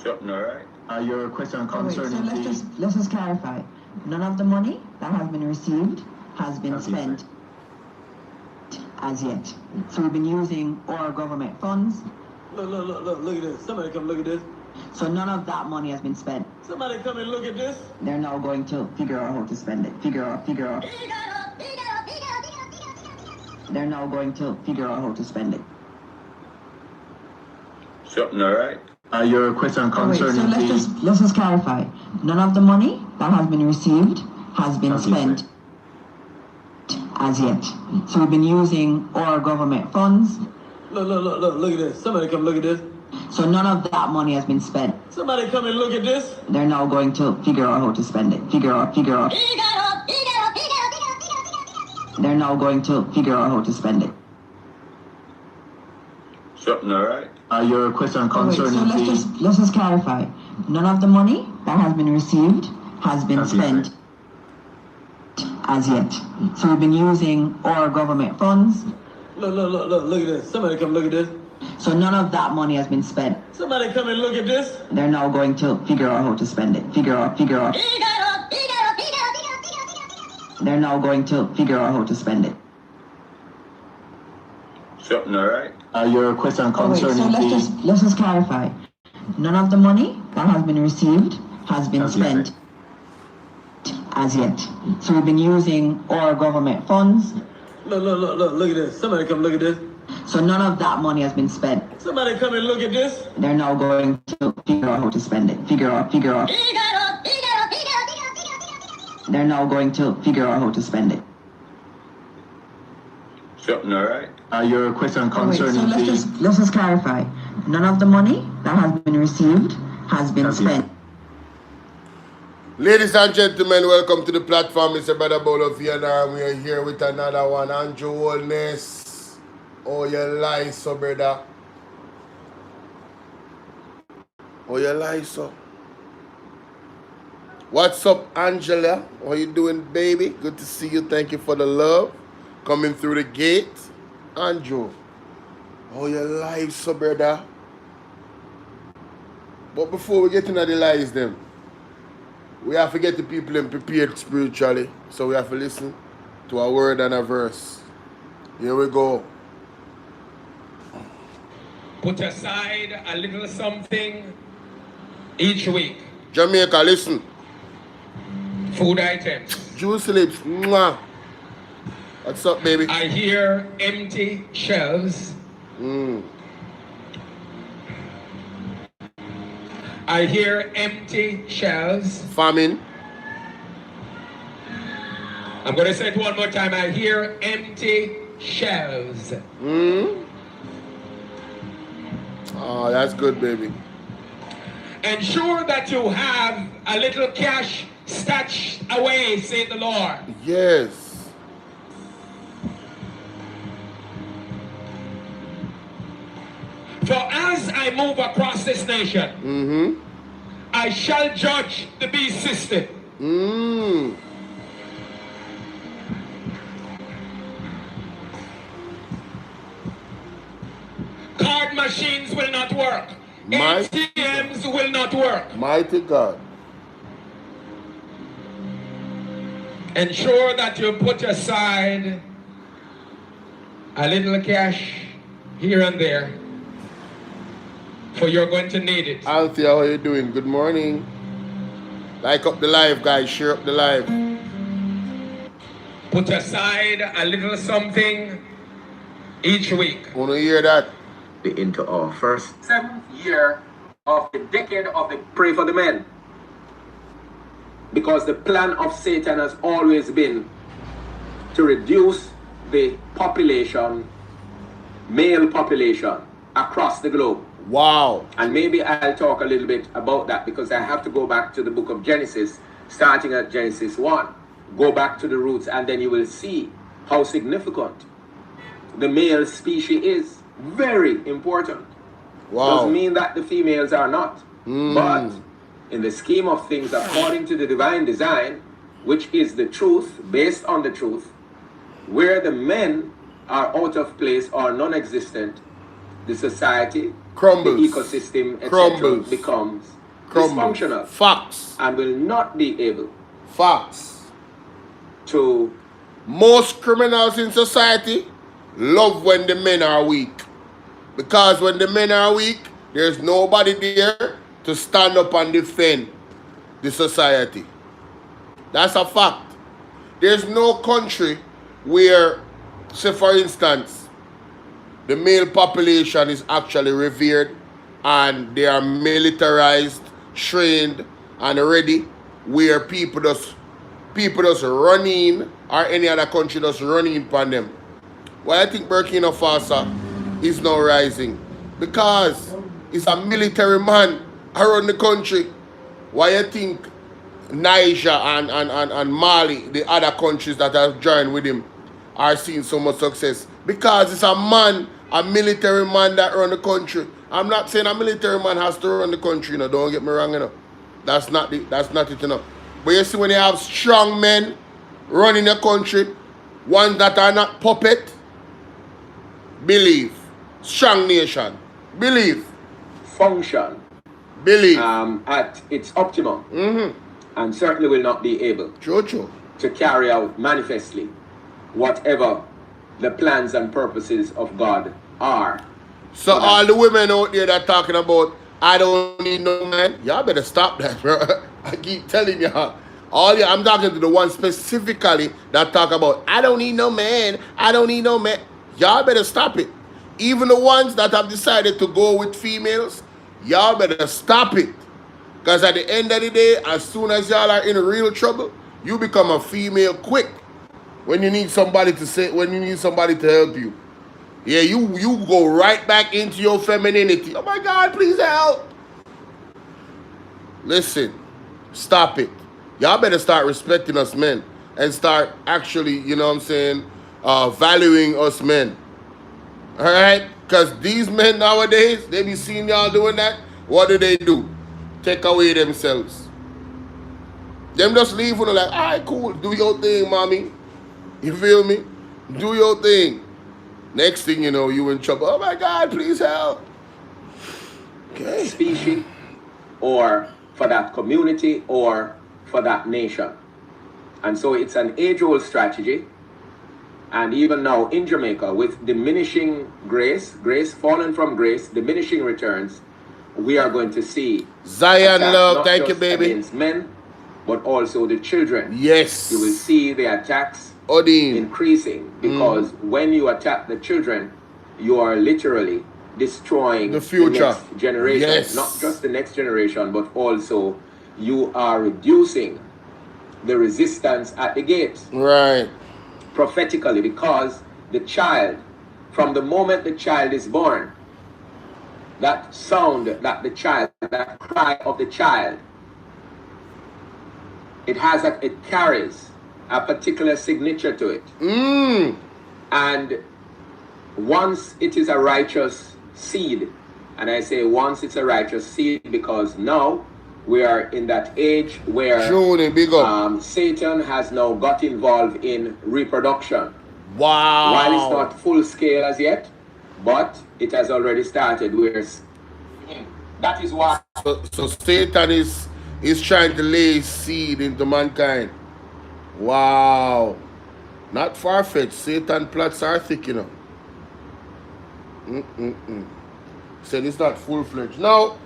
Something, all right. Your question concerning so let's just clarify. None of the money that has been received has been spent as yet. So we've been using our government funds. Look at this. Somebody come look at this. So none of that money has been spent. Somebody come and look at this. They're now going to figure out how to spend it. Figure out. They're now going to figure out how to spend it. Something, all right. Your question concerning so let's just clarify. None of the money that has been received has been spent as yet. So we've been using our government funds. Look at this. Somebody come look at this. So none of that money has been spent. Somebody come and look at this. They're now going to figure out how to spend it. Figure out. They're now going to figure out how to spend it. Something, all right. Your question concerning so let's just clarify. None of the money that has been received has been spent as yet. So we've been using our government funds. Look at this. Somebody come look at this. So none of that money has been spent. Somebody come and look at this. They're now going to figure out how to spend it. Figure out. They're now going to figure out how to spend it. Something, all right. Your question concerning so let's just clarify. None of the money that has been received has been spent as yet. So we've been using our government funds. Look at this. Somebody come look at this. So none of that money has been spent. Somebody come and look at this. They're now going to figure out how to spend it. Figure out. They're now going to figure out how to spend it. Something, all right. Your question concerning so let's just clarify. None of the money that has been received has been spent. Ladies and gentlemen, welcome to the platform. It's your brother Bolo and we are here with another one. Andrew Wellness. Oh, you lie, so brother. Oh, you lie, so. What's up, Angela? How you doing, baby? Good to see you. Thank you for the love. Coming through the gate. Andrew. Oh, you lie, so brother. But before we get into the lies, them, we have to get the people prepared spiritually. So we have to listen to a word and a verse. Here we go. Put aside a little something each week. Jamaica, listen. Food items. Juice lips. Mwah. What's up, baby? I hear empty shelves. I hear empty shelves. Famine. I'm going to say it one more time. I hear empty shelves. Oh, that's good, baby. Ensure that you have a little cash stashed away, saith the Lord. Yes. For as I move across this nation, I shall judge the beast system. Card machines will not work. ATMs will not work. Mighty God. Ensure that you put aside a little cash here and there, for you're going to need it. Althea, how are you doing? Good morning. Like up the live, guys. Share up the live. Put aside a little something each week. Want to hear that? Into our first 7th year of the decade of the Pray for the Men. Because the plan of Satan has always been to reduce the population, male population, across the globe. Wow. And maybe I'll talk a little bit about that because I have to go back to the book of Genesis, starting at Genesis 1. Go back to the roots and then you will see how significant the male species is. Very important. Wow. Doesn't mean that the females are not. But in the scheme of things, according to the divine design, which is the truth, based on the truth, where the men are out of place or non-existent, the society, crumbles, the ecosystem, etc. crumbles, becomes crumbles, dysfunctional. Facts. And will not be able facts to. Most criminals in society love when the men are weak. Because when the men are weak, there's nobody there to stand up and defend the society. That's a fact. There's no country where, say for instance, the male population is actually revered and they are militarized, trained, and ready, where people just run in, or any other country just run in upon them. Why I think Burkina Faso is now rising? Because it's a military man around the country. Why I think Niger and Mali, the other countries that have joined with him, are seeing so much success? Because it's a man, a military man that run the country. I'm not saying a military man has to run the country, you know, don't get me wrong, you know. That's not it, you know. But you see, when you have strong men running the country, ones that are not puppet, believe. Strong nation. Believe. Function. Believe. At its optimum. Mm-hmm. And certainly will not be able True. to carry out manifestly whatever the plans and purposes of God are. So all the women out there that talking about, I don't need no man, y'all better stop that, bro. I keep telling y'all. I'm talking to the ones specifically that talk about, I don't need no man, I don't need no man. Y'all better stop it. Even the ones that have decided to go with females, y'all better stop it. Because at the end of the day, as soon as y'all are in real trouble, you become a female quick. When you need somebody to help you. Yeah, you go right back into your femininity. Oh my God, please help. Listen, stop it. Y'all better start respecting us men and start actually, you know what I'm saying, valuing us men. All right? Because these men nowadays, they be seeing y'all doing that. What do? Take away themselves. Them just leave when they're like, all right, cool, do your thing, mommy. You feel me? Do your thing. Next thing you know, you in trouble. Oh my God, please help. Okay. Species, or for that community, or for that nation. And so it's an age-old strategy. And even now in Jamaica, with diminishing grace, fallen from grace, diminishing returns, we are going to see Zion love, thank you, baby. Against men, but also the children. Yes. You will see the attacks increasing, because when you attack the children, you are literally destroying the future, the next generation. Yes. Not just the next generation, but also you are reducing the resistance at the gate. Right. Prophetically, because the child, from the moment the child is born, that sound that the child, that cry of the child, it carries a particular signature to it. And once it is a righteous seed, and I say once it's a righteous seed because now we are in that age where Satan has now got involved in reproduction. Wow. While it's not full scale as yet, but it has already started. That is why. So Satan is trying to lay seed into mankind. Wow. Not far-fetched. Satan plots are thick, you know. Said it's not full-fledged. Now,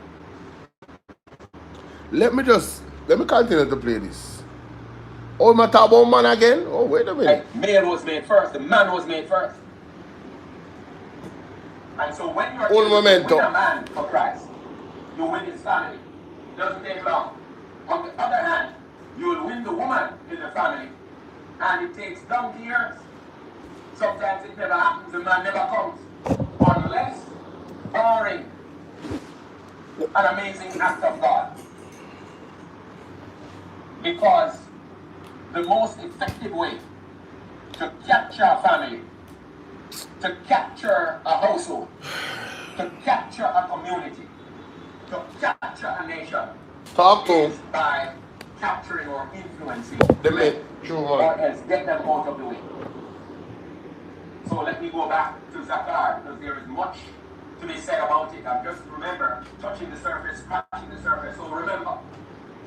let me continue to play this. Oh, my talk about man again? Oh, wait a minute. Male was made first. The man was made first. And so when you're able to win a man for Christ, you win his family. It doesn't take long. On the other hand, you will win the woman in the family, and it takes donkey years. Sometimes it never happens. The man never comes unless barring an amazing act of God. Because the most effective way to capture a family, to capture a household, to capture a community, to capture a nation, is by capturing or influencing the men, or else get them out of the way. So let me go back to Zakar, because there is much to be said about it. I'm just remember touching the surface, scratching the surface. So remember,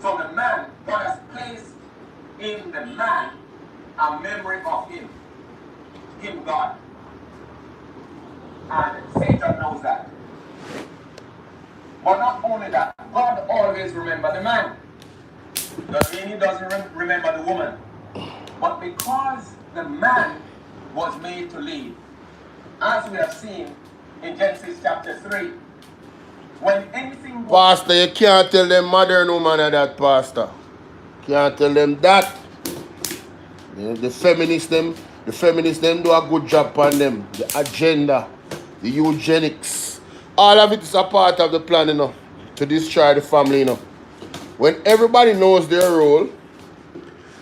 so the man, God has placed in the man a memory of him God. And Satan knows that. But not only that, God always remembers the man. Doesn't mean he doesn't remember the woman. But because the man was made to lead, as we have seen in Genesis chapter 3, when anything goes... Pastor, you can't tell them modern woman of that, Pastor. Can't tell them that. The feminists them do a good job on them. The agenda, the eugenics. All of it is a part of the plan, you know, to destroy the family, you know. When everybody knows their role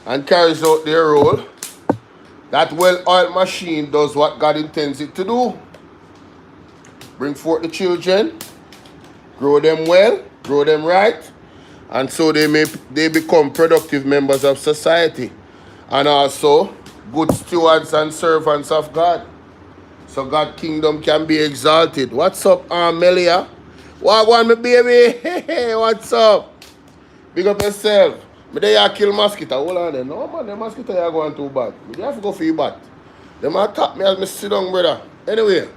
and carries out their role, that well-oiled machine does what God intends it to do. Bring forth the children, grow them well, grow them right, and so they become productive members of society, and also good stewards and servants of God, so God's kingdom can be exalted. What's up, Amelia? What want me, baby? Hey, what's up? Big up yourself. Me there you kill mosquito. Hold on there. No man, the mosquito you going too bad. You have to go for your bat. Them attack me as me sit down, brother. Anyway,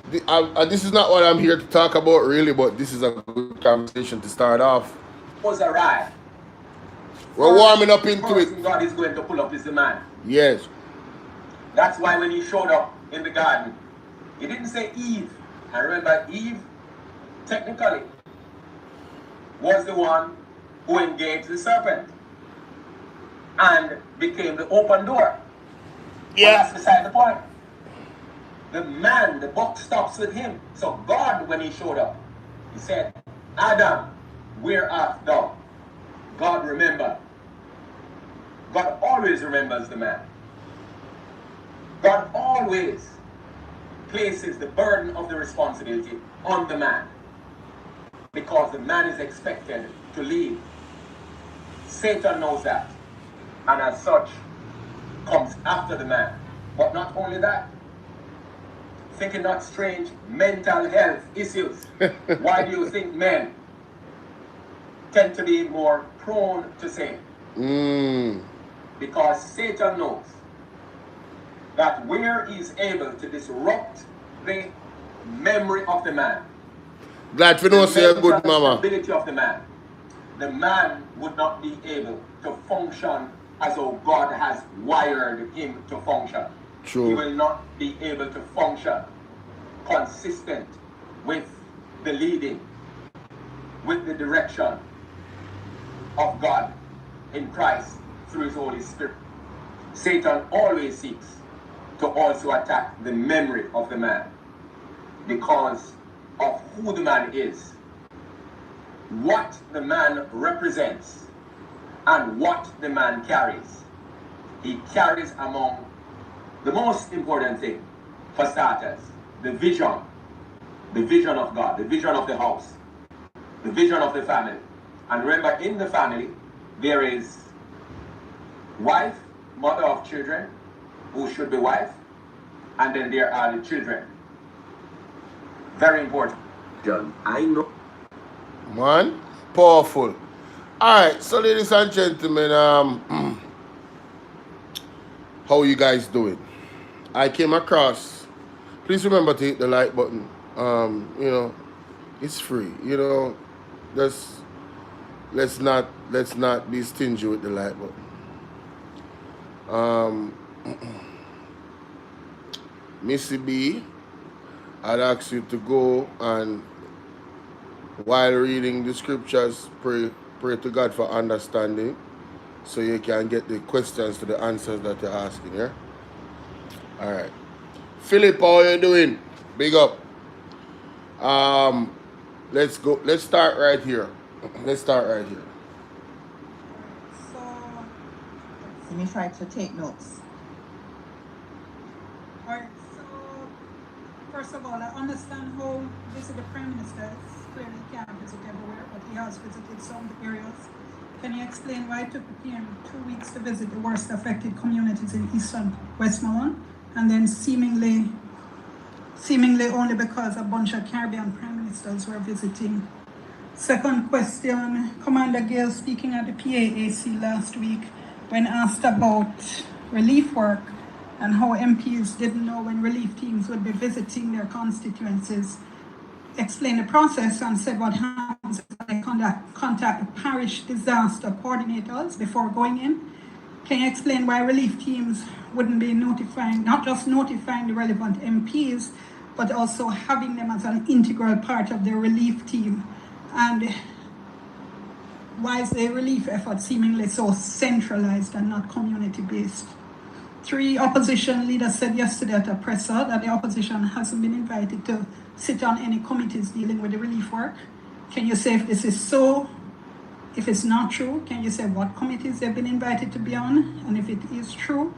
this is not what I'm here to talk about really, but this is a good conversation to start off. Was arrived. We're warming up into it. God is going to pull up is the man. Yes. That's why when he showed up in the garden, he didn't say Eve. I remember Eve, technically, was the one who engaged the serpent and became the open door. Yeah. But that's beside the point. The man, the buck stops with him. So God, when he showed up, he said, Adam, where art thou? God remembered. God always remembers the man. God always places the burden of the responsibility on the man, because the man is expected to lead. Satan knows that, and as such comes after the man. But not only that, thinking not strange, mental health issues. Why do you think men tend to be more prone to sin? Because Satan knows that where he is able to disrupt the memory of the man, glad we don't say a good mama, the ability of the man would not be able to function as though God has wired him to function. True. He will not be able to function consistent with the leading, with the direction of God in Christ through his Holy Spirit. Satan always seeks to also attack the memory of the man because of who the man is, what the man represents, and what the man carries. He carries among the most important thing, for starters, the vision of God, the vision of the house, the vision of the family. And remember, in the family, there is wife, mother of children, who should be wife, and then there are the children. Very important. John, I know. Man, powerful. Alright, so ladies and gentlemen, how you guys doing? I came across, please remember to hit the like button. You know, it's free. You know, let's not be stingy with the like button. Missy B, I'd ask you to go and while reading the scriptures, pray to God for understanding, so you can get the questions to the answers that you're asking, yeah? All right. Philip, how are you doing? Big up. Let's go. Let's start right here. So, let me try to take notes. All right, so first of all, I understand how visit the Prime Minister clearly can't visit everywhere, but he has visited some areas. Can you explain why it took him 2 weeks to visit the worst affected communities in Eastern Westmoreland, and then seemingly seemingly only because a bunch of Caribbean prime ministers were visiting. Second question, Commander Gale speaking at the PAAC last week when asked about relief work and how MPs didn't know when relief teams would be visiting their constituencies, explained the process and said what happens is they contact the parish disaster coordinators before going in. Can you explain why relief teams wouldn't be notifying, not just notifying the relevant MPs, but also having them as an integral part of their relief team? And why is the relief effort seemingly so centralized and not community-based? 3 opposition leaders said yesterday at a presser that the opposition hasn't been invited to sit on any committees dealing with the relief work. Can you say if this is so? If it's not true, can you say what committees they've been invited to be on? And if it is true,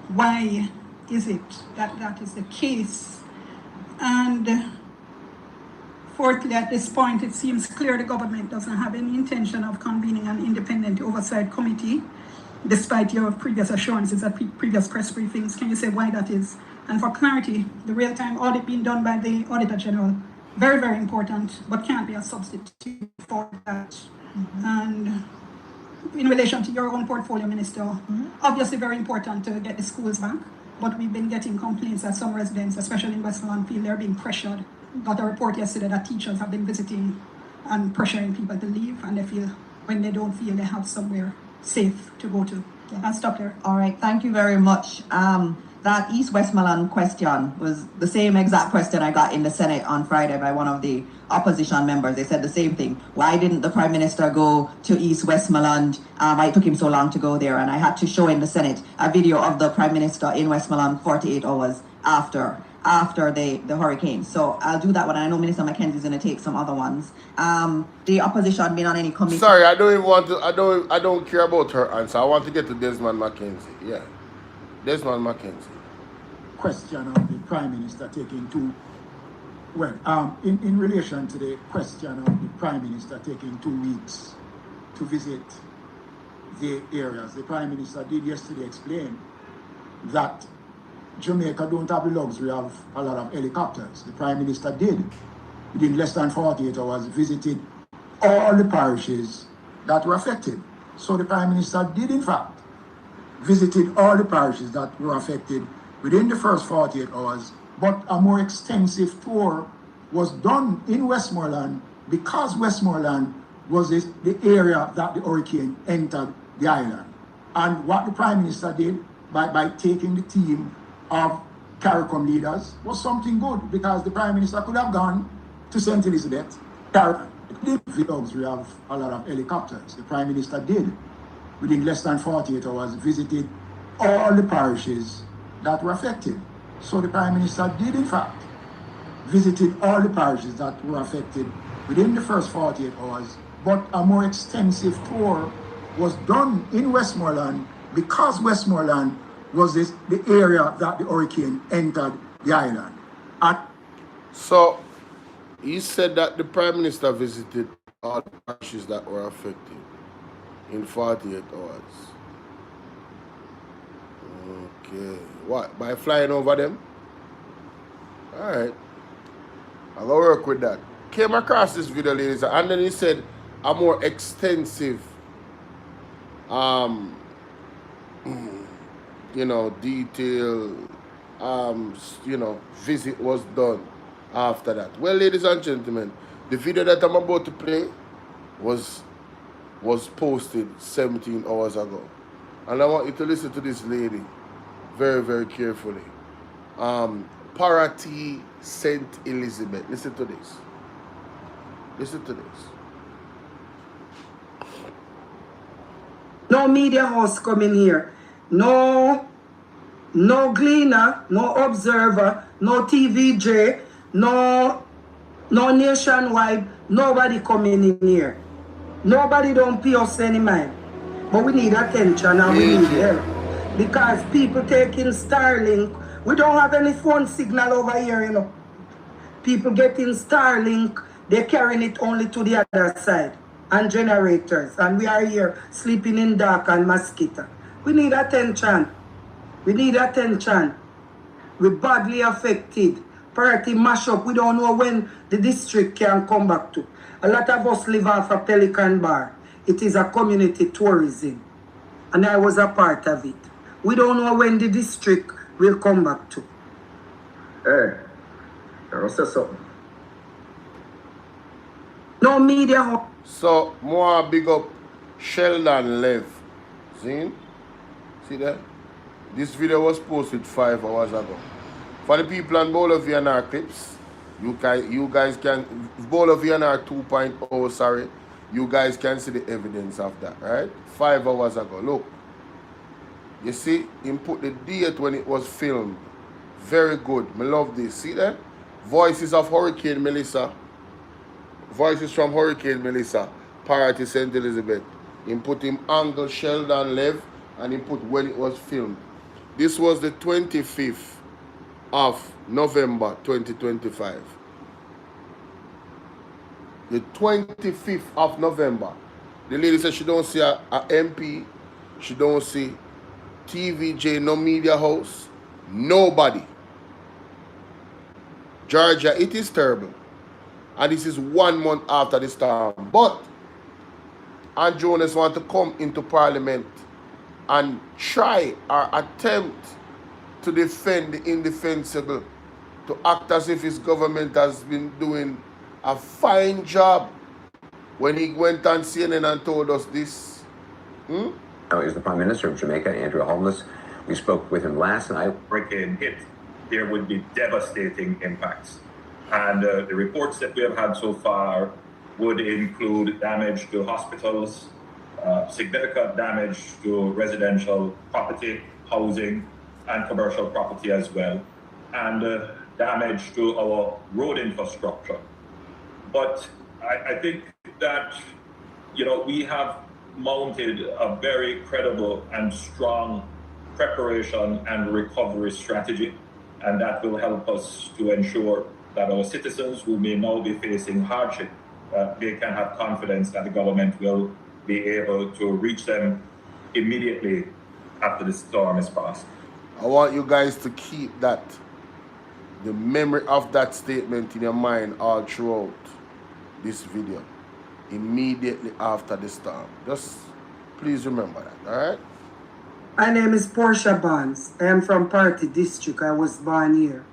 why is it that that is the case? And fourthly, at this point, it seems clear the government doesn't have any intention of convening an independent oversight committee, despite your previous assurances at previous press briefings. Can you say why that is? And for clarity, the real-time audit being done by the Auditor General, very, very important, but can't be a substitute for that. And in relation to your own portfolio, Minister, obviously very important to get the schools back, but we've been getting complaints that some residents, especially in Westmoreland, feel they're being pressured. Got a report yesterday that teachers have been visiting and pressuring people to leave, and they feel when they don't feel they have somewhere safe to go to. Yeah, I'll stop there. All right, thank you very much. That East Westmoreland question was the same exact question I got in the Senate on Friday by one of the opposition members. They said the same thing. Why didn't the Prime Minister go to East Westmoreland? Why it took him so long to go there? And I had to show in the Senate a video of the Prime Minister in Westmoreland 48 hours after the hurricane. So I'll do that one. And I know Minister McKenzie's going to take some other ones. The opposition been on any committee. Sorry, I don't even want to. I don't care about her answer. I want to get to Desmond McKenzie. Yeah, Desmond McKenzie. Question of the Prime Minister taking two. Well, in relation to the question of the Prime Minister taking 2 weeks to visit the areas, the Prime Minister did yesterday explain that Jamaica don't have the luxury of a lot of helicopters. The Prime Minister did, within less than 48 hours, visited all the parishes that were affected. So the Prime Minister did, in fact, visited all the parishes that were affected within the first 48 hours, but a more extensive tour was done in Westmoreland because Westmoreland was the area that the hurricane entered the island. And what the Prime Minister did by taking the team of CARICOM leaders was something good, because the Prime Minister could have gone to St. Elizabeth. Did the luxury of a lot of helicopters. The Prime Minister did, within less than 48 hours, visited all the parishes that were affected. So the Prime Minister did, in fact, visited all the parishes that were affected within the first 48 hours, but a more extensive tour was done in Westmoreland because Westmoreland was the area that the hurricane entered the island. So he said that the Prime Minister visited all the parishes that were affected in 48 hours. Okay. What? By flying over them? Alright. I'll go work with that. Came across this video, ladies, and then he said a more extensive detail visit was done after that. Well, ladies and gentlemen, the video that I'm about to play was posted 17 hours ago. And I want you to listen to this lady very, very carefully. Parati St. Elizabeth. Listen to this. Listen to this. No media house coming here. No Gleaner, no Observer, no TVJ, no Nationwide. Nobody coming in here. Nobody don't pay us any mind. But we need attention and we need help. Because people taking Starlink, we don't have any phone signal over here, People getting Starlink, they're carrying it only to the other side. And generators. And we are here sleeping in dark and mosquito. We need attention. We need attention. We're badly affected. Party mash up. We don't know when the district can come back to. A lot of us live off a Pelican Bar. It is a community tourism. And I was a part of it. We don't know when the district will come back to. Hey, I'll say something. No media. So, more big up Sheldon Lev. See that? This video was posted 5 hours ago. For the people on Bolo Bvrclips, you guys can, Bolo Bvrclips 2.0, sorry, you guys can see the evidence of that, right? 5 hours ago. Look. You see, he put the date when it was filmed. Very good. I love this. See that? Voices of Hurricane Melissa. Voices from Hurricane Melissa. Party St. Elizabeth. He put him angle Sheldon Lev and he put when it was filmed. This was the 25th of November 2025. The 25th of November. The lady said she don't see a MP. She don't see TVJ, no media house. Nobody. Georgia, it is terrible. And this is 1 month after the storm. But Ann Jonas want to come into Parliament and try or attempt to defend the indefensible, to act as if his government has been doing a fine job. When he went on CNN and told us this. Now is the Prime Minister of Jamaica, Andrew Holness. We spoke with him last night. Hurricane hit, there would be devastating impacts. And the reports that we have had so far would include damage to hospitals, significant damage to residential property, housing, and commercial property as well, and damage to our road infrastructure. But I think that, you know, we have mounted a very credible and strong preparation and recovery strategy, and that will help us to ensure that our citizens who may now be facing hardship, they can have confidence that the government will be able to reach them immediately after the storm is past. I want you guys to keep that, the memory of that statement in your mind all throughout this video. Immediately after the storm. Just please remember that, all right? My name is Portia Barnes. I am from Party District. I was born here.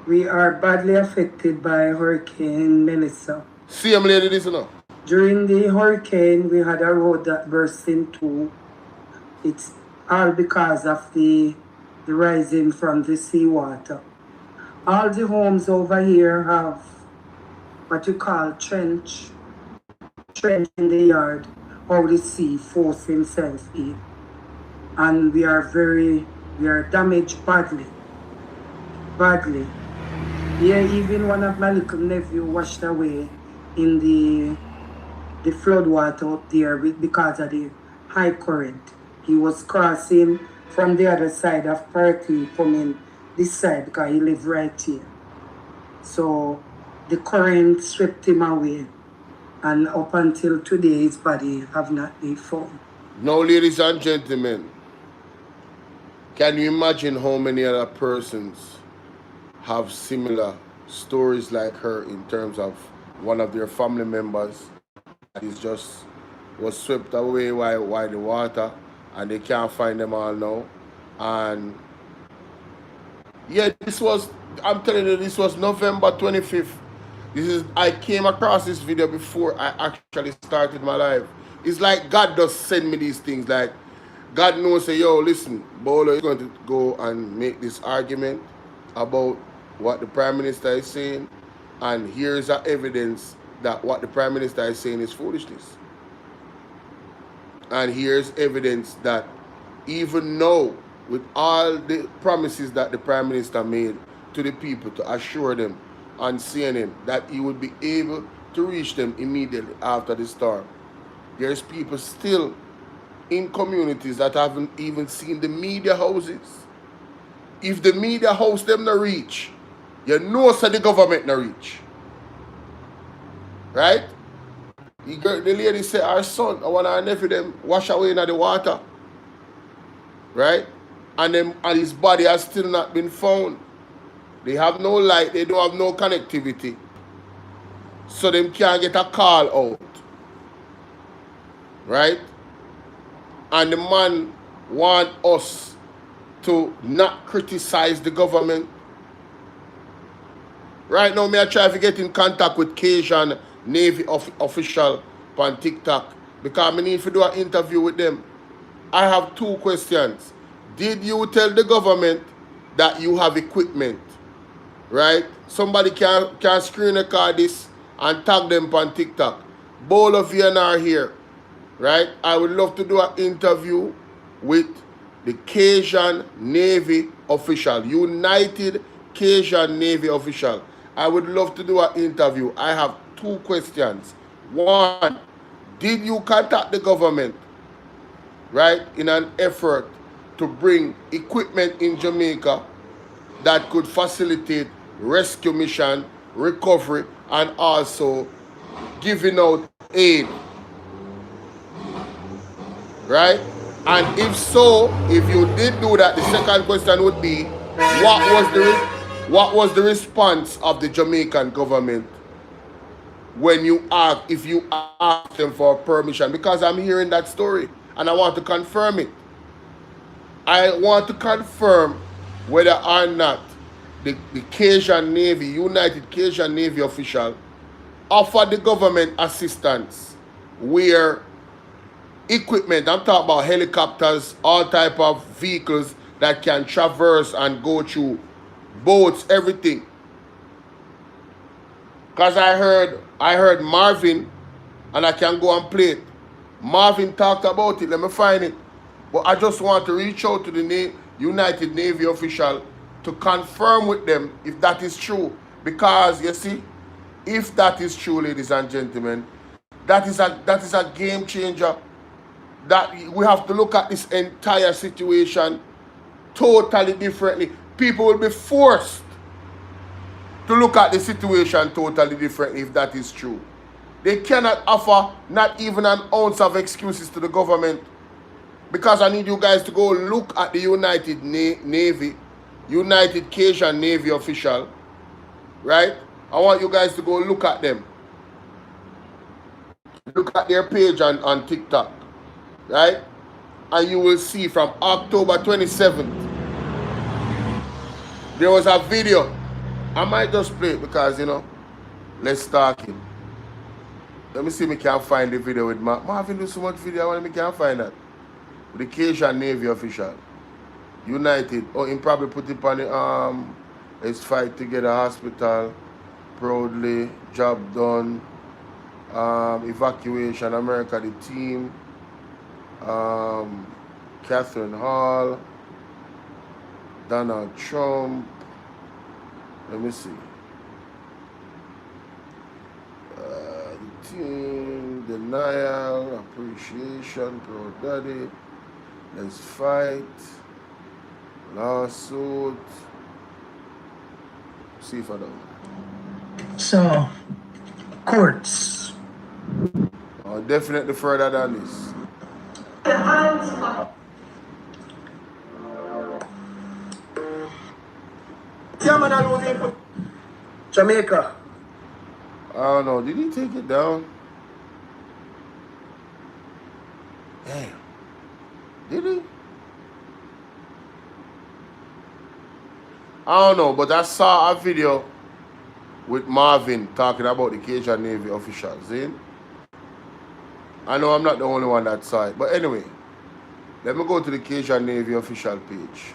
We are badly affected by Hurricane Melissa. Same lady, this enough. During the hurricane, we had a road that burst in two. It's all because of the rising from the seawater. All the homes over here have what you call trench in the yard, how the sea force himself in. And we are damaged badly. Yeah, even one of my little nephew washed away in the flood water up there because of the high current. He was crossing from the other side of Party, coming this side because he lived right here. So the current swept him away. And up until today, his body have not been found. Now, ladies and gentlemen, can you imagine how many other persons have similar stories like her in terms of one of their family members was swept away by the water and they can't find them all now? And yeah, I'm telling you, this was November 25th. I came across this video before I actually started my life. It's like God does send me these things. Like God knows, say, yo, listen, Bolo is going to go and make this argument about what the Prime Minister is saying, and here's the evidence that what the Prime Minister is saying is foolishness. And here's evidence that even now, with all the promises that the Prime Minister made to the people to assure them on CNN that he would be able to reach them immediately after the storm, there's people still in communities that haven't even seen the media houses. If the media house them not reach, you know so the government not reach. Right? The lady said our son or one of our nephew them wash away in the water. Right? And his body has still not been found. They have no light, they don't have no connectivity. So them can't get a call out. Right? And the man want us to not criticize the government. Right now, I try to get in contact with Cajun Navy official on TikTok because I need to do an interview with them. I have 2 questions. Did you tell the government that you have equipment? Right? Somebody can screen record this and tag them on TikTok. Bolo VNR here. Right? I would love to do an interview with the Cajun Navy official, United Cajun Navy official. I would love to do an interview. I have 2 questions. 1, did you contact the government, right, in an effort to bring equipment in Jamaica that could facilitate rescue mission, recovery, and also giving out aid? Right? And if so, if you did do that, the second question would be, what was the response of the Jamaican government when you asked, if you asked them for permission? Because I'm hearing that story and I want to confirm it. I want to confirm whether or not the Cajun Navy, United Cajun Navy official, offered the government assistance where equipment, I'm talking about helicopters, all type of vehicles that can traverse and go through, boats, everything. Because I heard Marvin, and I can go and play it. Marvin talked about it, let me find it. But I just want to reach out to the United Navy official to confirm with them if that is true. Because you see, if that is true, ladies and gentlemen, that is a game changer. That we have to look at this entire situation totally differently. People will be forced to look at the situation totally differently if that is true. They cannot offer not even an ounce of excuses to the government, because I need you guys to go look at the United Navy, United Cajun Navy official, right? I want you guys to go look at them. Look at their page on TikTok. Right? And you will see from October 27th, there was a video. I might just play it because, you know, let's talk it. Let me see if I can find the video with Marvin. Do so much video, I can't find that. With the Cajun Navy official. United. Oh, he probably put it on the let's fight together hospital. Proudly. Job done. Evacuation. America, the team. Catherine Hall, Donald Trump, let me see, the team, denial, appreciation, pro daddy, let's fight, lawsuit, see if I don't. So, courts. Oh, definitely further than this. Jamaica. I don't know. Did he take it down? Damn. Did he? I don't know, but I saw a video with Marvin talking about the Cajun Navy officials. See? I know I'm not the only one that saw it. But anyway, let me go to the Cajun Navy official page.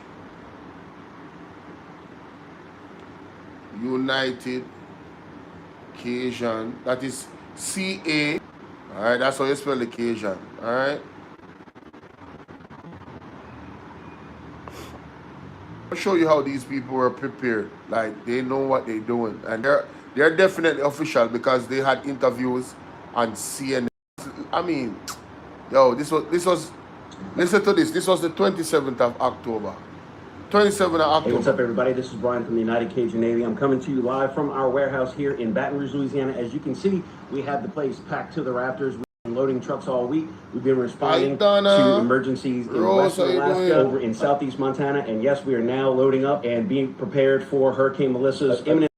United Cajun, that is C-A. Alright, that's how you spell the Cajun. Alright. I'll show you how these people were prepared. Like, they know what they're doing. And they're definitely official because they had interviews on CNN. I mean, yo, this was listen to this. This was the 27th of October. 27th of October. Hey, what's up, everybody? This is Brian from the United Cajun Navy. I'm coming to you live from our warehouse here in Baton Rouge, Louisiana. As you can see, we have the place packed to the rafters. loading trucks all week. We've been responding Donna. to emergencies in Rose, western how you Alaska, doing? over in southeast Montana, and yes, we are now loading up and being prepared for Hurricane Melissa's imminent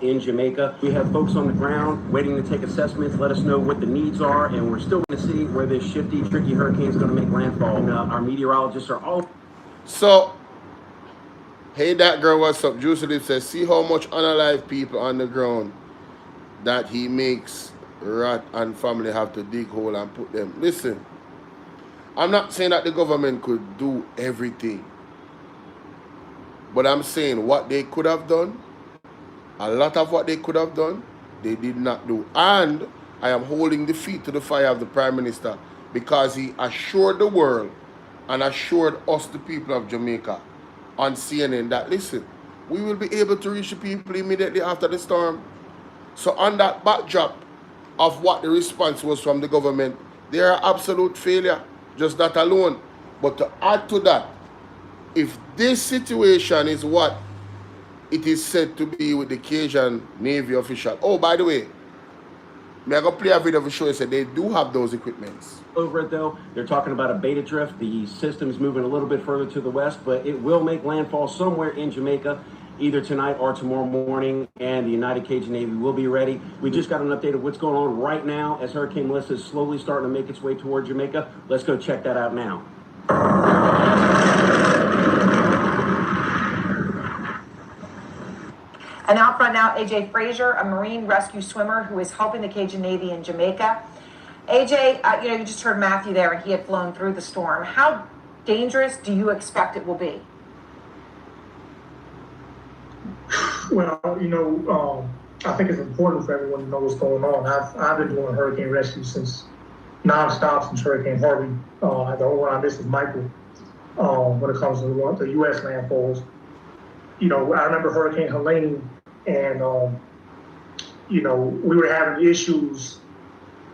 in Jamaica. We have folks on the ground waiting to take assessments, let us know what the needs are, and we're still going to see where this shifty, tricky hurricane is going to make landfall. And our meteorologists are all... So, hey, that girl, what's up? Juicy Lip says, see how much unalive people on the ground that he makes Rat and family have to dig hole and put them. Listen, I'm not saying that the government could do everything, but I'm saying what they could have done, a lot of what they could have done, they did not do. And I am holding the feet to the fire of the Prime Minister, because he assured the world and assured us, the people of Jamaica, on CNN that, listen, we will be able to reach the people immediately after the storm. So on that backdrop of what the response was from the government, they are absolute failure, just that alone. But to add to that, if this situation is what it is said to be with the Cajun Navy official, oh, by the way, I'm going to play a video to show you that they do have those equipments. Over it though, they're talking about a beta drift. The system's moving a little bit further to the west, but it will make landfall somewhere in Jamaica, either tonight or tomorrow morning, and the United Cajun Navy will be ready. We just got an update of what's going on right now as Hurricane Melissa is slowly starting to make its way toward Jamaica. Let's go check that out now. And out front now, AJ Frazier, a Marine rescue swimmer who is helping the Cajun Navy in Jamaica. AJ, you just heard Matthew there, and he had flown through the storm. How dangerous do you expect it will be? Well, I think it's important for everyone to know what's going on. I've been doing hurricane rescue since nonstop since Hurricane Harvey. The only one I missed is Michael when it comes to the U.S. landfalls. I remember Hurricane Helene, and we were having issues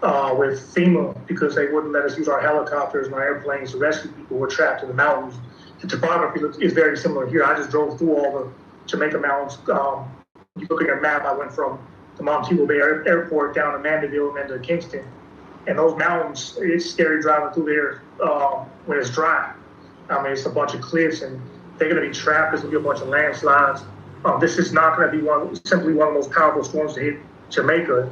with FEMA because they wouldn't let us use our helicopters and our airplanes to rescue people who were trapped in the mountains. The topography is very similar here. I just drove through all the Jamaica mountains. You look at a map, I went from the Montego Bay Airport down to Mandeville and then to Kingston. And those mountains, it's scary driving through there when it's dry. I mean, it's a bunch of cliffs, and they're going to be trapped. There's going to be a bunch of landslides. This is not going to be simply one of the most powerful storms to hit Jamaica.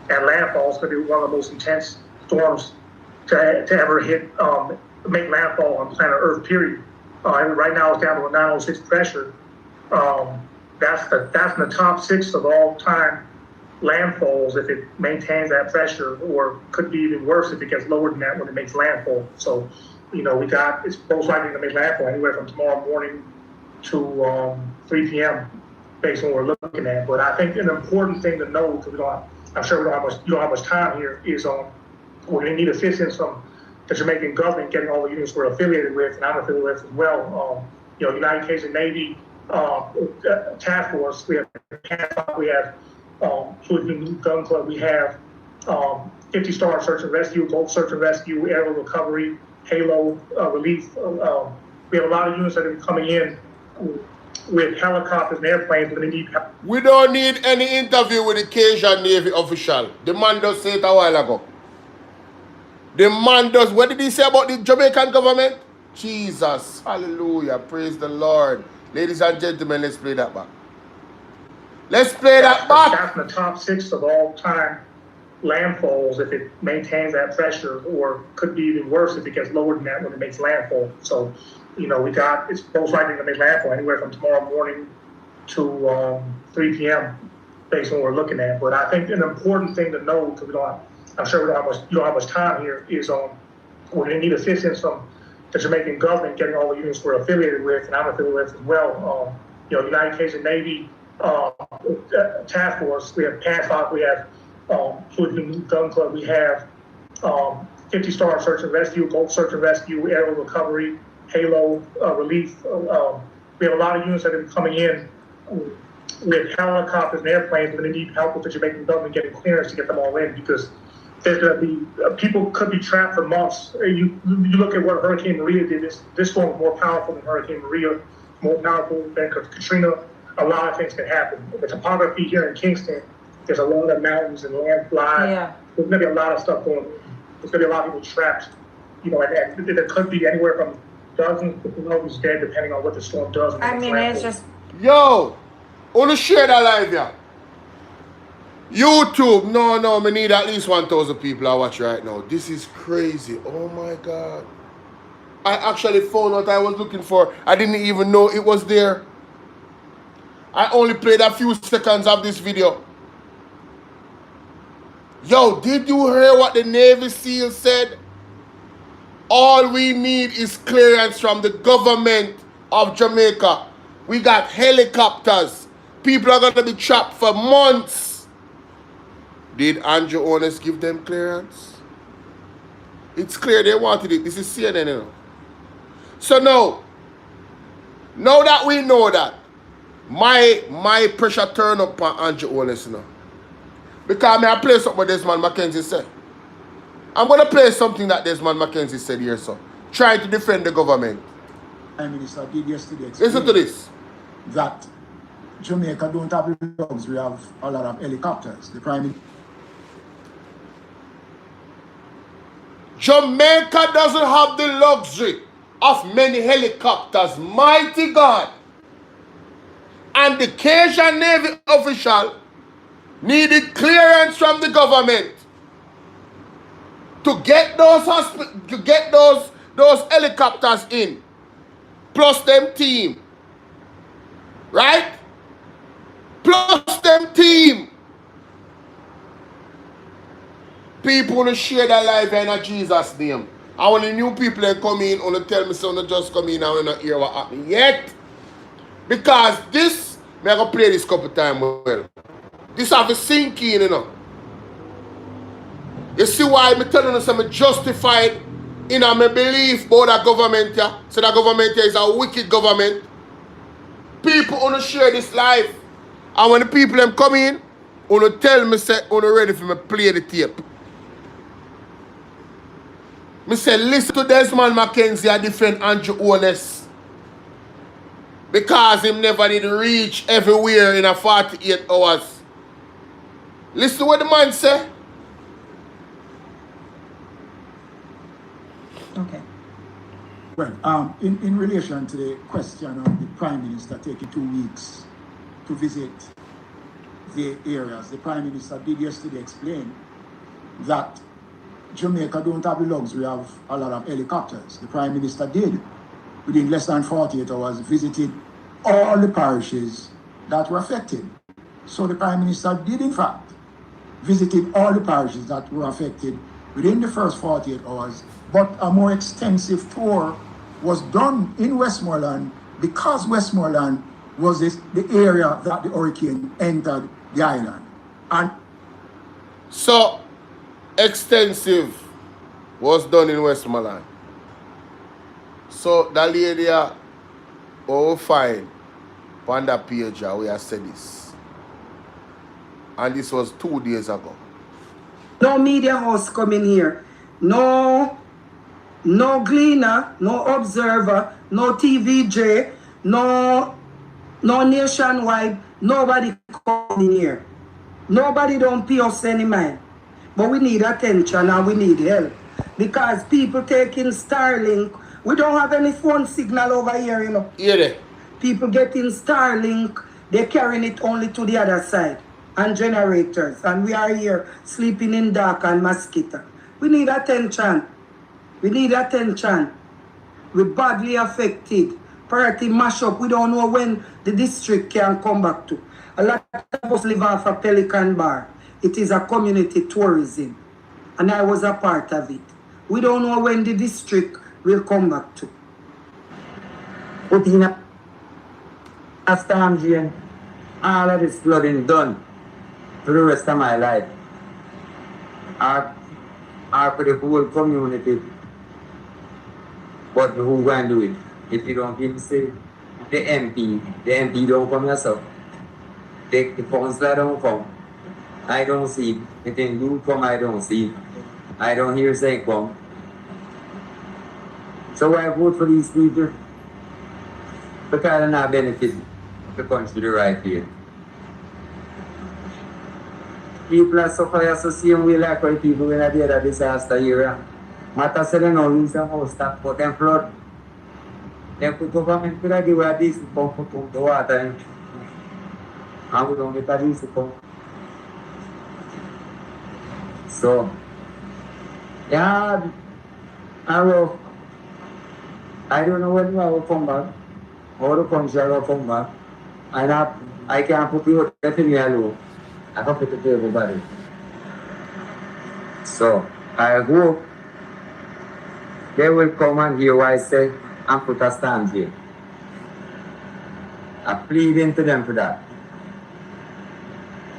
At landfall, it's going to be one of the most intense storms to ever hit, make landfall on planet Earth, period. Right now, it's down to a 906 pressure. That's in the top 6 of all time landfalls if it maintains that pressure, or could be even worse if it gets lower than that when it makes landfall. So, it's most likely to make landfall anywhere from tomorrow morning to 3 p.m. based on what we're looking at. But I think an important thing to know, because I'm sure you don't have much time here, is we're going to need assistance from the Jamaican government getting all the units we're affiliated with, and I'm affiliated with as well. United Cajun Navy task force, we have Gun Club, we have 50-star search and rescue, boat search and rescue, aerial recovery, Halo relief. We have a lot of units that are coming in with helicopters and airplanes. We're going to need help. We don't need any interview with the Cajun Navy official. The man does say it a while ago. The man does. What did he say about the Jamaican government? Jesus. Hallelujah. Praise the Lord. Ladies and gentlemen, let's play that back. Let's play that back. That's in the top 6 of all time landfalls if it maintains that pressure, or could be even worse if it gets lower than that when it makes landfall. So, it's most likely to make landfall anywhere from tomorrow morning to 3 p.m. based on what we're looking at. But I think an important thing to know, because I'm sure you don't have much time here, is we're going to need assistance from the Jamaican government getting all the units we're affiliated with, and I'm affiliated with as well. United Cajun Navy task force, we have PANFOC, we have Gun Club, we have 50-star search and rescue, boat search and rescue, aerial recovery, Halo relief. We have a lot of units that are coming in with helicopters and airplanes. We're going to need help with the Jamaican government getting clearance to get them all in, because there's going to be people could be trapped for months. You look at what Hurricane Maria did. This storm was more powerful than Hurricane Maria, more powerful than Katrina. A lot of things can happen. The topography here in Kingston, there's a lot of mountains and landslides. Yeah. There's going to be a lot of stuff going on. there's going to be a lot of people trapped, you know, and there could be anywhere from dozens to thousands dead depending on what the storm does. I mean, it's just... Yo, wanna share that live, yeah? YouTube, no, me need at least 1,000 people I watch right now. This is crazy. Oh my God. I actually found what I was looking for. I didn't even know it was there. I only played a few seconds of this video. Yo, did you hear what the Navy SEAL said? All we need is clearance from the government of Jamaica. We got helicopters. People are going to be trapped for months. Did Andrew Honest give them clearance? It's clear they wanted it. This is CNN, you know. So now that we know that, my pressure turn up on Andrew Honest, you know. Because I play something what Desmond McKenzie said. I'm going to play something that Desmond McKenzie said here, so. Trying to defend the government. Prime Minister did yesterday explain listen to this. That Jamaica don't have the luxury of a lot of helicopters. The Prime Minister... Jamaica doesn't have the luxury of many helicopters. Mighty God. And the Cajun Navy official needed clearance from the government to get those helicopters in, plus them team, right? Plus them team. People wanna share that life in Jesus' name. And when the new people that come in, wanna tell me so, just come in and we not hear what happened yet. Because this, I'm gonna play this couple times well. This have a sink in, you know. You see why I'm telling us I'm justified in my belief about that government here. So that government here is a wicked government. People wanna share this life. And when the people them come in, wanna tell me say wanna ready for me play the tape. Me say listen to Desmond McKenzie and defend Andrew Honest. Because him never need to reach everywhere in a 48 hours. Listen to what the man say. Okay. Well, in relation to the question of the Prime Minister taking 2 weeks to visit the areas, the Prime Minister did yesterday explain that Jamaica don't have the luxury of a lot of helicopters. The Prime Minister did, within less than 48 hours, visited all the parishes that were affected. So the Prime Minister did, in fact, visited all the parishes that were affected within the first 48 hours, but a more extensive tour was done in Westmoreland because Westmoreland was the area that the hurricane entered the island. And so extensive was done in Westmoreland. So that lady will find on that page we have said this. And this was 2 days ago. No media house coming here. No Gleaner, no Observer, no TVJ, no Nationwide. Nobody coming here. Nobody don't pay us any mind. But we need attention and we need help. Because people taking Starlink, we don't have any phone signal over here, you know. Yeah. People getting Starlink, they're carrying it only to the other side. And generators. And we are here sleeping in dark and mosquito. We need attention. We need attention. We're badly affected. Party mash up. We don't know when the district can come back to. A lot of us live off a Pelican Bar. It is a community tourism. And I was a part of it. We don't know when the district will come back to. Put in a storm drain. All of this flooding done for the rest of my life. Or for the whole community. But who going to do it? If you don't give say the MP don't come yourself. The councillor don't come. I don't see. If they do come, I don't see. I don't hear say come. So I vote for these people. Because they're not benefit the country the right way. people are suffering the same way like when people when they had a disaster area. Matter say they no lose the house that but them flood. Then the government could have given a decent pump to pump the water in. And we don't get a decent pump. So, yeah, I don't know when I will come back, or the country will come back, and I can't put you definitely alone. I can put it to everybody. So, I hope they will come and hear what I say and put a stand here. I plead into them for that.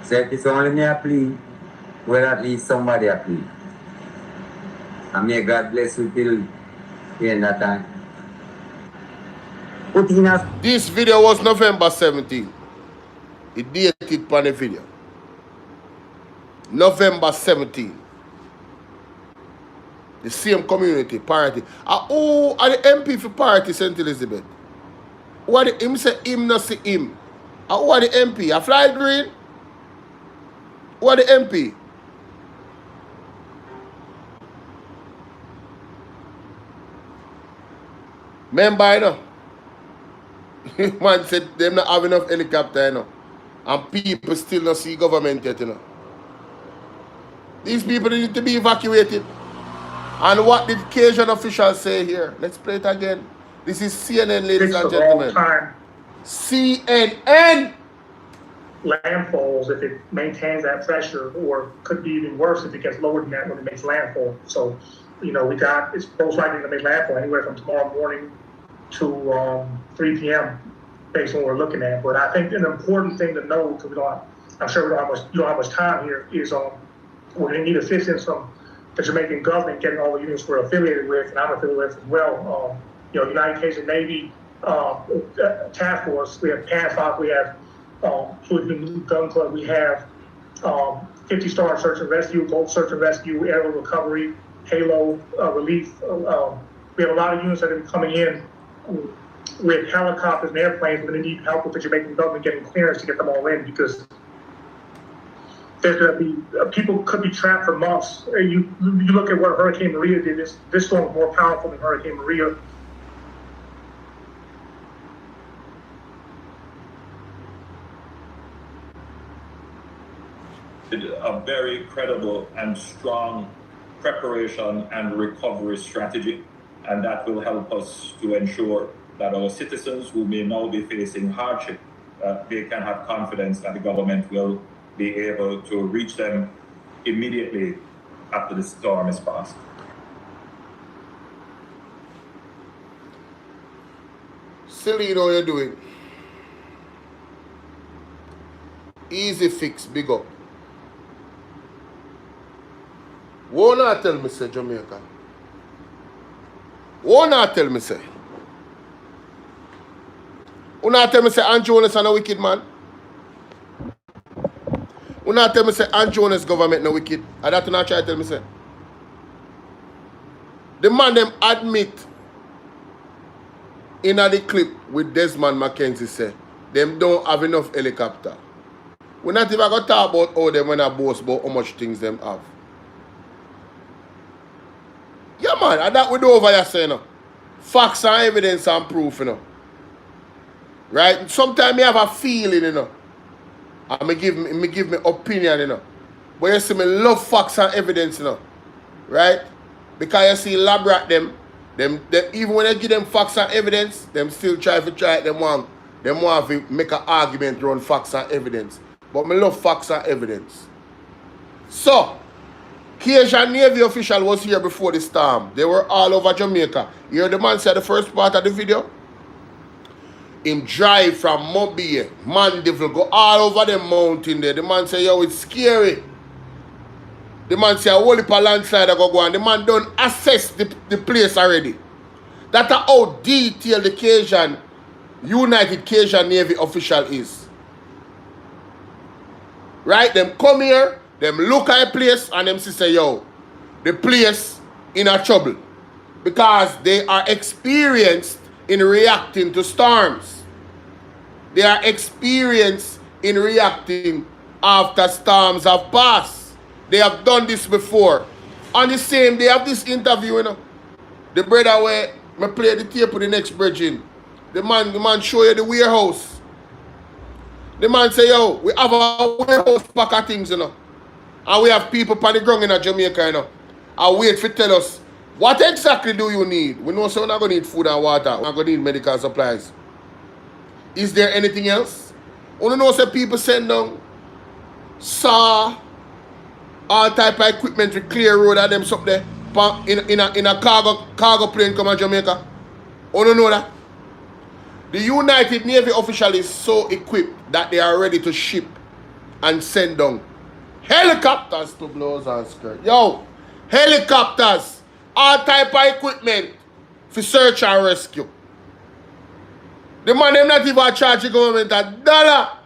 So if it's only me I plead, well at least somebody I plead. And may God bless you till the end of time. This video was November 17. It dated on the video. November 17. The same community, party. Who are the MP for party St. Elizabeth? Who are the him say him not see him? Who are the MP? A fly green? Who are the MP? Remember, you know? Man said them not have enough helicopter, you know. And people still not see government yet, you know. These people need to be evacuated. And what did Cajun officials say here? Let's play it again. This is CNN, ladies and gentlemen. CNN! Landfalls if it maintains that pressure, or could be even worse if it gets lower than that when it makes landfall. So, you know, it's most likely going to make landfall anywhere from tomorrow morning to 3 p.m. based on what we're looking at. But I think an important thing to know, because I'm sure you don't have much time here, is we're going to need assistance from the Jamaican government getting all the units we're affiliated with, and I'm affiliated with as well. You know, United Kingdom Navy Task Force, we have PANFOC, we have Fluid Gun Club, we have 50-star search and rescue, Gold search and rescue, aerial recovery, Halo relief. We have a lot of units that are coming in with helicopters and airplanes. We're going to need help with the Jamaican government getting clearance to get them all in, because there's going to be people could be trapped for months. You look at what Hurricane Maria did. This storm was more powerful than Hurricane Maria. A very credible and strong preparation and recovery strategy, and that will help us to ensure that our citizens who may now be facing hardship, they can have confidence that the government will be able to reach them immediately after the storm is passed. Silly, you know what you're doing. Easy fix, big up. Who not tell me say Jamaica? Who not tell me say? Who not tell me say Ann Jonas and a wicked man? Who not tell me say Ann Jonas government no wicked? And that not try to tell me say. The man them admit in the clip with Desmond Mackenzie say them don't have enough helicopter. We not even gonna talk about how them when I boast about how much things them have. Yeah, man, and that we do over here, saying, you know. Facts and evidence and proof, you know. Right? Sometimes I have a feeling, you know. And me give me opinion, you know. But you see, me love facts and evidence, you know. Right? Because you see, lab rat them even when they give them facts and evidence, them still try it, them want to make an argument around facts and evidence. But me love facts and evidence. So, Cajun Navy official was here before the storm. They were all over Jamaica. You heard the man say the first part of the video? Him drive from Mobile, Mandeville, go all over the mountain there. The man say, yo, it's scary. The man say, a whole heap of landslide go on. The man don't assess the place already. That's how detailed the United Cajun Navy official is. Right? Them come here, them look at a place and them say, yo, the place in a trouble. Because they are experienced in reacting to storms. They are experienced in reacting after storms have passed. They have done this before. On the same day of this interview, you know, the brother where I play the tape with the next bridging. The man show you the warehouse. The man say, yo, we have a warehouse pack of things, you know. And we have people on the ground in Jamaica, you know. And wait for tell us, what exactly do you need? We know so we're not going to need food and water. We're not going to need medical supplies. Is there anything else? You know, say people send down saw, all type of equipment with clear road and them something there in a cargo plane come to Jamaica. You don't know that? The United Navy official is so equipped that they are ready to ship and send down helicopters to blows and skirt. Yo, helicopters, all type of equipment for search and rescue. The man them not even charge the government $1.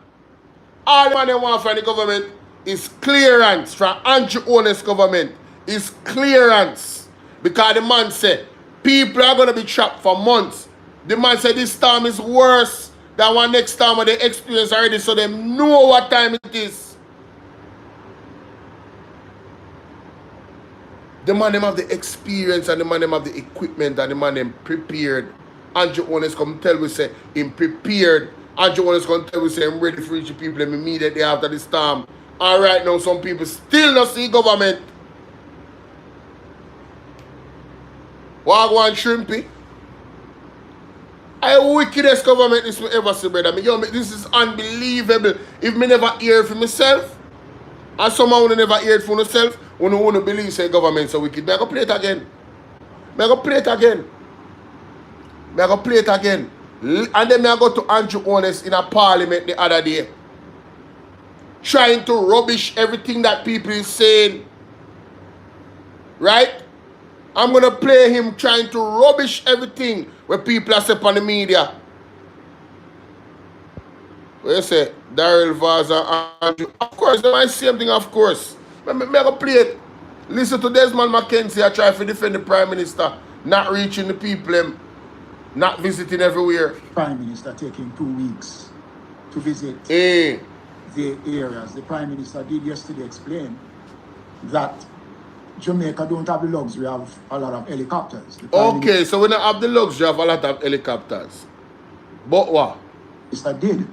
All the man them want from the government is clearance from Andrew Honest government. Is clearance. Because the man said people are going to be trapped for months. The man said this time is worse than one next time when they experience already, so they know what time it is. The man them have the experience and the man them have the equipment and the man them prepared. Andrew Honest come tell we say him prepared. Andrew Honest come tell we say I'm ready for reach the people immediately after the storm. And right now some people still not see government. Wagwan Shrimpy. I wickedest government this me ever see, brother. Yo, this is unbelievable. If me never hear it for myself, and someone who never hear it for themselves, who don't want to believe say government so wicked, I go play it again. I go play it again. I go play it again. And then I go to Andrew Honest in a parliament the other day, trying to rubbish everything that people is saying. Right? I'm going to play him trying to rubbish everything where people are saying on the media. What you say? Daryl Vaza, Andrew. Of course, they might same thing, of course. I'm going to play it. Listen to Desmond McKenzie. I try to defend the Prime Minister, not reaching the people, not visiting everywhere. Prime Minister taking 2 weeks to visit the areas. The Prime Minister did yesterday explain that Jamaica don't have the luxury of a lot of helicopters. Okay, so we don't have the luxury of a lot of helicopters. But what? Minister did,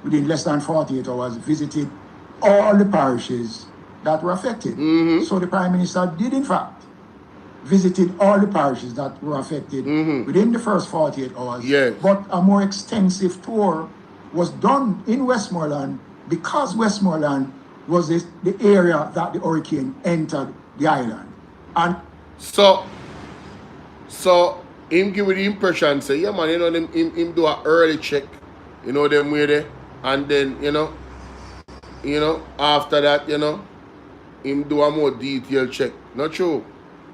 within less than 48 hours, visited all the parishes that were affected. So the Prime Minister did, in fact, visited all the parishes that were affected within the first 48 hours. Yes. But a more extensive tour was done in Westmoreland because Westmoreland was the area that the hurricane entered the island. And so him give the impression say, yeah man, you know, him do an early check, you know, them way there, and then you know, after that, you know, him do a more detailed check. Not true.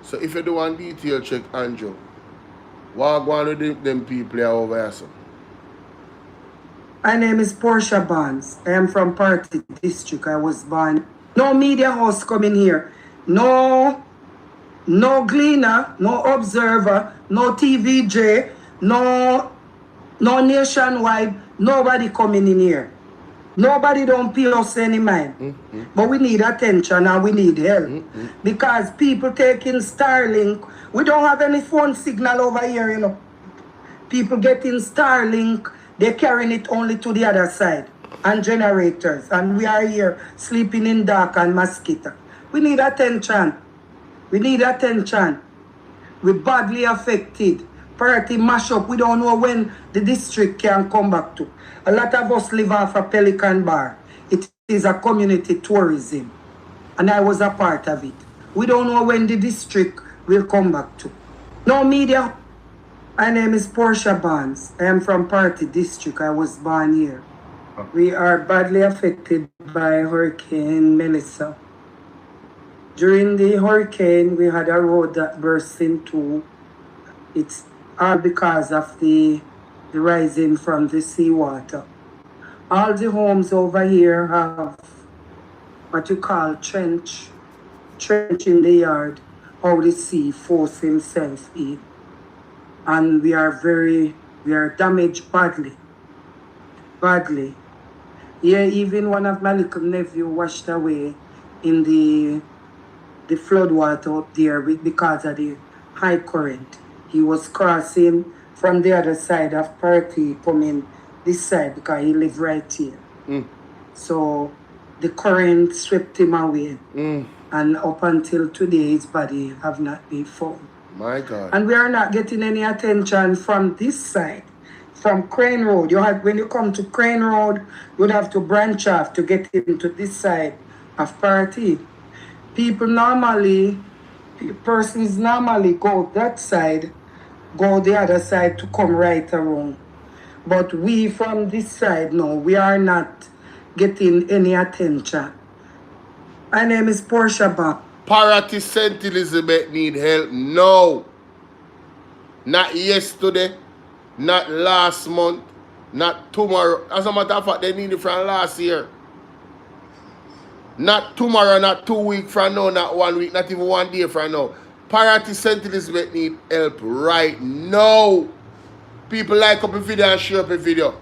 So if you do one detailed check, Andrew, what going with them people over here, so? My name is Portia Barnes. I am from Party District. I was born. No media house coming here. No Gleaner, no Observer, no TVJ, no Nationwide. Nobody coming in here. Nobody don't pay us any mind. But we need attention and we need help. Because people taking Starlink. We don't have any phone signal over here, you know. People getting Starlink. They're carrying it only to the other side. And generators. And we are here sleeping in dark and mosquito. We need attention. We need attention. We're badly affected. Party mash up. We don't know when the district can come back to. A lot of us live off a Pelican Bar. It is a community tourism. And I was a part of it. We don't know when the district will come back to. No media. My name is Portia Barnes. I am from Party District. I was born here. We are badly affected by Hurricane Melissa. During the hurricane, we had a road that burst in two. It's all because of the rising from the seawater. All the homes over here have what you call trench in the yard, how the sea force himself in. And we are damaged badly. Yeah, even one of my little nephew washed away in the flood water up there because of the high current. He was crossing from the other side of Perky, coming this side because he lived right here. So the current swept him away. And up until today, his body have not been found. My God. And we are not getting any attention from this side, from Crane Road. When you come to Crane Road, you would have to branch off to get into this side of Party. Persons normally go that side, go the other side to come right around. But we from this side, no, we are not getting any attention. My name is Portia Bob. Parity St. Elizabeth need help now. Not yesterday, not last month, not tomorrow. As a matter of fact, they need it from last year. Not tomorrow, not 2 weeks from now, not 1 week, not even 1 day from now. Parity St. Elizabeth need help right now. People like up a video and share up a video.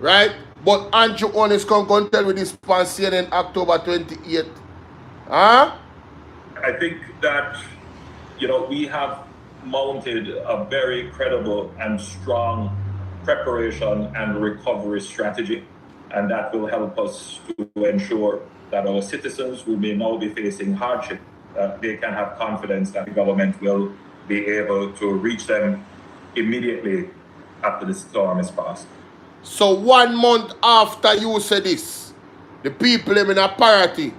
Right? But Andrew Honest come tell me this on CNN October 28th. Huh? I think that, we have mounted a very credible and strong preparation and recovery strategy, and that will help us to ensure that our citizens who may now be facing hardship, they can have confidence that the government will be able to reach them immediately after the storm is passed. So 1 month after you say this, the people in a party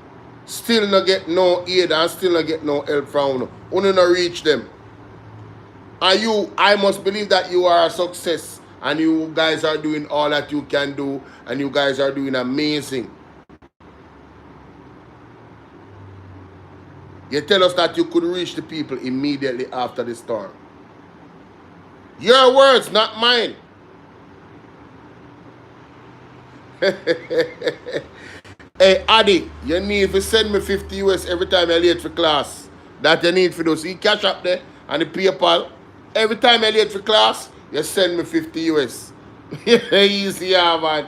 still not get no aid and still not get no help from you. You not reach them. And I must believe that you are a success and you guys are doing all that you can do and you guys are doing amazing. You tell us that you could reach the people immediately after the storm. Your words, not mine. Hey, Addy, you need to send me 50 US every time you're late for class. That you need for those. See cash up there and the PayPal. Every time you're late for class, you send me 50 US. Easy, yeah, man.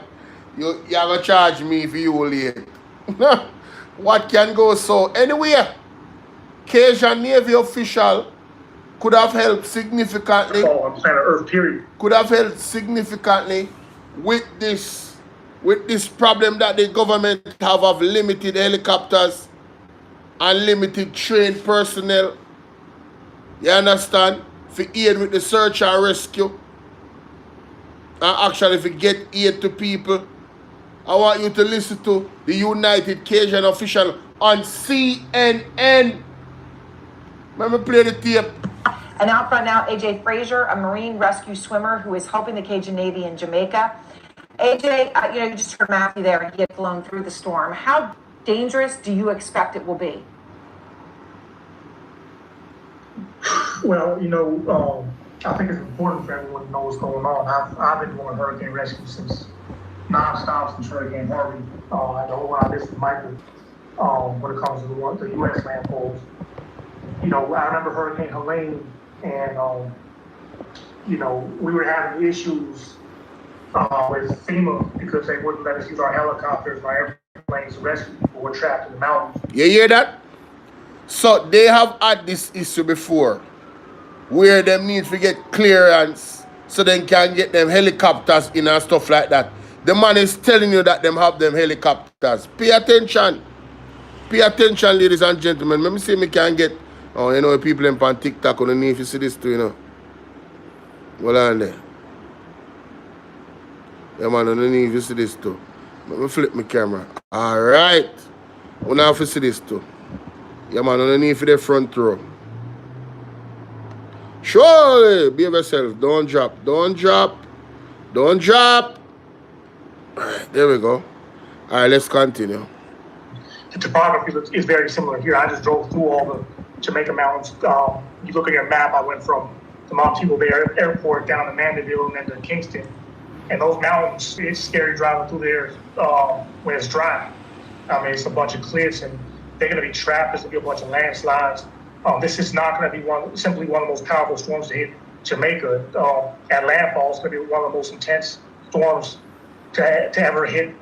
You have to charge me if you late. What can go so? Anyway, Cajun Navy official could have helped significantly. Oh, I'm saying Earth, period. Could have helped significantly with this problem that the government have of limited helicopters and limited trained personnel. You understand? For aid with the search and rescue. And actually for get aid to people. I want you to listen to the United Cajun official on CNN. Let me play the tape. And out front now, AJ Frazier, a Marine rescue swimmer who is helping the Cajun Navy in Jamaica. AJ, you just heard Matthew there, and he had flown through the storm. How dangerous do you expect it will be? Well, I think it's important for everyone to know what's going on. I've been doing hurricane rescue since nonstop since Hurricane Harvey. I know when I listen to Michael when it comes to the U.S. landfalls. I remember Hurricane Helene, and we were having issues with FEMA because they wouldn't let us use our helicopters and our airplanes to rescue people who were trapped in the mountains. You hear that? So they have had this issue before, where they need to get clearance so they can get them helicopters in and stuff like that. The man is telling you that them have them helicopters. Pay attention. Pay attention, ladies and gentlemen. Let me see if I can get, people on TikTok underneath, if you see this too, Hold on there. Yeah, man, underneath, you see this too. Let me flip my camera. All right. We now see this too. Yeah, man, underneath the front row. Surely, behave yourself. Don't drop. Don't drop. Don't drop. All right, there we go. All right, let's continue. The topography is very similar here. I just drove through all the Jamaica mountains. You look at your map, I went from the Montego Bay Airport down to Mandeville and then to Kingston. And those mountains, it's scary driving through there when it's dry. I mean, it's a bunch of cliffs and they're going to be trapped. There's going to be a bunch of landslides. This is not going to be simply one of the most powerful storms to hit Jamaica. At landfall, it's going to be one of the most intense storms to ever hit,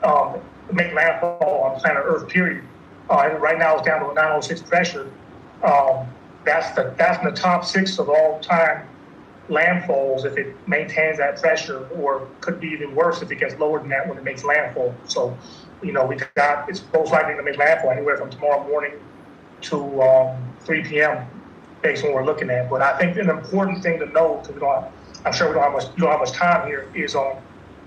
make landfall on planet Earth, period. Right now it's down to a 906 pressure. That's in the top 6 of all time landfalls if it maintains that pressure, or could be even worse if it gets lower than that when it makes landfall. So, it's most likely to make landfall anywhere from tomorrow morning to 3 p.m. based on what we're looking at. But I think an important thing to know, because I'm sure we don't have much time here, is we're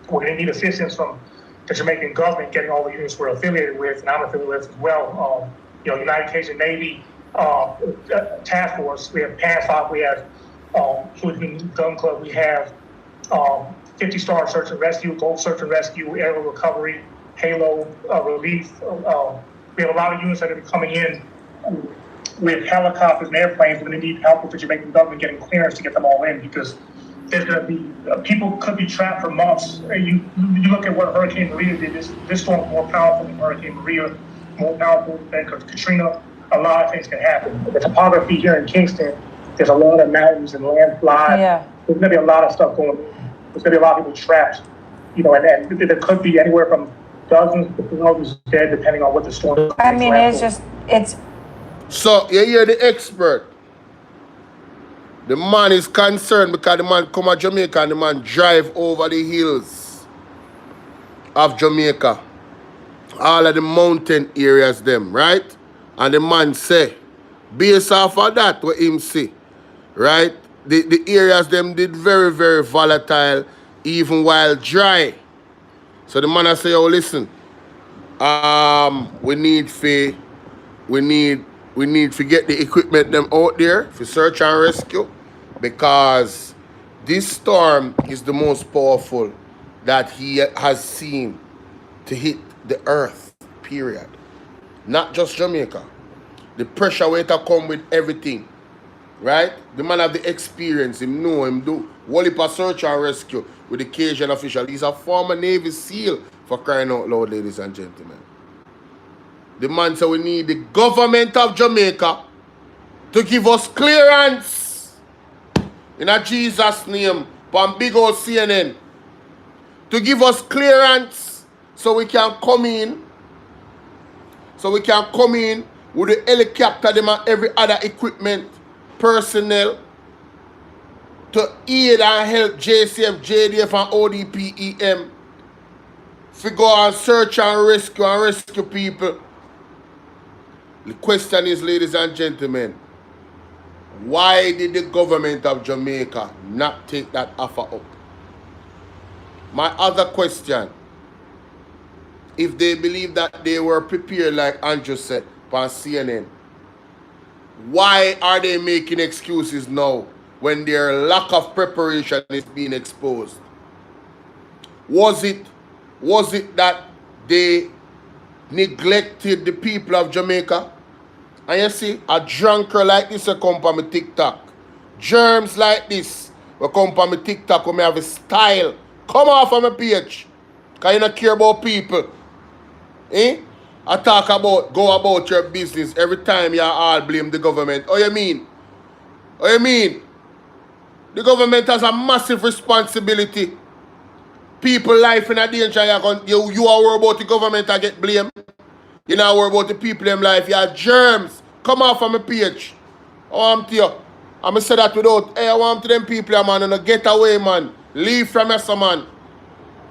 going to need assistance from the Jamaican government getting all the units we're affiliated with, and I'm affiliated with as well. United Cajun Navy Task Force, we have PANFOC, we have Hoodman Gun Club, we have 50-star search and rescue, Gold search and rescue, aerial recovery, Halo relief. We have a lot of units that are coming in with helicopters and airplanes. We're going to need help with the Jamaican government getting clearance to get them all in, because there's going to be people could be trapped for months. You look at what Hurricane Maria did. This storm is more powerful than Hurricane Maria, more powerful than Katrina. A lot of things can happen. The topography here in Kingston, there's a lot of mountains and landslides. Yeah. There's going to be a lot of stuff going on. There's going to be a lot of people trapped. And there could be anywhere from dozens to thousands dead, depending on what the storm is. I mean, it's. So, you hear the expert. The man is concerned because the man come to Jamaica and the man drive over the hills of Jamaica. All of the mountain areas them, right? And the man say, based off of that, what him see, right? The areas them did very, very volatile, even while dry. So the man say, oh, listen, we need to get the equipment them out there for search and rescue, because this storm is the most powerful that he has seen to hit the earth, period. Not just Jamaica. The pressure will come with everything, right? The man have the experience, him know, him do whole heap of search and rescue with the Cajun official. He's a former Navy SEAL, for crying out loud, ladies and gentlemen. The man said we need the government of Jamaica to give us clearance in a Jesus name, from big old CNN, to give us clearance so we can come in, with the helicopter them and every other equipment, personnel, to aid and help JCF, JDF and ODPEM to go and search and rescue people. The question is, ladies and gentlemen, why did the government of Jamaica not take that offer up? My other question, if they believe that they were prepared, like Andrew said on CNN, why are they making excuses now when their lack of preparation is being exposed? Was it that they neglected the people of Jamaica? And you see, a drunker like this will come from my TikTok. Germs like this will come from my TikTok when I have a style. Come off of my page. Because you don't care about people. I talk about, go about your business every time you all blame the government. Oh, you mean? The government has a massive responsibility. People life in a danger. You are worried about the government and get blamed. You know worry about the people in life. You have germs. Come off from my page. I want to you. I'm going to say that without, I want to them people, man, and get away, man. Leave from us, man.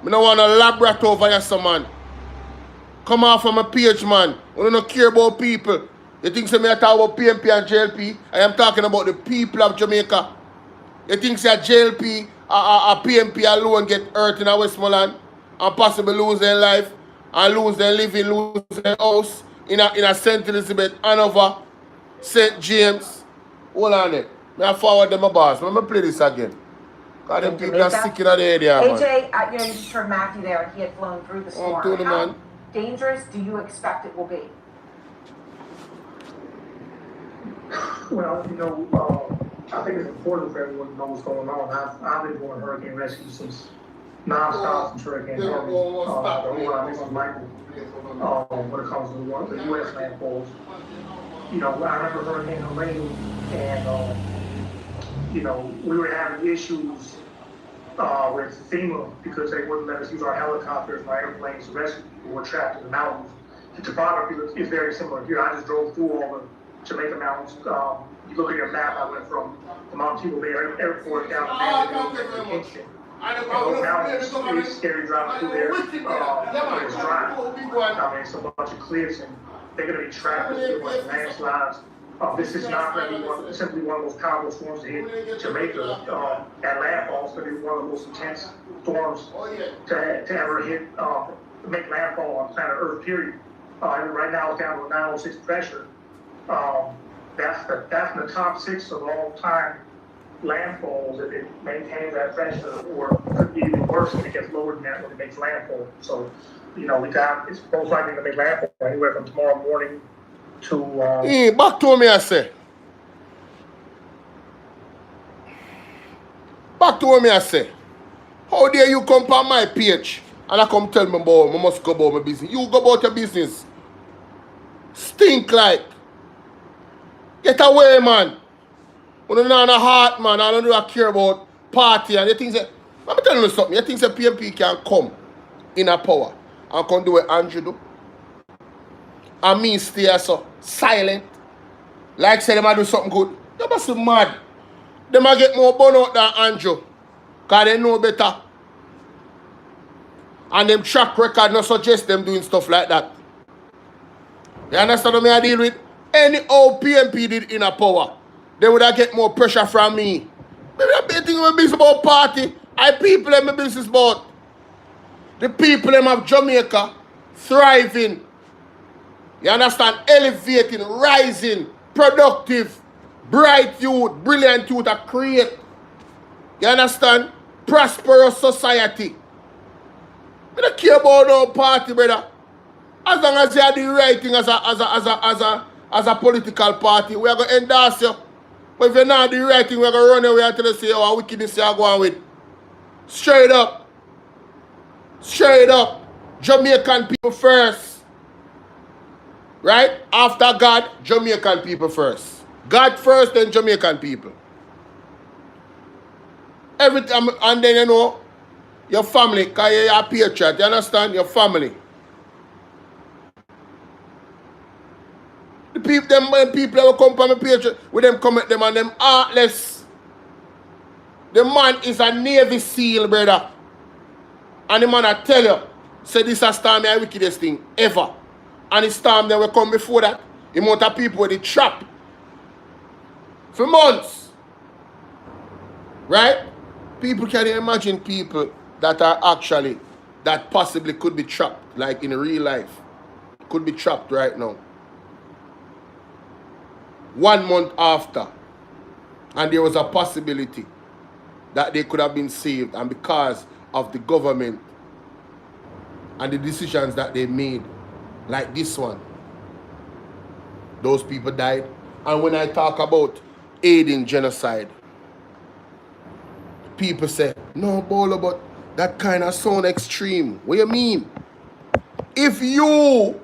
I don't want a lab rat over us, man. Come off from my page, man. I don't care about people. You think so me I talk about PMP and JLP? I am talking about the people of Jamaica. You think say JLP, a PMP alone get hurt in Westmoreland and possibly lose their life and lose their living, lose their house in a St. Elizabeth, Hanover, St. James. Hold on there. May I forward them a boss. Let me play this again. Because them people are sick in the area, man. AJ, you just heard Matthew there. He had flown through the storm. How dangerous do you expect it will be? Well, I think it's important for everyone to know what's going on. I've been doing hurricane rescue since non-stop since Hurricane Harvey. This is Michael. When it comes to the U.S. landfalls, I remember Hurricane Enuh, and we were having issues with FEMA because they wouldn't let us use our helicopters and our airplanes to rescue people who were trapped in the mountains. The topography is very similar here. I just drove through all the Jamaica mountains. You look at your map, I went from the Montego Bay Airport down to Mandeville to Kingston. And those mountains, it's scary driving through there. It's dry. I mean, it's a bunch of cliffs, and they're going to be trapped with like landslides. This is not going to be simply one of those powerful storms to hit Jamaica. At landfall, it's going to be one of the most intense storms to ever hit, make landfall on planet Earth, period. Right now, it's down to a 906 pressure. That's in the top 6 of all time landfalls. If it maintains that pressure, or could be even worse if it gets lower than that when it makes landfall. So, it's most likely going to make landfall anywhere from tomorrow morning to. Back to me, I say. Back to me, I say. How dare you come on my page and I come tell me about I must go about my business? You go about your business. Stink like. Get away, man. When you're not a heart, man, I don't care about party and the things that. Let me tell you something. You think the PMP can come in a power and can do what Andrew do? And me stay so silent. Like say them a do something good. You must be mad. Them a get more burn out than Andrew. Because they know better. And them track record not suggest them doing stuff like that. You understand what I deal with? Any old PMP did in a power, they would have get more pressure from me. Maybe I'm thinking my business about party. I people in my business about. The people in of Jamaica thriving. You understand? Elevating, rising, productive, bright youth, brilliant youth that create. You understand? Prosperous society. I don't care about no party, brother. As long as you are doing the right thing as a political party, we are going to endorse you. But if you're not doing the right thing, we are going to run away until they say, oh, wickedness you are going with. Straight up. Straight up. Jamaican people first. Right? After God, Jamaican people first. God first, then Jamaican people. Every time, and then your family, because you're a patriot, you understand? Your family. The people, them people that will come from a patriot, with them come at them and them heartless. The man is a Navy SEAL, brother. And the man I tell you, say this is the wickedest thing ever. And it's time that will come before that. The amount of people with the trap. For months. Right? People can imagine people that are actually, that possibly could be trapped, like in real life. Could be trapped right now. 1 month after. And there was a possibility that they could have been saved. And because of the government and the decisions that they made, like this one, those people died. And when I talk about aiding genocide, people say, no, Bolo, but that kind of sound extreme. What do you mean? If you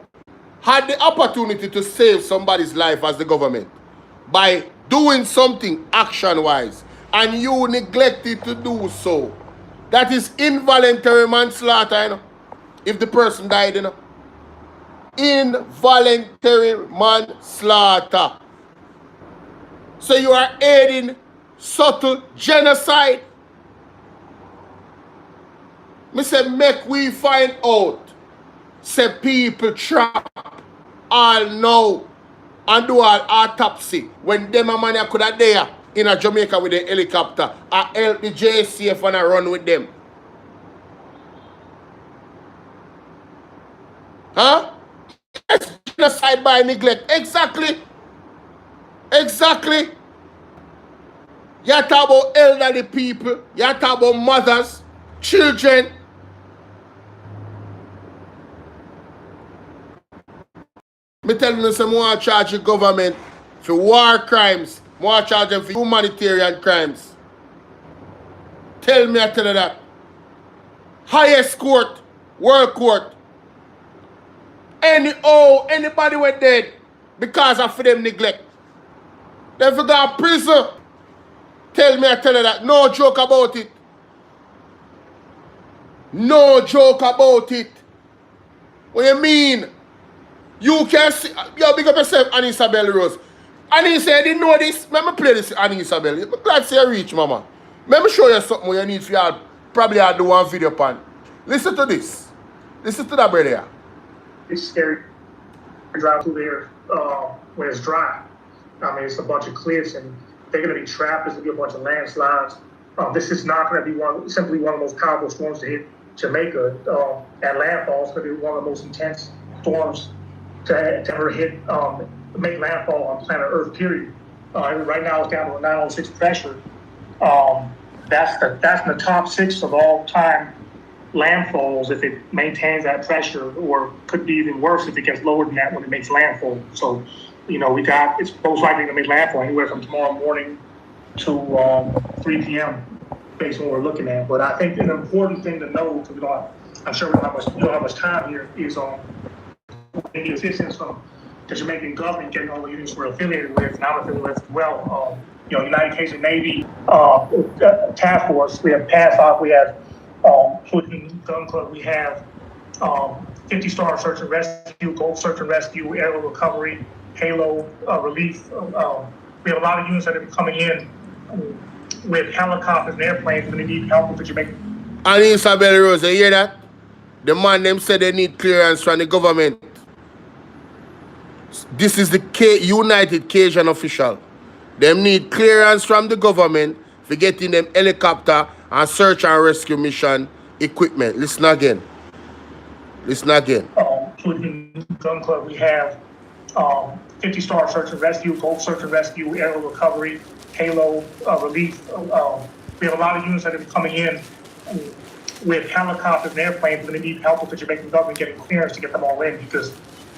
had the opportunity to save somebody's life as the government by doing something action-wise, and you neglected to do so, that is involuntary manslaughter, you know? If the person died, you know? Involuntary manslaughter. So you are aiding subtle genocide. Me say, make we find out. Say people trap all now and do all autopsy. When them a man could have there in a Jamaica with a helicopter, I help the JCF and I run with them. Huh? It's genocide by neglect. Exactly. Exactly. You talk about elderly people. You talk about mothers, children. Me telling you some more charge the government for war crimes. More charge them for humanitarian crimes. Tell me I tell you that. Highest court, world court. Anybody were dead because of them neglect. They forgot prison. Tell me I tell you that. No joke about it. No joke about it. What you mean? You can see, yo, big up yourself, Annie Isabel Rose. Annie said, I didn't know this. Let me play this, Annie Isabel. I'm glad to see you reach, mama. Let me show you something you need for you. Probably had do one video pan. Listen to this. Listen to that, brother. It's scary to drive through there when it's dry. I mean, it's a bunch of cliffs, and they're going to be trapped. There's going to be a bunch of landslides. This is not going to be simply one of the most powerful storms to hit Jamaica. At landfall, it's going to be one of the most intense storms to ever hit, make landfall on planet Earth, period. Right now, it's down to a 906 pressure. That's in the top 6 of all time landfalls if it maintains that pressure, or could be even worse if it gets lower than that when it makes landfall. So, it's most likely to make landfall anywhere from tomorrow morning to 3 p.m. based on what we're looking at. But I think an important thing to know, because I'm sure we don't have much time here, is any assistance from the Jamaican government getting all the units we're affiliated with, and I'm affiliated with as well. United Cajun Navy task force, we have PASOC, we have Platoon Gun Club, we have 50-star search and rescue, Gold search and rescue, aerial recovery, Halo relief. We have a lot of units that are coming in with helicopters and airplanes when they need help with the Jamaican. And Isabel Rose, you hear that? The man them said they need clearance from the government. This is the United Cajun official. Them need clearance from the government for getting them helicopter and search and rescue mission equipment. Listen again. Listen again. Gun Club, we have 50-star search and rescue, Gold search and rescue, aerial recovery, Halo relief. We have a lot of units that are coming in with helicopters and airplanes when they need help with the Jamaican government getting clearance to get them all in, because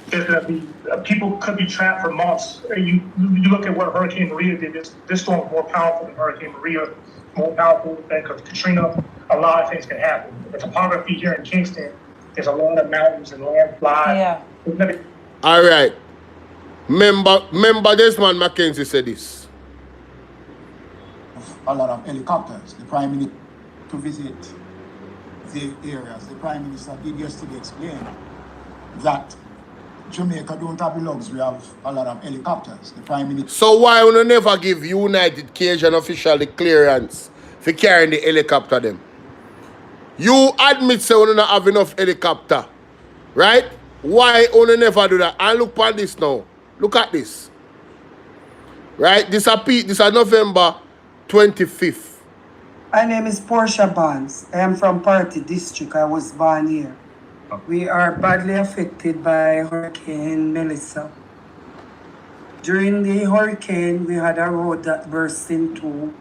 there's going to be people could be trapped for months. You look at what Hurricane Maria did. This storm is more powerful than Hurricane Maria, more powerful than Katrina. A lot of things can happen. The topography here in Kingston, there's a lot of mountains and landslides. Yeah. All right. Remember this man Mackenzie said this. A lot of helicopters. The Prime Minister to visit the areas. The Prime Minister did yesterday explain that Jamaica don't have the luxury of a lot of helicopters. The Prime Minister. So why would you never give United Cajun official the clearance for carrying the helicopter them? You admit say you don't have enough helicopter, right? Why you never do that? And look at this now. Look at this. Right? This is November 25th. My name is Portia Barnes. I am from Party District. I was born here. We are badly affected by Hurricane Melissa. During the hurricane, we had a road that burst into.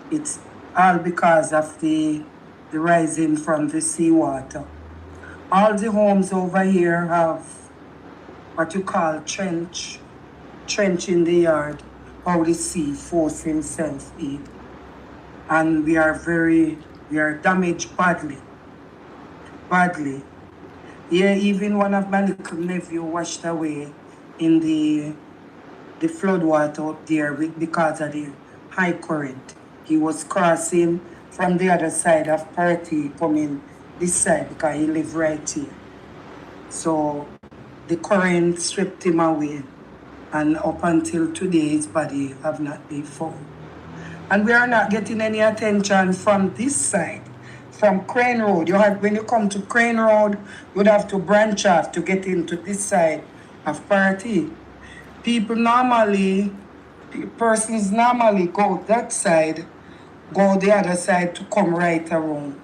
It's all because of the rising from the seawater. All the homes over here have what you call trench in the yard, how the sea force himself in. And we are damaged badly. Yeah, even one of my little nephew washed away in the flood water up there because of the high current. He was crossing from the other side of Party, coming this side because he lived right here. So the current swept him away, and up until today his body have not been found. And we are not getting any attention from this side. From Crane Road, when you come to Crane Road, you'd have to branch off to get into this side of Party. Persons normally go that side, go the other side to come right around.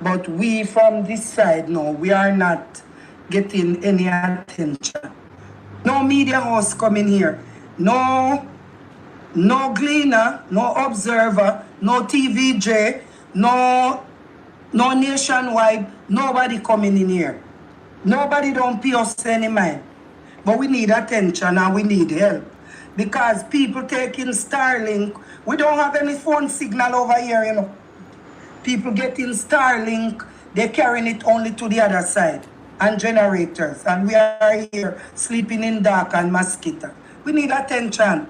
But we from this side, no, we are not getting any attention. No media house coming here. No Gleaner, no Observer, no TVJ, no Nationwide, nobody coming in here. Nobody don't pay us any mind. But we need attention and we need help. Because people taking Starlink, we don't have any phone signal over here, you know. People getting Starlink, they're carrying it only to the other side. And generators. And we are here sleeping in dark and mosquito. We need attention.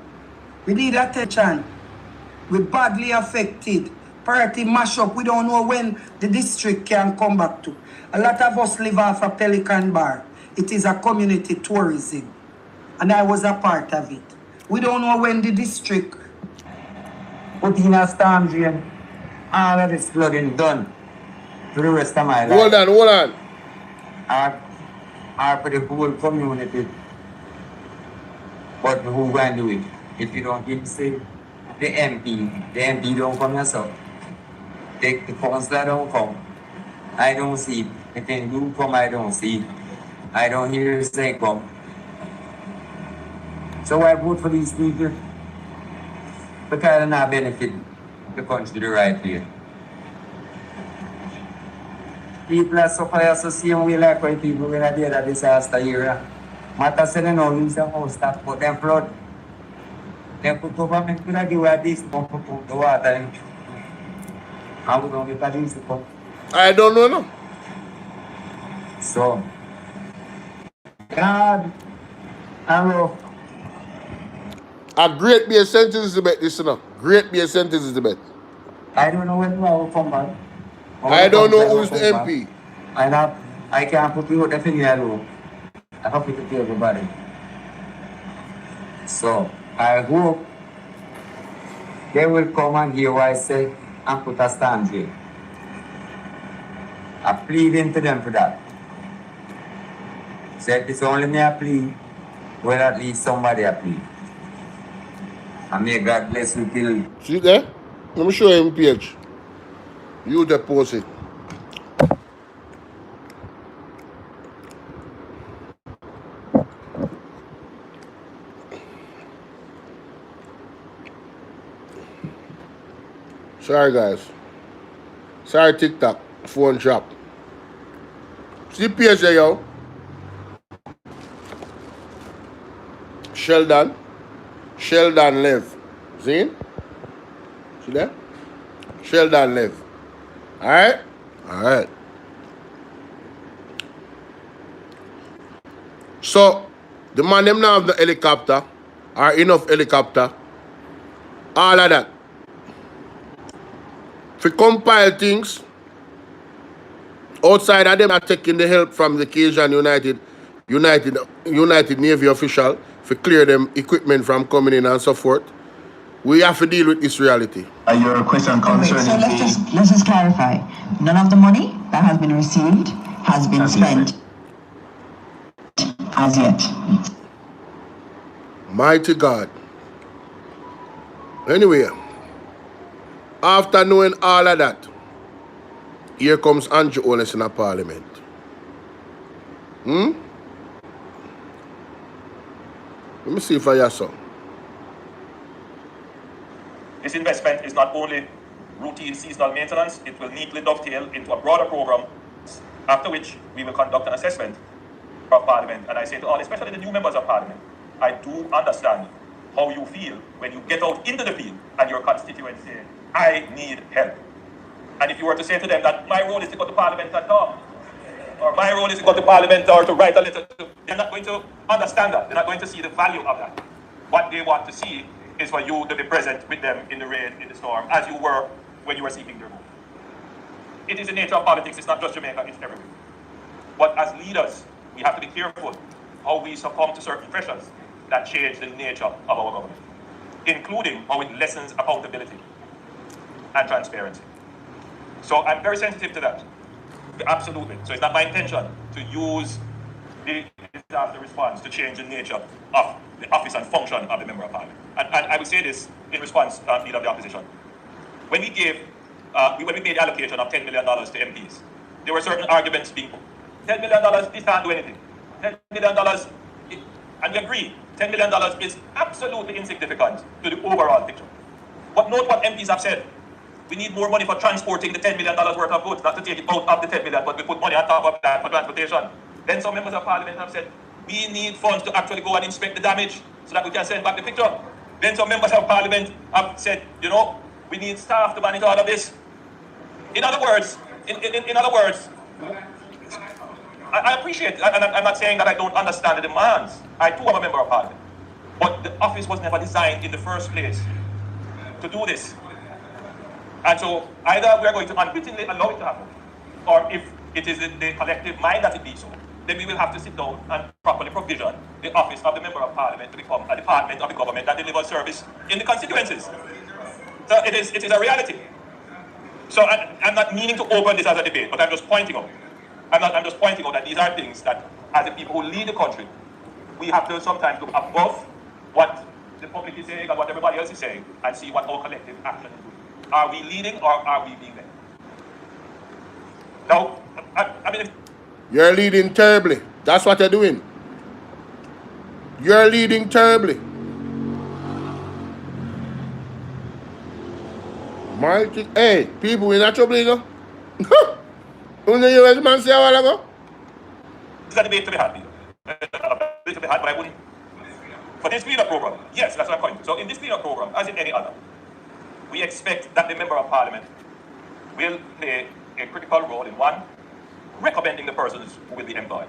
We're badly affected. property mash up. We don't know when the district can come back to. A lot of us live off a Pelican Bar. It is a community tourism. And I was a part of it. We don't know when the district put in a storm drain. All of this flooding done for the rest of my life. Hold on. Or for the whole community. But who going to do it? If you don't give say the MP don't come yourself. The councillor don't come. I don't see it. If they do come, I don't see it. I don't hear you say come. So I vote for these people because they not benefit the country the right way. People are suffering the same way like when people when they had a disaster area. Matter say they don't use the house that but them flood. They put government could have given this pump the water. How we don't get this pump? I don't know no. So God, hello. A great be a sentence is the bet, this enough. Great be a sentence is the bet. I don't know when I will come back. I don't know who's the MP. I can't put you the thing alone. I have to tell everybody. So I hope they will come and hear what I say and put a stand here. I plead to them for that. So if it's only me I plead, well at least somebody I plead. And may God bless you till. See there? Let me show him page. You deposit it. Sorry guys. Sorry TikTok. Phone drop. See the page there, yo. Sheldon live. See? See there? Sheldon live. Alright? Alright. So, the man them now have the helicopter, or enough helicopter, all of that. If you compile things, outside of them are taking the help from the Cajun United Navy official to clear them equipment from coming in and so forth. We have to deal with this reality. Your question concerning so let's just clarify. None of the money that has been received has been spent as yet. Mighty God. Anyway, after knowing all of that, here comes Andrew Holness in a parliament. Let me see if I hear so. This investment is not only routine seasonal maintenance, it will neatly dovetail into a broader program, after which we will conduct an assessment of Parliament. And I say to all, especially the new members of Parliament, I do understand how you feel when you get out into the field and your constituents say, I need help. And if you were to say to them that my role is to go to Parliament and talk, or my role is to go to Parliament or to write a letter, they're not going to understand that. They're not going to see the value of that. What they want to see is for you to be present with them in the rain, in the storm, as you were when you were seeking their vote. It is the nature of politics. It's not just Jamaica, it's everywhere. But as leaders, we have to be careful how we succumb to certain pressures that change the nature of our government, including how it lessens accountability and transparency. So I'm very sensitive to that. Absolutely. So it's not my intention to use the disaster response to change the nature of the office and function of the Member of Parliament. And I will say this in response, Leader of the Opposition. When we gave, when we made the allocation of $10 million to MPs, there were certain arguments being put. $10 million, this can't do anything. $10 million, and we agree, $10 million is absolutely insignificant to the overall picture. But note what MPs have said. We need more money for transporting the $10 million worth of goods, not to take it out of the $10 million, but we put money on top of that for transportation. Then some members of Parliament have said, we need funds to actually go and inspect the damage so that we can send back the picture. Then some members of Parliament have said, you know, we need staff to manage all of this. In other words, in other words, I appreciate, and I'm not saying that I don't understand the demands. I too am a member of Parliament. But the office was never designed in the first place to do this. And so either we are going to unwittingly allow it to happen, or if it is in the collective mind that it be so, then we will have to sit down and properly provision the office of the Member of Parliament to become a department of the government that delivers service in the constituencies. So it is a reality. So I'm not meaning to open this as a debate, but I'm just pointing out. I'm just pointing out that these are things that, as the people who lead the country, we have to sometimes look above what the public is saying and what everybody else is saying and see what our collective action is doing. Are we leading or are we being led? Now, I mean... You're leading terribly. That's what you're doing. You're leading terribly. Hey, people, we're not trouble, you know? Who the US man say a while ago? It's a debate to be had, to be had, but I wouldn't... For this cleanup program, yes, that's my point. So in this cleanup program, as in any other, we expect that the Member of Parliament will play a critical role in one, recommending the persons who will be employed.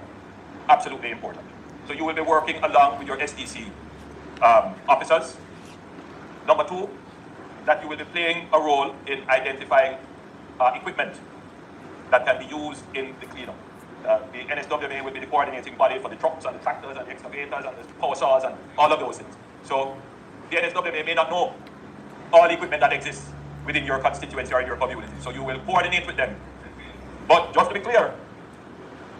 Absolutely important. So you will be working along with your SDC officers. Number two, that you will be playing a role in identifying equipment that can be used in the cleanup. The NSWMA will be the coordinating body for the trucks and the tractors and the excavators and the power saws and all of those things. So the NSWMA may not know all the equipment that exists within your constituency or your community. So you will coordinate with them. But just to be clear,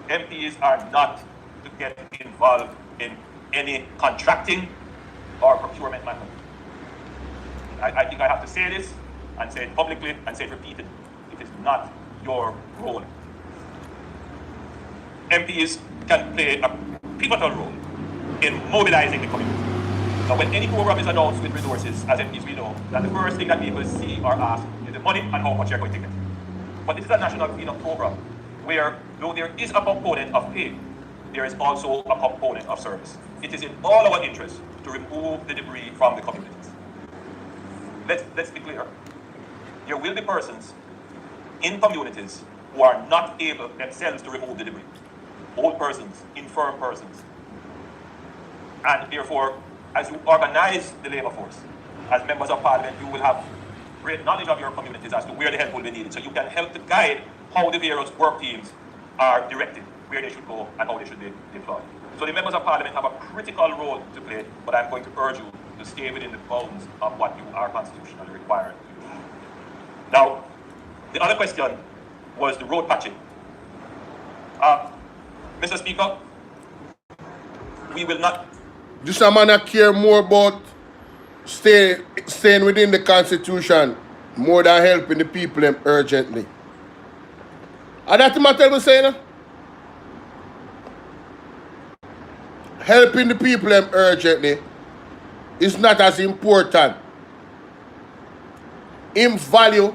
MPs are not to get involved in any contracting or procurement matter. I think I have to say this and say it publicly and say it repeatedly. It is not your role. MPs can play a pivotal role in mobilizing the community. Now, when any program is announced with resources, as MPs we know, that the first thing that people see or ask is the money and how much you're going to get. But this is a national cleanup program where, though there is a component of pay, there is also a component of service. It is in all our interest to remove the debris from the communities. Let's be clear. There will be persons in communities who are not able themselves to remove the debris. Old persons, infirm persons. And therefore, as you organize the labor force, as members of parliament, you will have great knowledge of your communities as to where the help will be needed. So you can help to guide how the various work teams are directed, where they should go and how they should be deployed. So the members of parliament have a critical role to play, but I'm going to urge you to stay within the bounds of what you are constitutionally required to do. Now, the other question was the road patching. Mr. Speaker, we will not... This man care more about staying within the Constitution more than helping the people urgently. And that's what I'm saying. Helping the people urgently is not as important. In value,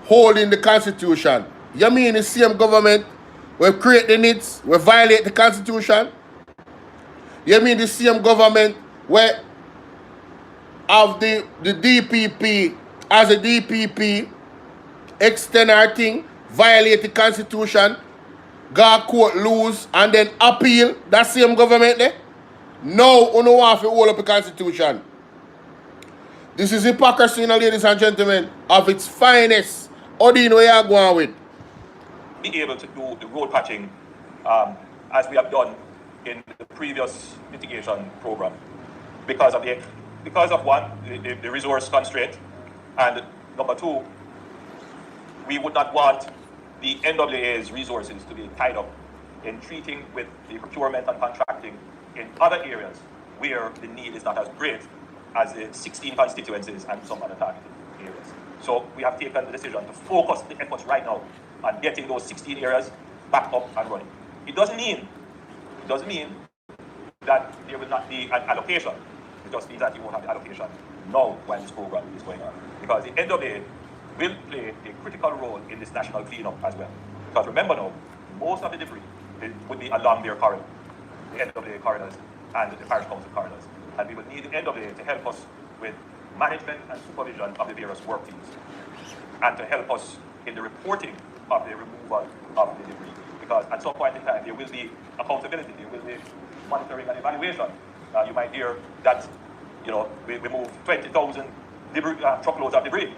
holding the Constitution. You mean the same government will create the needs, will violate the Constitution? You mean the same government where of the DPP, as a DPP, extend our thing, violate the Constitution, go court, lose, and then appeal that same government there? No, you don't want to hold up the Constitution. This is hypocrisy, ladies and gentlemen, of its finest. How do you know where you're going with? Be able to do the road patching as we have done in the previous mitigation program because of one, the resource constraint, and number two, we would not want the NWA's resources to be tied up in treating with the procurement and contracting in other areas where the need is not as great as the 16 constituencies and some other targeted areas. So we have taken the decision to focus the efforts right now on getting those 16 areas back up and running. It doesn't mean that there will not be an allocation. It just means that you won't have the allocation now while this program is going on. Because the NWA will play a critical role in this national cleanup as well. Because remember now, most of the debris would be along their corridor, the NWA corridors and the parish council corridors. And we will need the NWA to help us with management and supervision of the various work teams, and to help us in the reporting of the removal of the debris. Because at some point in time, there will be accountability, there will be monitoring and evaluation. You might hear that, we moved 20,000 truckloads of debris.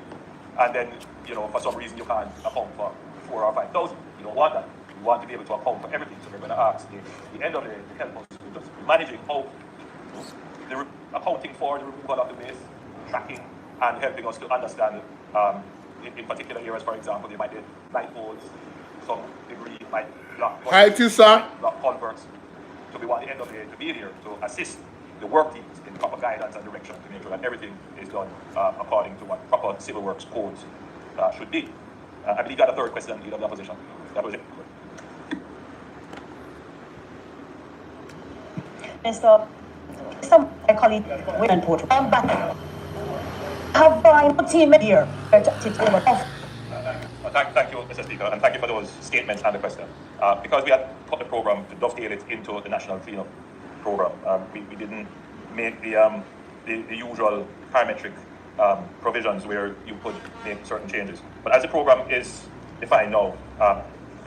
and then, you know, for some reason you can't account for 4,000 or 5,000. You don't want that. You want to be able to account for everything. So we're going to ask the end of the help us to just managing how the accounting for the removal of the waste, tracking, and helping us to understand in particular areas, for example, they might be light poles, some debris might block culverts. So we want the end of the day to be here to assist the work teams in proper guidance and direction to make sure that everything is done according to what proper civil works codes should be. I believe you had a third question, leader of the opposition. That was it. Mr. My colleague, Women Port, I'm back. Have I team here? Thank you, Mr. Speaker, and thank you for those statements and the question. Because we had put the program to dovetail it into the National Cleanup Program, we didn't make the usual parametric provisions where you could make certain changes. But as the program is defined now,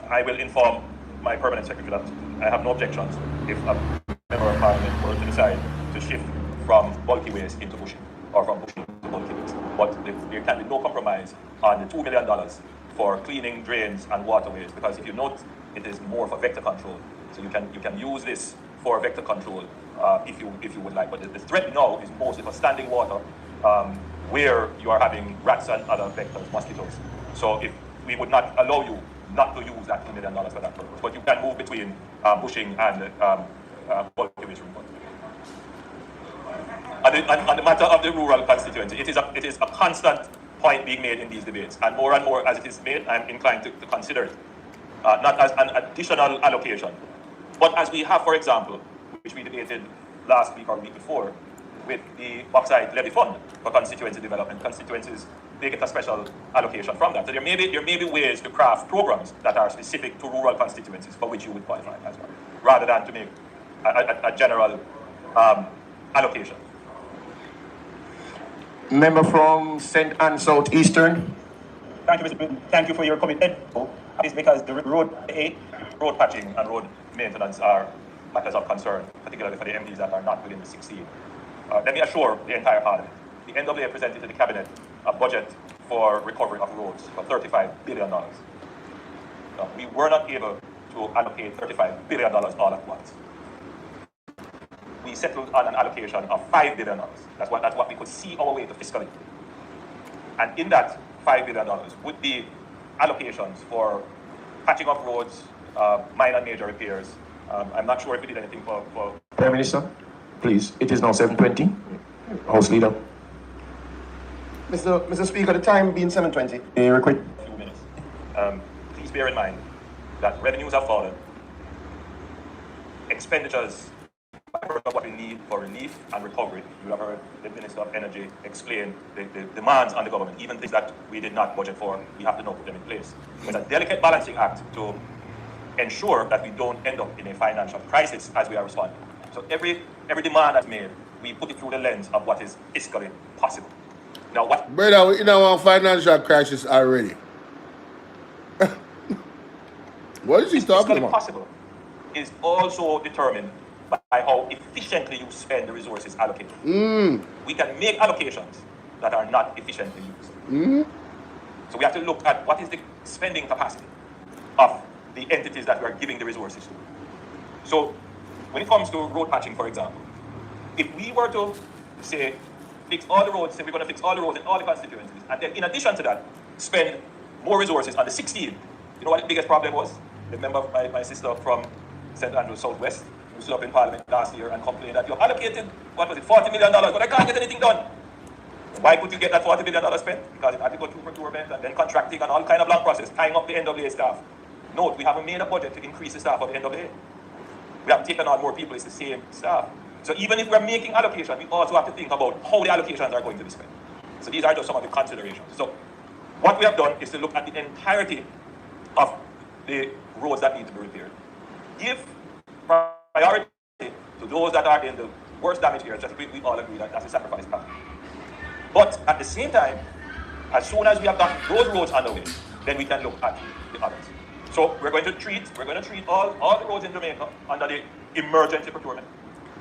I will inform my permanent secretary that I have no objections if a member of Parliament were to decide to shift from bulky waste into bushing, or from bushing to bulky waste. But there can be no compromise on the $2 million for cleaning drains and waterways, because if you note, it is more for vector control. So you can use this for vector control if you would like. But the threat now is mostly for standing water, where you are having rats and other vectors, mosquitoes. So if we would not allow you not to use that $2 million for that purpose, but you can move between bushing and bulky waste removal. On the matter of the rural constituency, it is a constant point being made in these debates, and more as it is made, I'm inclined to consider it not as an additional allocation, but as we have, for example, which we debated last week or week before, with the bauxite levy fund for constituency development. Constituencies, they get a special allocation from that. So there may be ways to craft programs that are specific to rural constituencies for which you would qualify as well, rather than to make a general allocation. Member from St. Anne Southeastern. Thank you, Mr. President. Thank you for your commitment. It's because the road patching and road maintenance are matters of concern, particularly for the MPs that are not within the 16. Let me assure the entire Parliament, the NWA presented to the Cabinet a budget for recovery of roads for $35 billion. We were not able to allocate $35 billion all at once. We settled on an allocation of $5 billion. That's what we could see our way to fiscally. And in that $5 billion would be allocations for patching up roads, minor and major repairs. I'm not sure if we did anything for... Prime Minister, please. It is now 7:20. House Leader. Mr. Speaker, the time being 7:20. Request. A few minutes. Please bear in mind that revenues have fallen. Expenditures, what we need for relief and recovery. You have heard the Minister of Energy explain the demands on the government, even things that we did not budget for, we have to now put them in place. It's a delicate balancing act to ensure that we don't end up in a financial crisis as we are responding. So every demand that's made, we put it through the lens of what is fiscally possible. Now what... Brother, we're in a financial crisis already. What is he talking about? Possible is also determined by how efficiently you spend the resources allocated. We can make allocations that are not efficiently used. So we have to look at what is the spending capacity of the entities that we are giving the resources to. So when it comes to road patching, for example, if we were to say, fix all the roads, say we're going to fix all the roads in all the constituencies, and then in addition to that, spend more resources on the 16, you know what the biggest problem was? Remember my sister from St. Andrews Southwest, who stood up in Parliament last year and complained that you allocated, what was it, $40 million, but I can't get anything done. Why could you get that $40 million spent? Because it had to go through procurement and then contracting and all kind of long process, tying up the NWA staff. Note, we haven't made a budget to increase the staff of the NWA. We haven't taken on more people, it's the same staff. So even if we're making allocation, we also have to think about how the allocations are going to be spent. So these are just some of the considerations. So what we have done is to look at the entirety of the roads that need to be repaired. Give priority to those that are in the worst damaged areas. We all agree that that's a sacrifice path. But at the same time, as soon as we have gotten those roads underway, then we can look at the others. So we're going to treat all the roads in Jamaica under the emergency procurement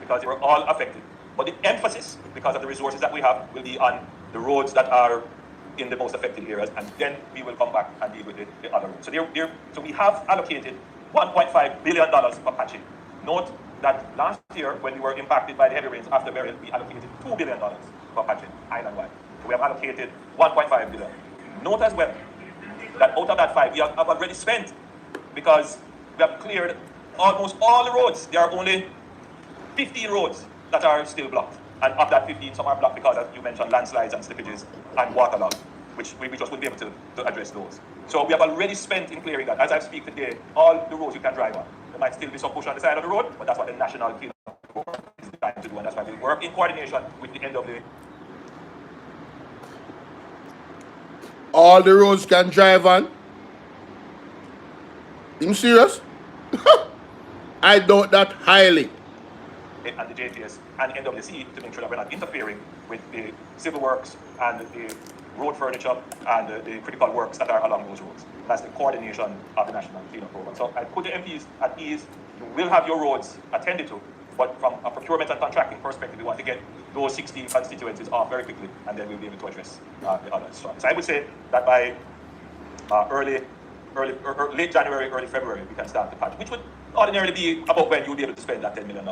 because they were all affected. But the emphasis, because of the resources that we have, will be on the roads that are in the most affected areas, and then we will come back and deal with the other roads. So we have allocated $1.5 billion for patching. Note that last year, when we were impacted by the heavy rains after burial, we allocated $2 billion for patching island-wide. So we have allocated $1.5 billion. Note as well that out of that 5, we have already spent, because we have cleared almost all the roads. There are only 15 roads that are still blocked. And of that 15, some are blocked because, as you mentioned, landslides and slippages and waterlogged, which we just wouldn't be able to address those. So we have already spent in clearing that. As I speak today, all the roads you can drive on. There might still be some bush on the side of the road, but that's what the National Cleanup Program is designed to do, and that's why we work in coordination with the NWA. All the roads can drive on? You serious? I doubt that highly. And the JPS and the NWC to make sure that we're not interfering with the civil works and the road furniture and the critical works that are along those roads. That's the coordination of the National Cleanup Program. So I put the MPs at ease. You will have your roads attended to, but from a procurement and contracting perspective, we want to get those 16 constituencies off very quickly, and then we'll be able to address the others. So I would say that by late January, early February, we can start the patch, which would ordinarily be about when you'll be able to spend that $10 million.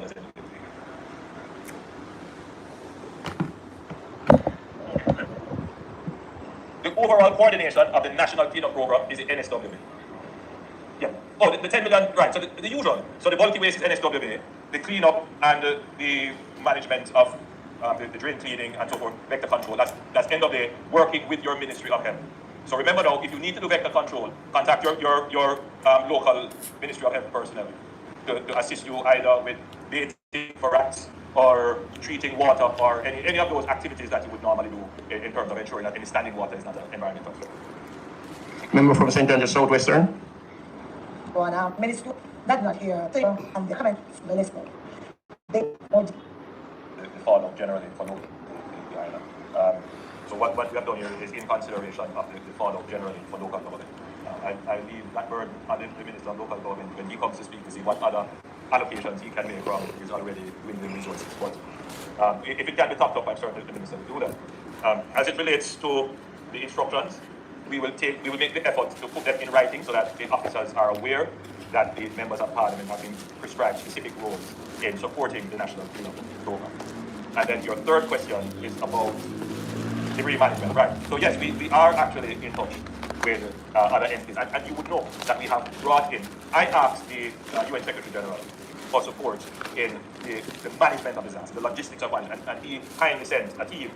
The overall coordination of the National Cleanup Program is the NSWA. Yeah. Oh, the $10 million, right. So the usual. So the bulky waste is NSWA. The cleanup and the management of the drain cleaning and so forth, vector control, that's NWA working with your Ministry of Health. So remember now, if you need to do vector control, contact your local Ministry of Health personnel to assist you either with baiting for rats or treating water or any of those activities that you would normally do in terms of ensuring that any standing water is not an environmental threat. Member from St. Andrews Southwestern. On Minister, that's not here, and the comment the listener. The fallout generally for the island. So what we have done here is in consideration of the fallout generally for local government. I leave that burden on the Minister of Local Government when he comes to speak to see what other allocations he can make from his already dwindling resources. But if it can be topped up, I'm certain the Minister will do that. As it relates to the instructions, we will make the effort to put them in writing so that the officers are aware that the members of Parliament have been prescribed specific roles in supporting the National Cleanup Program. And then your third question is about debris management, right? So yes, we are actually in touch with other entities, and you would know that we have brought in, I asked the UN Secretary General for support in the management of disaster, the logistics of management, and he kindly sent a team,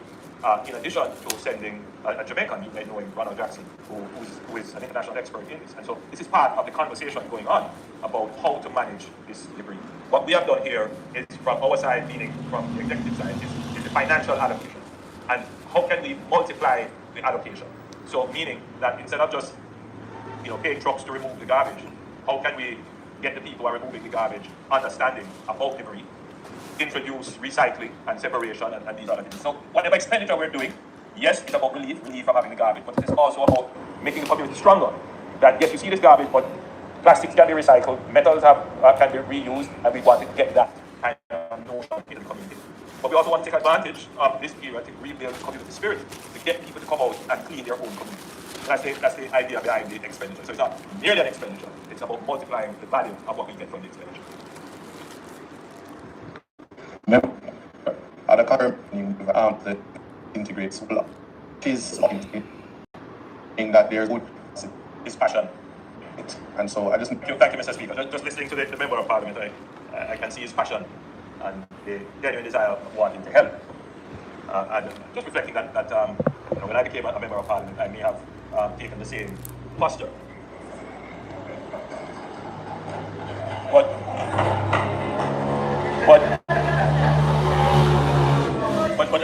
in addition to sending a Jamaican, you may know him, Ronald Jackson, who is an international expert in this. And so this is part of the conversation going on about how to manage this debris. What we have done here is from our side, meaning from the executive side, is the financial allocation. And how can we multiply the allocation? So meaning that instead of just paying trucks to remove the garbage, how can we get the people who are removing the garbage understanding about debris, introduce recycling and separation and these other things. So whatever expenditure we're doing, yes, it's about relief from having the garbage, but it's also about making the community stronger. That yes, you see this garbage, but plastics can be recycled, metals can be reused, and we want to get that kind of notion in the community. But we also want to take advantage of this period to rebuild community spirit, to get people to come out and clean their own community. That's the idea behind the expenditure. So it's not merely an expenditure, it's about multiplying the value of what we get from the expenditure. Other current that integrates solar is something that there's good passion. And so I just thank you, Mr. Speaker. Just listening to the Member of Parliament, I can see his passion and the genuine desire of wanting to help. And just reflecting that when I became a Member of Parliament, I may have taken the same posture. But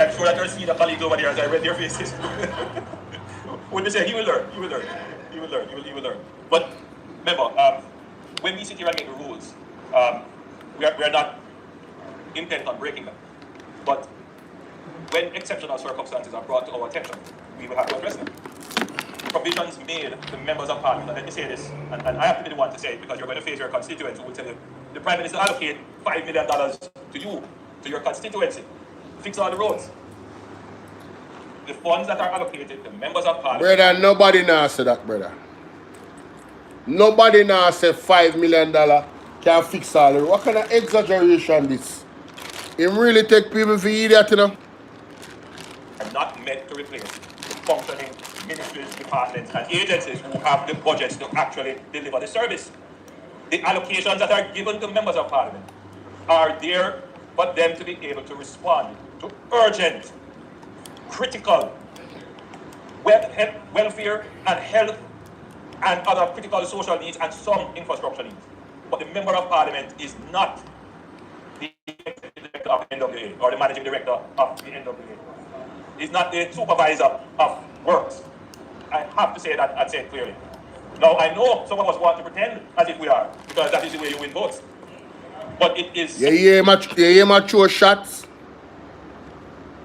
I'm sure that you're seeing the colleagues over there as I read their faces. When they say, he will learn. But remember, when we sit here and make the rules, we are not intent on breaking them. But when exceptional circumstances are brought to our attention, we will have to address them. Provisions made to members of Parliament, and let me say this, and I have to be the one to say it because you're going to face your constituents who will tell you, the Prime Minister allocate $5 million to you, to your constituency. Fix all the roads. the funds that are allocated to members of parliament. Brother, nobody now say that, brother. Nobody now say $5 million can fix all the. What kind of exaggeration this? It really take people for idiot, you know? Are not meant to replace the functioning ministries, departments, and agencies who have the budgets to actually deliver the service. The allocations that are given to members of parliament are there for them to be able to respond to urgent, critical welfare and health and other critical social needs and some infrastructure needs. But the member of parliament is not the director of the NWA or the managing director of the NWA. He's not the supervisor of works. I have to say that and say it clearly. Now, I know some of us want to pretend as if we are, because that is the way you win votes. But it is... You hear my throw shots?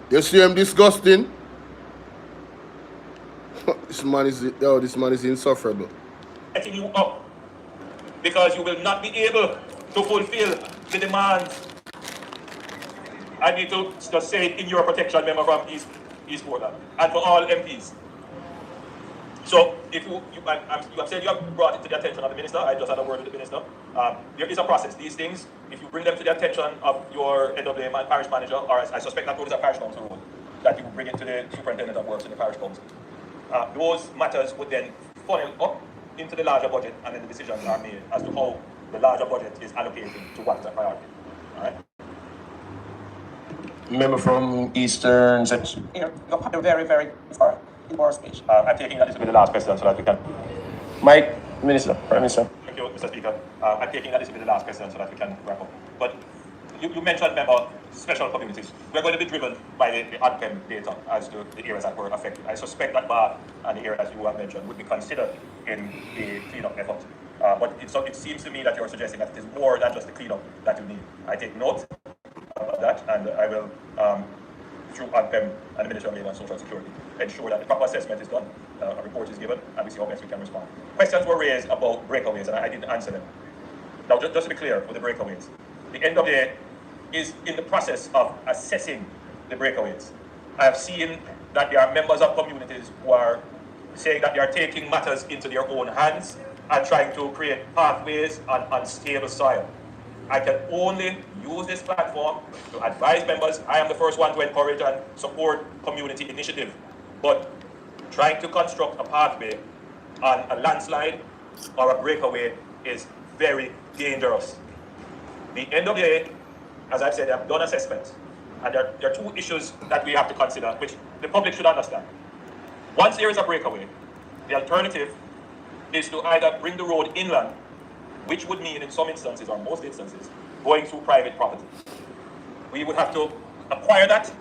You see him disgusting? This man is insufferable. Setting you up because you will not be able to fulfill the demands. I need to just say it in your protection, member from East Portland, and for all MPs. So, if you have said you have brought it to the attention of the minister, I just had a word with the minister. There is a process. These things, if you bring them to the attention of your NWA parish manager, or I suspect that road is a parish council road, that you bring it to the superintendent of works in the parish council. Those matters would then funnel up into the larger budget, and then the decisions are made as to how the larger budget is allocated to what is a priority. All right? Member from Eastern Section. You're very, very far in our speech. I'm taking that this will be the last question so that we can... Mike, Minister, Prime Minister. Thank you, Mr. Speaker. I'm taking that this will be the last question so that we can wrap up. But you mentioned, member, special communities. We're going to be driven by the ADPEM data as to the areas that were affected. I suspect that Bar and the areas you have mentioned would be considered in the cleanup effort. But it seems to me that you're suggesting that it is more than just the cleanup that you need. I take note of that, and I will, through ADPEM and the Ministry of Labour and Social Security, ensure that the proper assessment is done, a report is given, and we see how best we can respond. Questions were raised about breakaways, and I didn't answer them. Now, just to be clear with the breakaways, the NWA is in the process of assessing the breakaways. I have seen that there are members of communities who are saying that they are taking matters into their own hands and trying to create pathways on unstable soil. I can only use this platform to advise members. I am the first one to encourage and support community initiative, but trying to construct a pathway on a landslide or a breakaway is very dangerous. The NWA, as I've said, they have done assessments, and there are two issues that we have to consider, which the public should understand. Once there is a breakaway, the alternative is to either bring the road inland, which would mean in some instances, or most instances, going through private property. We would have to acquire that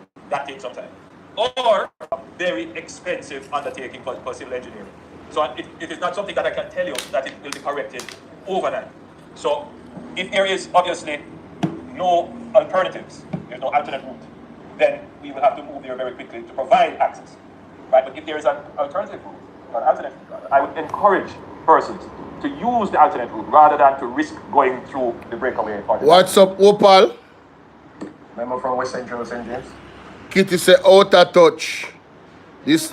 takes some time. Or a very expensive undertaking for civil engineering. So it is not something that I can tell you that it will be corrected overnight. So if there is obviously no alternatives, there's no alternate route, then we will have to move there very quickly to provide access. Right? But if there is an alternative route, or an alternate route, I would encourage persons to use the alternate route rather than to risk going through the breakaway. What's up, Opal? Member from West Central St. James. Kitty say out of touch. This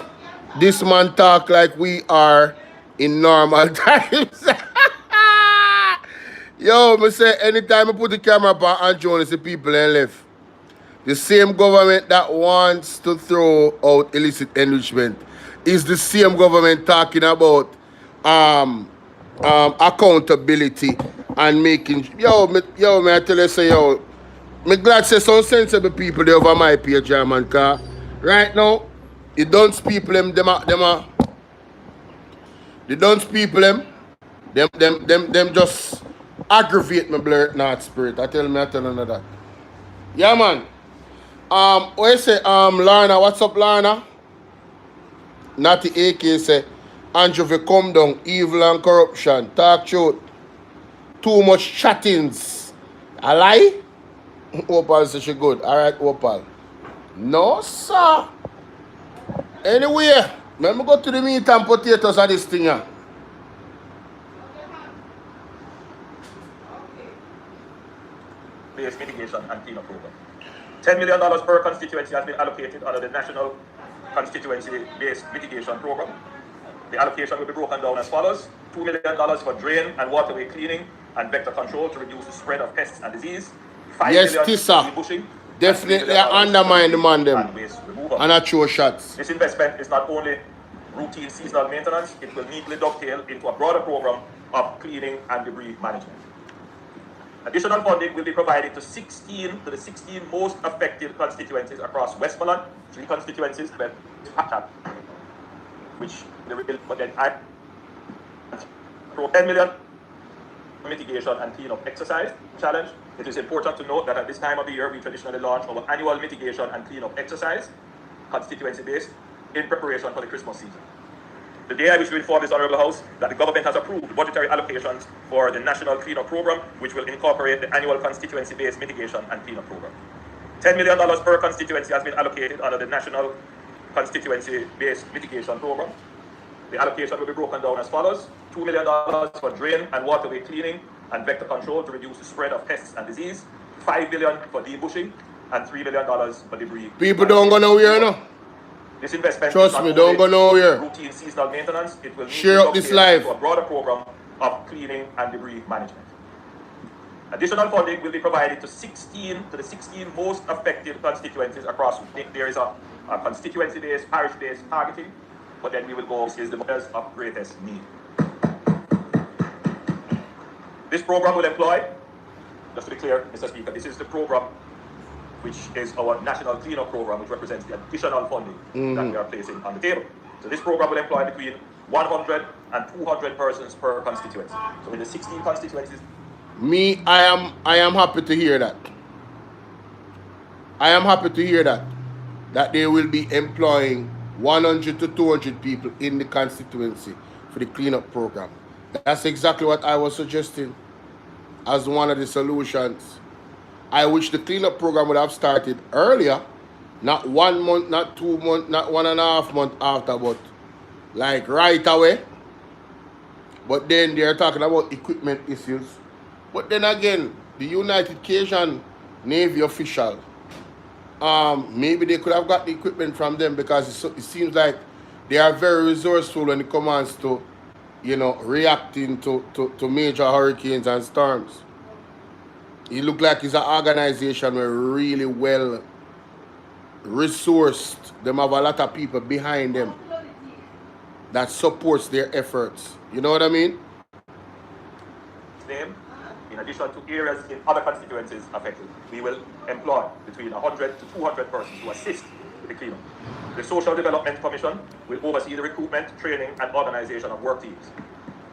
man talk like we are in normal times. Yo, me say anytime I put the camera up on Jones, the people ain't left. The same government that wants to throw out illicit enrichment is the same government talking about accountability and making. Yo, me I tell you say yo. Me glad say some sensible people there over my page, man, cause right now, the dunce people them just aggravate my blurred not spirit. I tell you that. Yeah, man. What you say, Lorna, what's up, Lorna? Natty AK say, Andrew we come down, evil and corruption, talk truth, too much chattings. A lie? Opal says she good. Alright, Opal. No, sir. Anyway, let me go to the meat and potatoes of this thing here. Based mitigation and cleanup program. $10 million per constituency has been allocated under the National constituency-based mitigation program. The allocation will be broken down as follows: $2 million for drain and waterway cleaning and vector control to reduce the spread of pests and disease. Yes, Tissa. Bushing, definitely I undermine the man them and I throw shots. This investment is not only routine seasonal maintenance, it will neatly dovetail into a broader program of cleaning and debris management. Additional funding will be provided to the 16 most affected constituencies across Westmoreland, 3 constituencies, which they will, but then I pro 10 million mitigation and cleanup exercise challenge. It is important to note that at this time of the year, we traditionally launch our annual mitigation and cleanup exercise, constituency-based, in preparation for the Christmas season. Today, I wish to inform this Honourable House that the government has approved budgetary allocations for the National Cleanup Program, which will incorporate the annual constituency-based mitigation and cleanup program. $10 million per constituency has been allocated under the National Constituency-based mitigation program. The allocation will be broken down as follows: $2 million for drain and waterway cleaning and vector control to reduce the spread of pests and disease, $5 million for debushing, and $3 million for debris. People don't go nowhere, no. This investment, trust me, don't go nowhere. Routine seasonal maintenance. It will share up this live to a broader program of cleaning and debris management. Additional funding will be provided to the 16 most affected constituencies across. There is a constituency-based, parish-based targeting, but then we will go is the areas of greatest need. This program will employ, just to be clear, Mr. Speaker, this is the program which is our national cleanup program, which represents the additional funding that we are placing on the table. So this program will employ between 100 and 200 persons per constituency. So in the 16 constituencies. I am happy to hear that. I am happy to hear that they will be employing 100 to 200 people in the constituency for the cleanup program. That's exactly what I was suggesting as one of the solutions. I wish the cleanup program would have started earlier, not 1 month, not 2 months, not 1.5 months after, but like right away. But then they're talking about equipment issues. But then again, the United Cajun Navy official, maybe they could have got the equipment from them, because it seems like they are very resourceful when it comes to, you know, reacting to major hurricanes and storms. It looks like it's an organization where really well resourced. Them have a lot of people behind them that supports their efforts. You know what I mean? In addition to areas in other constituencies affected, we will employ between 100 to 200 persons to assist with the cleanup. The Social Development Commission will oversee the recruitment, training, and organization of work teams.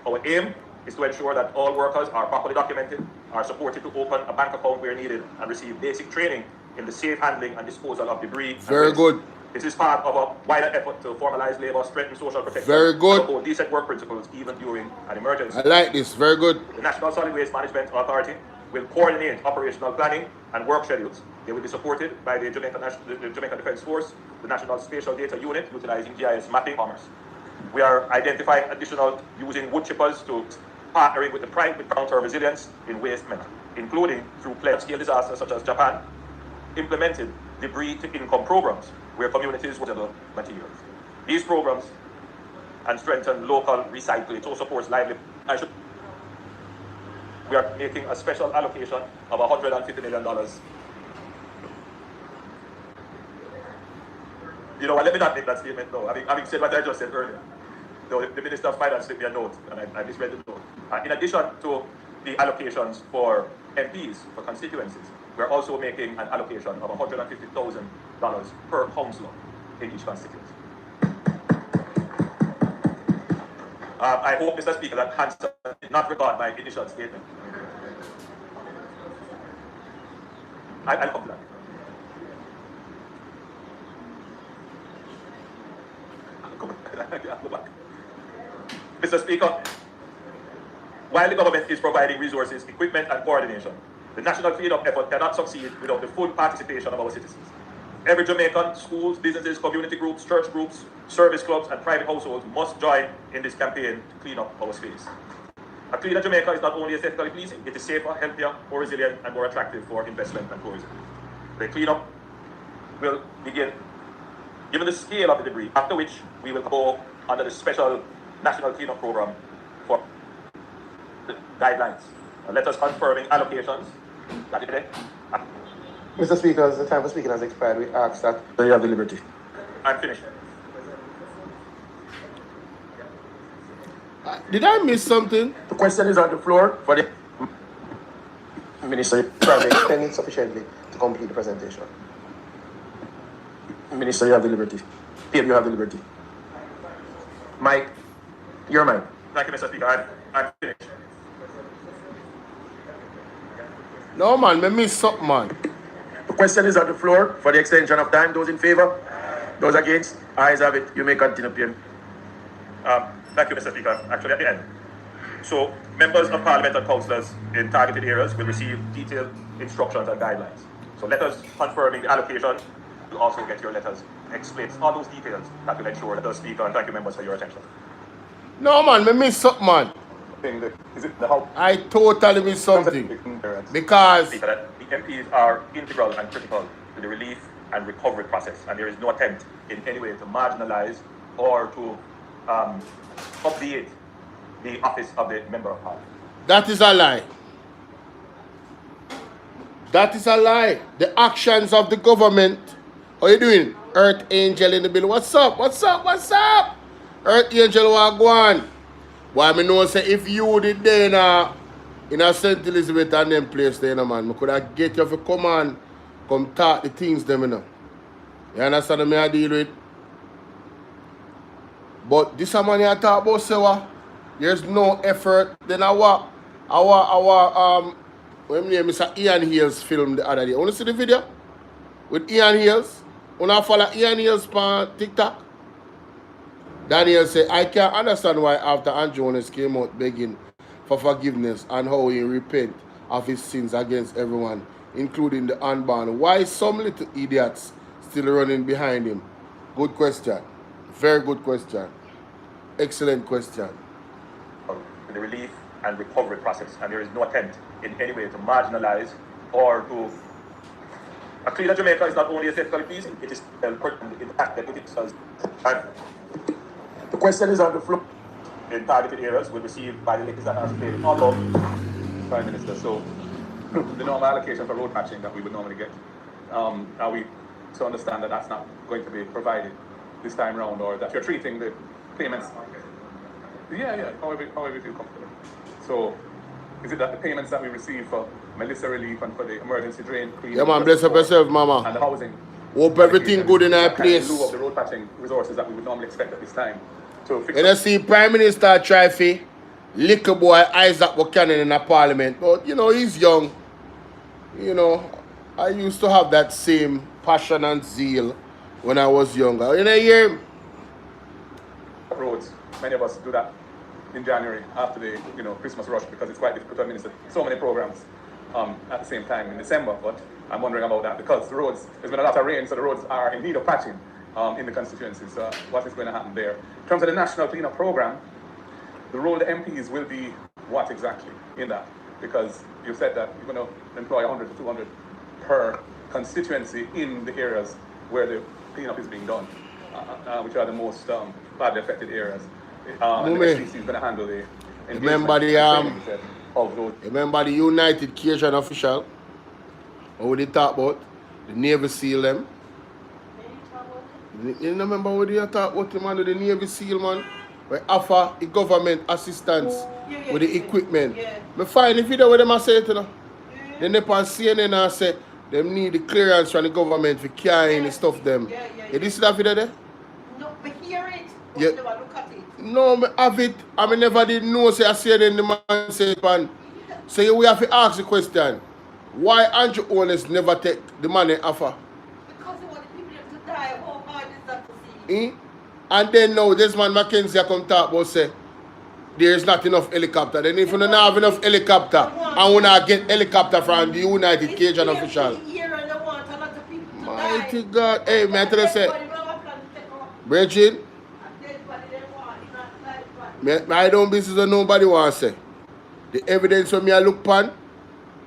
Our aim is to ensure that all workers are properly documented, are supported to open a bank account where needed, and receive basic training in the safe handling and disposal of debris. Very good. This is part of a wider effort to formalize labor, strengthen social protection, very good, and uphold decent work principles even during an emergency. I like this. Very good. The National Solid Waste Management Authority will coordinate operational planning and work schedules. They will be supported by the Jamaica Defence Force, the National Spatial Data Unit, utilizing GIS mapping commerce. We are identifying additional using wood chippers to partnering with the private with counter resilience in waste management, including through scale disasters such as Japan, implemented debris to income programs where communities will gather materials. These programs and strengthen local recycling. It also supports livelihood. We are making a special allocation of $150 million. You know, let me not make that statement now. Having said what I just said earlier. The Minister of Finance sent me a note, and I misread the note. In addition to the allocations for MPs, for constituencies, we're also making an allocation of $150,000 per councillor in each constituency. I hope, Mr. Speaker, that Hanson did not regard my initial statement. I'll come to that. I'll go back. Mr. Speaker, while the government is providing resources, equipment, and coordination, the national cleanup effort cannot succeed without the full participation of our citizens. Every Jamaican, schools, businesses, community groups, church groups, service clubs, and private households must join in this campaign to clean up our space. A cleaner Jamaica is not only aesthetically pleasing, it is safer, healthier, more resilient, and more attractive for investment and tourism. The cleanup will begin given the scale of the debris, after which we will go under the special national cleanup program for the guidelines. Let us confirming allocations. That is it. Mr. Speaker, as the time for speaking has expired, we ask that you have the liberty. I'm finished. Did I miss something? The question is on the floor for the Minister. You have extended sufficiently to complete the presentation. Minister, you have the liberty. PM, you have the liberty. Mike, your mic. Thank you, Mr. Speaker. I'm finished. No, man, me miss something, man. The question is on the floor for the extension of time. Those in favor? Those against? Ayes have it. You may continue, PM. Thank you, Mr. Speaker. Actually, at the end. So, members of Parliament and councillors in targeted areas will receive detailed instructions and guidelines. So, letters confirming the allocation will also get your letters. Explains all those details that will ensure that the Speaker, and thank you, members, for your attention. No, man, me miss something, man. Is it the how? I totally miss something. Because The MPs are integral and critical to the relief and recovery process, and there is no attempt in any way to marginalize or to obviate the office of the Member of Parliament. that is a lie. That is a lie. The actions of the government. How you doing? Earth Angel in the bill. What's up? What's up? What's up? Earth Angel, what go on? Why me know say if you did there in a St. Elizabeth and them place there, man, I could have get you to come on, come talk the things them, you know. You understand what I deal with? But this a man you talk about, say what? There's no effort. Then our what name is Ian Hales film the other day. Want to see the video? With Ian Hales? Wanna follow Ian Hales on TikTok? Daniel said, I can't understand why after Jonas came out begging for forgiveness and how he repent of his sins against everyone, including the unborn. Why some little idiots still running behind him? Good question. Very good question. Excellent question. The relief and recovery process, and there is no attempt in any way to marginalize or to. A cleaner Jamaica is not only aesthetically pleasing, it is important in the fact that it is. The question is on the floor. In targeted areas will receive by the liquids that are stated all over Prime Minister. So the normal allocation for road patching that we would normally get, are we to understand that that's not going to be provided this time around, or that you're treating the payments? Yeah, however you feel comfortable. So is it that the payments that we receive for Melissa relief and for the emergency drain cleaning? Yeah, man, bless up yourself, mama. And the housing. Hope everything good in our place. In lieu of the road patching resources that we would normally expect at this time. When you see Prime Minister try to little boy Isaac Buchanan in a parliament, but you know, he's young. You know, I used to have that same passion and zeal when I was younger. You know, hear him? Roads, many of us do that in January after the Christmas rush, because it's quite difficult to administer so many programs at the same time in December. But I'm wondering about that because the roads, there's been a lot of rain, so the roads are in need of patching in the constituency. So what is going to happen there? In terms of the national cleanup program, the role of the MPs will be what exactly in that? Because you said that you're going to employ 100 to 200 per constituency in the areas where the cleanup is being done, which are the most badly affected areas. And the SCC is going to handle the remember the United Cajun official? What they talk about? The Navy SEAL them. You remember what they talk about the man with the Navy SEAL, man? We offer the government assistance with the equipment. Me find the video where them say it, you know. Then they on CNN and say them need the clearance from the government for carrying the stuff them. You did see that video there? No, but hear it. Yeah. Never look at it. No, me have it. I mean, never did know. Say I said then the man said, man. So we have to ask the question. Why Andrew owners never take the money offer? Because they want the people to die. How hard is that to see? And then now this man Mackenzie come talk about say there is not enough helicopter. Then if you don't have enough helicopter, I wanna get helicopter from the United Cajun official. Mighty God. Hey, man, I tell you say, Bridget, I don't business that nobody wants to say. The evidence when me I look upon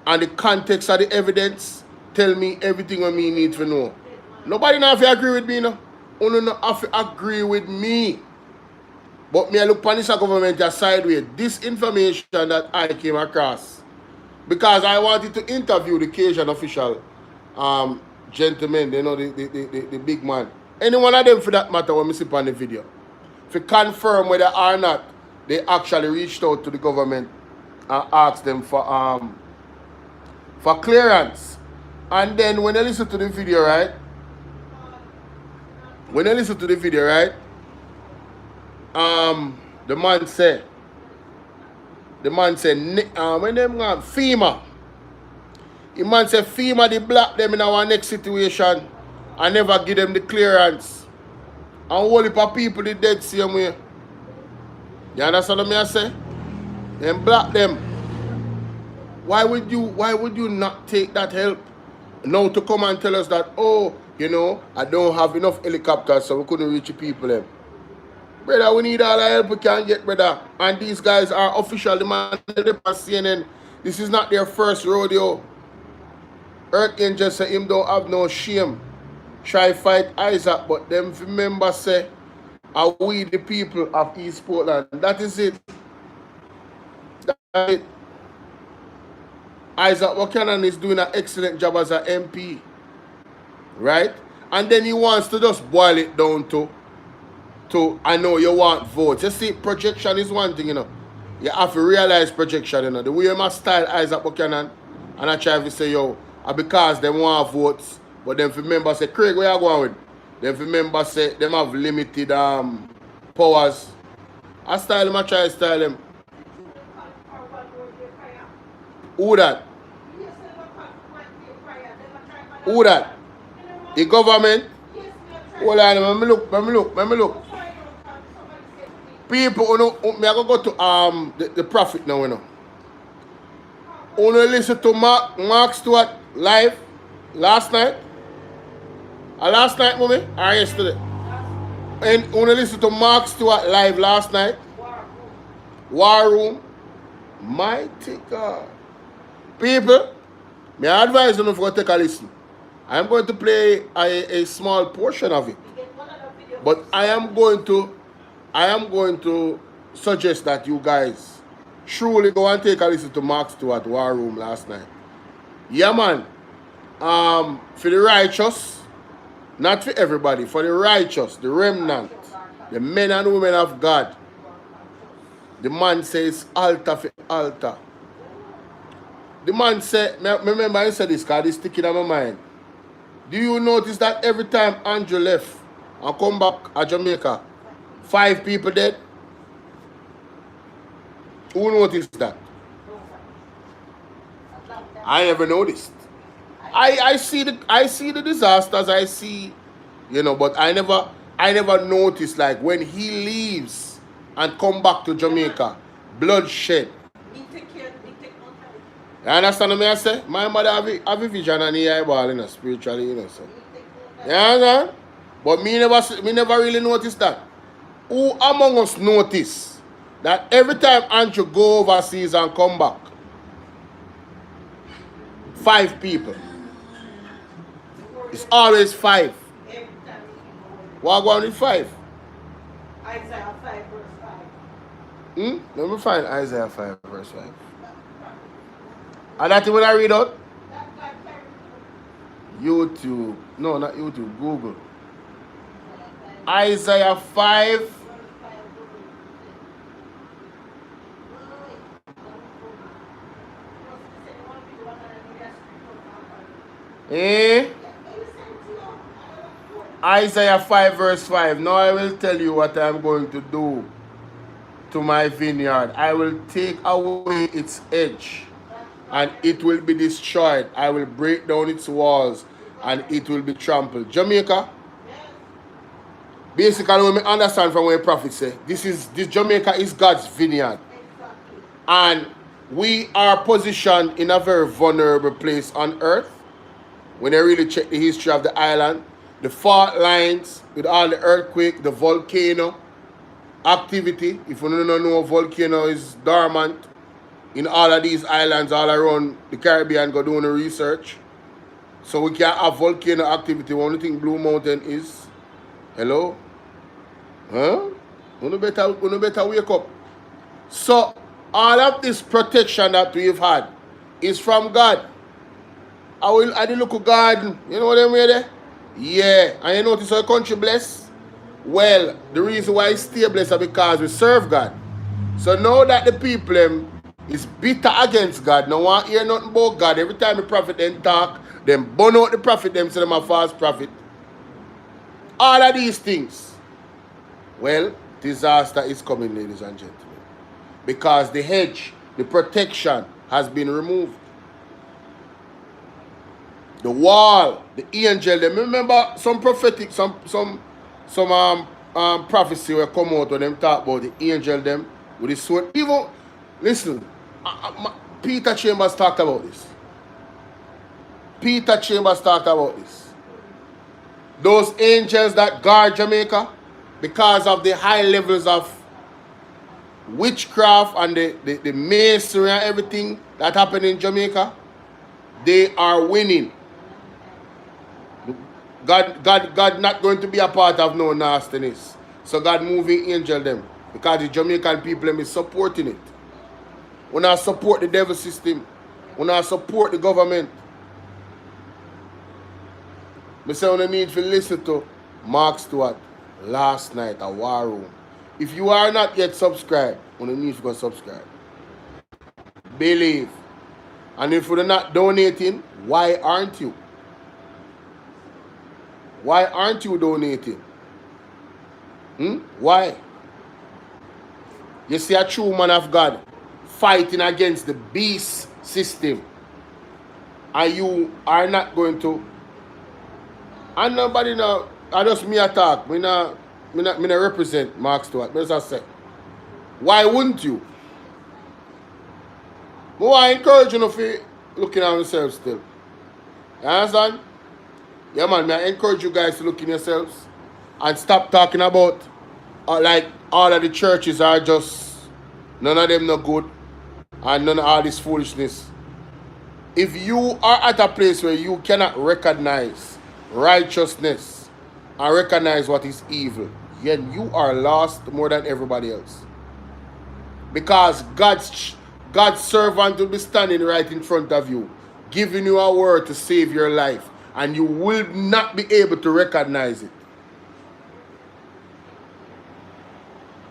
and the context of the evidence tell me everything what me need to know. Nobody now if you agree with me, no? You don't have to agree with me. But me I look on this government sideways. This information that I came across, because I wanted to interview the Cajun official gentleman, you know, the big man. Any one of them for that matter when I see on the video. To confirm whether or not they actually reached out to the government and asked them for clearance. And then when I listen to the video, right? When I listen to the video, right? The man said, when them FEMA. The man said FEMA they block them in our next situation and never give them the clearance. And whole heap of people they dead same way. You understand what I say? Them block them. Why would you not take that help? Now to come and tell us that, oh, you know, I don't have enough helicopters so we couldn't reach the people them. Brother, we need all the help we can get, brother. And these guys are official. The man they on CNN. This is not their first rodeo. Hurricane just say him don't have no shame. Try fight Isaac, but them remember say, are we the people of East Portland? That is it. That's it. Isaac Buchanan is doing an excellent job as an MP. Right? And then he wants to just boil it down to I know you want votes. You see, projection is one thing, you know. You have to realize projection, you know. The way you must style Isaac Buchanan, and I try to say, yo, because they want votes, but then remember say, Craig, where you going with? Then remember say, them have limited powers. I style them, I try to style them. Who that? Who that? The government? Hold on, let me look. People, you know, me I go to the prophet now, you know. You know, listen to Mark Stewart live last night. Last night, mommy, or yesterday. And you know, listen to Mark Stewart live last night. War Room. Mighty God. People, me advise you to take a listen. I am going to play a small portion of it. But I am going to suggest that you guys truly go and take a listen to Mark Stewart War Room last night. Yeah, man. For the righteous, not for everybody, for the righteous, the remnant, the men and women of God. The man says altar for altar. The man said, remember I said this because it's sticking in my mind. Do you notice that every time Andrew left and come back to Jamaica, 5 people dead? Who noticed that? I never noticed. I see the disasters, I see, you know, but I never noticed like when he leaves and come back to Jamaica, bloodshed. You understand what I say? My mother have a vision and he eyeball, you know, spiritually, you know, so. You understand? But me never really noticed that. Who among us notice that every time Andrew go overseas and come back, 5 people. It's always 5. What go on with 5? Isaiah 5 verse 5. Let me find Isaiah 5 verse 5. And that's when I read out? YouTube. No, not YouTube. Google. Isaiah 5. Isaiah 5 verse 5. Now I will tell you what I am going to do to my vineyard. I will take away its edge and it will be destroyed. I will break down its walls and it will be trampled. Jamaica, basically when we understand from what the prophet said, this Jamaica is God's vineyard. And we are positioned in a very vulnerable place on earth. When I really check the history of the island, the fault lines with all the earthquake, the volcano activity. If you don't know, volcano is dormant in all of these islands all around the Caribbean. Go doing the research. So we can't have volcano activity. One thing Blue Mountain is Hello? Huh? You better wake up. So, all of this protection that we've had is from God. I did look at God. You know what I mean there? Yeah. And you notice how the country blessed? Well, the reason why it's stay blessed is because we serve God. So now that the people is bitter against God, no one hear nothing about God. Every time the prophet then talk, them burn out the prophet, them say them a false prophet. All of these things. Well, disaster is coming, ladies and gentlemen. Because the hedge, the protection has been removed. The wall, the angel, them remember some prophetic, some prophecy will come out when them talk about the angel them with the sword. Even, listen, Peter Chambers talked about this. Peter Chambers talked about this. Those angels that guard Jamaica, because of the high levels of witchcraft and the masonry and everything that happened in Jamaica, they are winning. God not going to be a part of no nastiness. So God moving angel them. Because the Jamaican people is supporting it. We not support the devil system. We not support the government. I say we need to listen to Mark Stewart last night at War Room. If you are not yet subscribed, we need to go subscribe. Believe. And if you're not donating, why aren't you? Why aren't you donating? Why? You see a true man of God fighting against the beast system, and you are not going to. And nobody now, I just me attack. Me not represent Mark Stewart. Me just say, why wouldn't you? I encourage you to looking at yourselves still. You understand? Yeah, man, I encourage you guys to look in yourselves and stop talking about like all of the churches are just, none of them no good and none of all this foolishness. If you are at a place where you cannot recognize righteousness and recognize what is evil, then you are lost more than everybody else. Because God's servant will be standing right in front of you, giving you a word to save your life. And you will not be able to recognize it.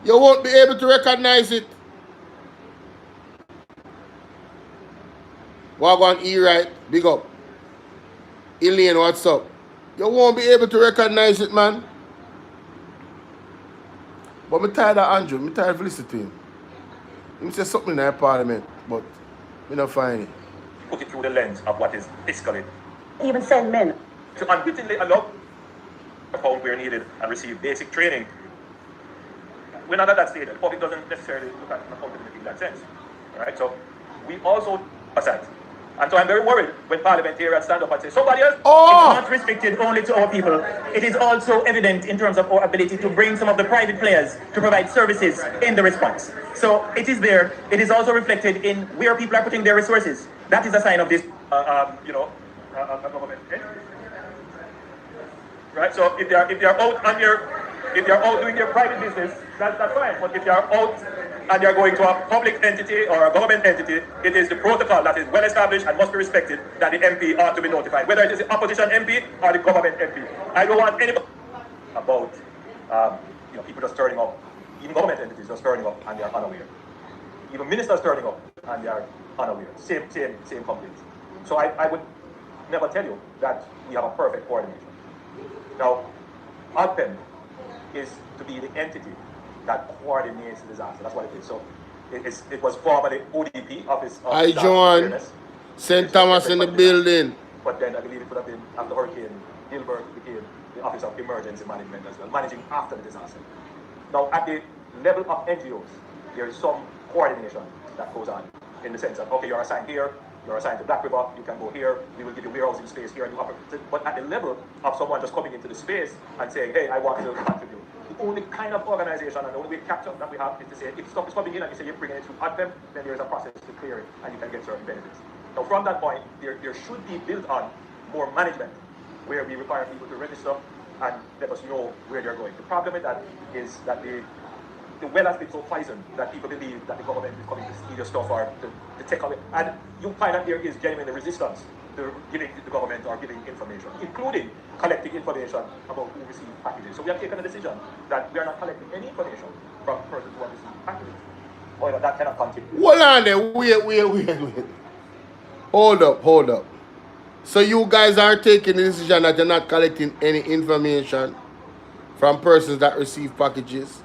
You won't be able to recognize it. Wagwan E-Right, big up. Elaine, what's up? You won't be able to recognize it, man. But I'm tired of Andrew. I'm tired of listening to him. He say something in that parliament, but I don't find it. Put it through the lens of what is fiscally. Even send men. To unwittingly allow account where needed and receive basic training. We're not at that stage. The public doesn't necessarily look at accountability in that sense. Alright, so we also aside. And so I'm very worried when parliamentarians stand up and say, somebody else, it's not restricted only to our people. It is also evident in terms of our ability to bring some of the private players to provide services in the response. So it is there. It is also reflected in where people are putting their resources. That is a sign of this, government. Okay? Right? So if they're out on if they're out doing their private business, that's fine. But if they're out and they're going to a public entity or a government entity, it is the protocol that is well established and must be respected that the MP ought to be notified, whether it is the opposition MP or the government MP. I don't want anybody about people just turning up, even government entities just turning up and they are unaware. Even ministers turning up and they are unaware. Same complaints. So I would never tell you that we have a perfect coordination. Now, ODPEM is to be the entity that coordinates the disaster. That's what it is. So it was formerly ODP, Office of Hi, John. St. Thomas in the building. But then I believe it would have been after Hurricane Gilbert became the Office of Emergency Management as well, managing after the disaster. Now, at the level of NGOs, there is some coordination that goes on in the sense of, okay, you're assigned here, you're assigned to Black River, you can go here, we will give you warehousing space here, and you operate. But at the level of someone just coming into the space and saying, hey, I want to contribute, the only kind of organization and the only way capture that we have is to say, if stuff is coming in and you say you're bringing it through ODPEM, then there is a process to clear it and you can get certain benefits. Now, from that point, there should be built on more management, where we require people to register and let us know where they're going. The problem with that is that the well has been so poisoned that people believe that the government is coming to steal your stuff or to take away. And you find that there is genuine resistance to giving the government or giving information, including collecting information about who received packages. So we have taken a decision that we are not collecting any information from persons who have received packages. However, that cannot continue. Hold on there. Wait. Hold up. So you guys are taking the decision that you're not collecting any information from persons that receive packages.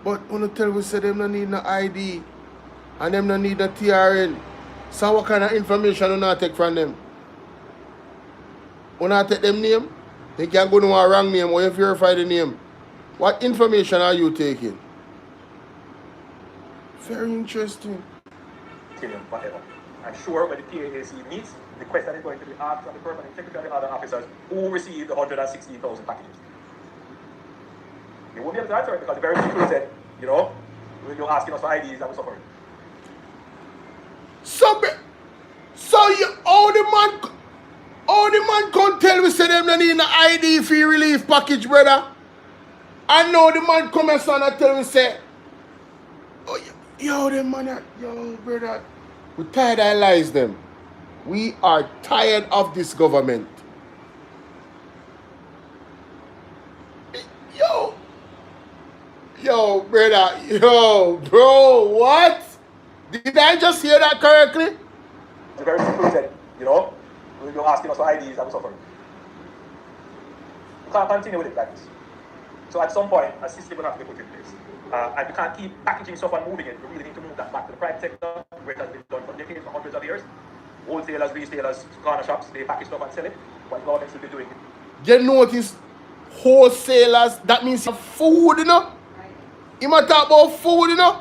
But when you tell me say them no need no ID and them no need no TRN, so what kind of information you not take from them? You not take them name? They can go to a wrong name or you verify the name. What information are you taking? Very interesting. Whatever. I'm sure when the PAAC meets, the question is going to be asked of the permanent secretary and other officers who received the 116,000 packages. They won't be able to answer it because the very people said, you know, you're asking us for IDs and we're suffering. So you all the man can't tell me say them no need no ID for relief package, brother. I know the man come and tell me say, oh, yo, them man, yo, brother, we tired of lies them. We are tired of this government. Yo, brother, yo, bro, what? Did I just hear that correctly? The very people said, you know, you're asking us for IDs and we're suffering. You can't continue with it like this. So at some point, a system will have to be put in place. And we can't keep packaging stuff and moving it. We really need to move that back to the private sector, where it has been done for decades, for hundreds of years. Wholesalers, retailers, corner shops, they package stuff and sell it, while governments will be doing it. You notice wholesalers, that means food, you know? You might talk about food, you know?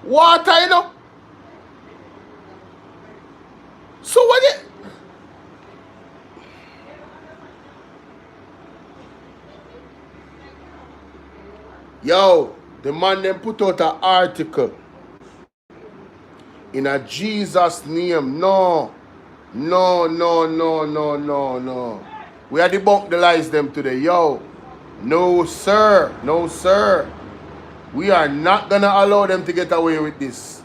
Water, you know? So what it? Yo, the man then put out an article in a Jesus name. No. We are debunk the lies them today. Yo, no sir. We are not gonna allow them to get away with this.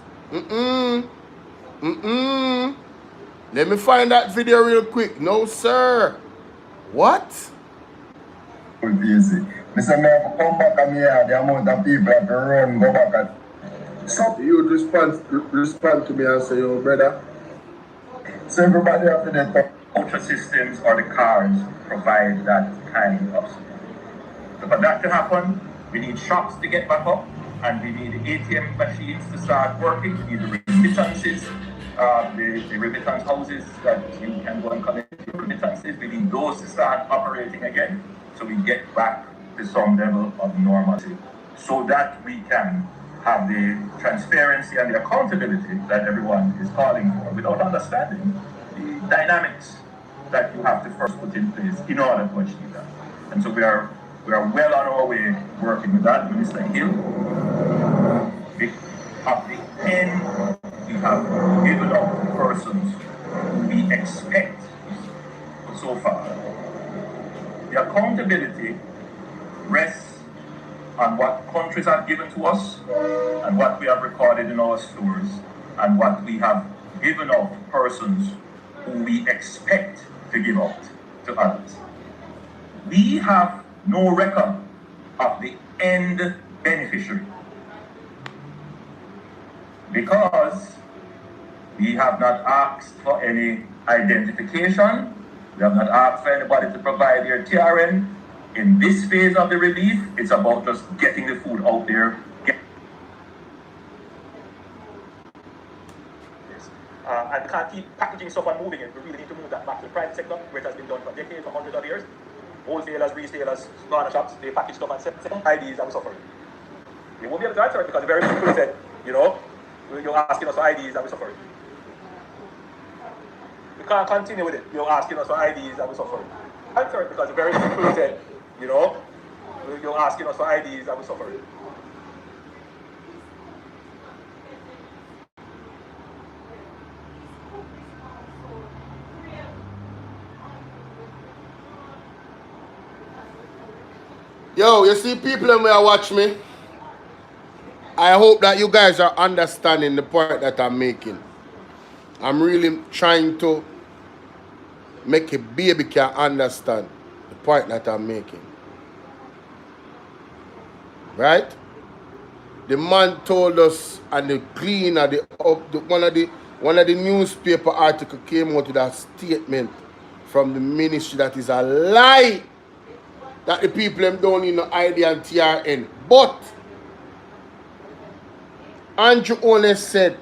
Let me find that video real quick. No sir. What? Easy. Mr. Mayor, come back and hear the amount of people that run, go back and so you would respond to me and say, yo, brother. So everybody have to get Ultra systems or the cars provide that kind of support. So for that to happen, we need shops to get back up, and we need ATM machines to start working. We need the remittances, the remittance houses that you can go and collect your remittances. We need those to start operating again, so we get back to some level of normalcy, so that we can have the transparency and the accountability that everyone is calling for, without understanding the dynamics that you have to first put in place in order to achieve that. And so we are well on our way working with that. Minister Hill, at the end, we have given up persons who we expect so far. The accountability rests on what countries have given to us and what we have recorded in our stores and what we have given up persons who we expect to give out to others. We have no record of the end beneficiary because we have not asked for any identification. We have not asked for anybody to provide their TRN. In this phase of the relief, it's about just getting the food out there. And we can't keep packaging stuff and moving it. We really need to move that back to the private sector, where it has been done for decades, for hundreds of years. Wholesalers, retailers, corner shops, they package stuff and sell IDs and we're suffering. They won't be able to answer it because the very people said, you know, you're asking us for IDs and we're suffering. We can't continue with it. You're asking us for IDs and we're suffering. Answer it because the very people said, you know, you're asking us for IDs and we're suffering. Yo, you see people when you watch me? I hope that you guys are understanding the point that I'm making. I'm really trying to make a baby can understand the point that I'm making. Right? The man told us, and the cleaner, one of the newspaper article came out with a statement from the ministry that is a lie, that the people them don't need no ID and TRN. But Andrew only said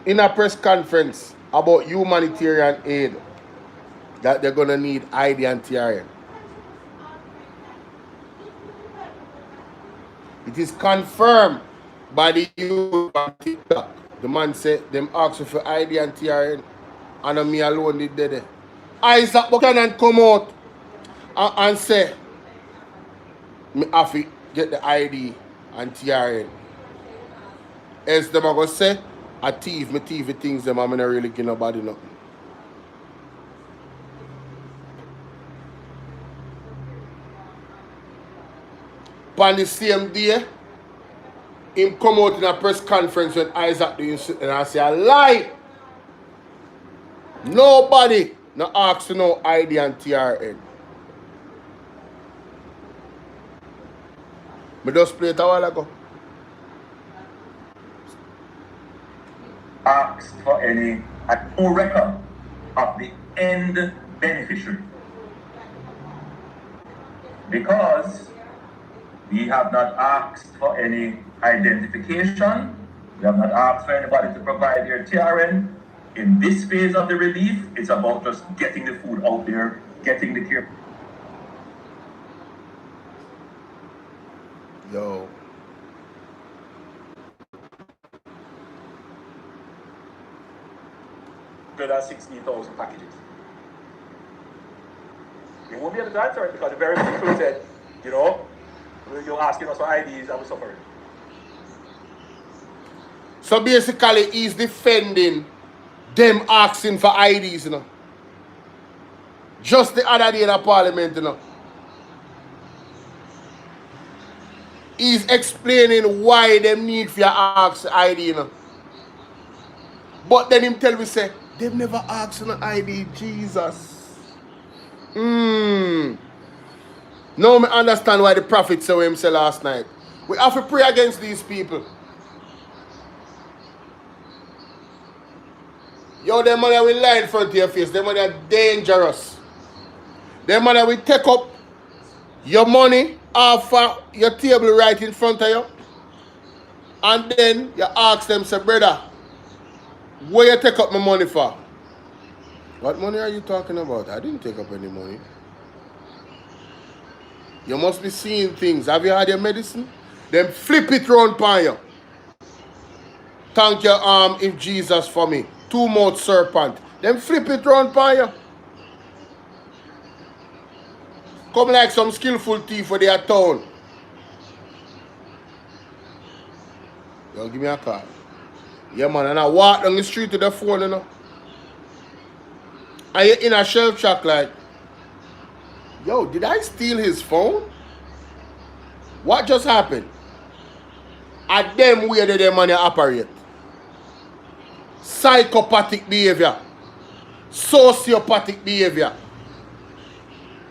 in a press conference about humanitarian aid that they're gonna need ID and TRN. It is confirmed by the youth on TikTok. The man said them asked for ID and TRN, and me alone did there. Isaac Buchanan come out and say, me have to get the ID and TRN. Else them are going to say, I thief, me thief the things them, I'm not really give nobody nothing. On the same day, him come out in a press conference when Isaac doing something and I say, a lie. Nobody no ask to no ID and TRN. Me just play it a while ago. Asked for any no record of the end beneficiary. Because we have not asked for any identification. We have not asked for anybody to provide their TRN. In this phase of the relief, it's about just getting the food out there, getting the care. Yo. There are 16,000 packages. You won't be able to answer it because the very people said, you know, you're asking us for IDs and we're suffering. So basically, he's defending them asking for IDs, you know. Just the other day in the parliament, you know. He's explaining why they need for your ask ID, you know. But then him tell me, say, they've never asked for an ID, Jesus. Now I understand why the prophet said him say last night. We have to pray against these people. Yo, them money will lie in front of your face. Them money are dangerous. Them money will take up your money off your table right in front of you. And then you ask them, say, brother, where you take up my money for? What money are you talking about? I didn't take up any money. You must be seeing things. Have you had your medicine? Then flip it round upon you. Thank your arm if Jesus for me. Two-mouthed serpent. Then flip it round upon you. Come like some skillful thief for their town. Yo, give me a call. Yeah, man, and I walk down the street to the phone, you know. And you're in a shelf shock like, yo, did I steal his phone? What just happened? At them where did their money operate? Psychopathic behavior. Sociopathic behavior.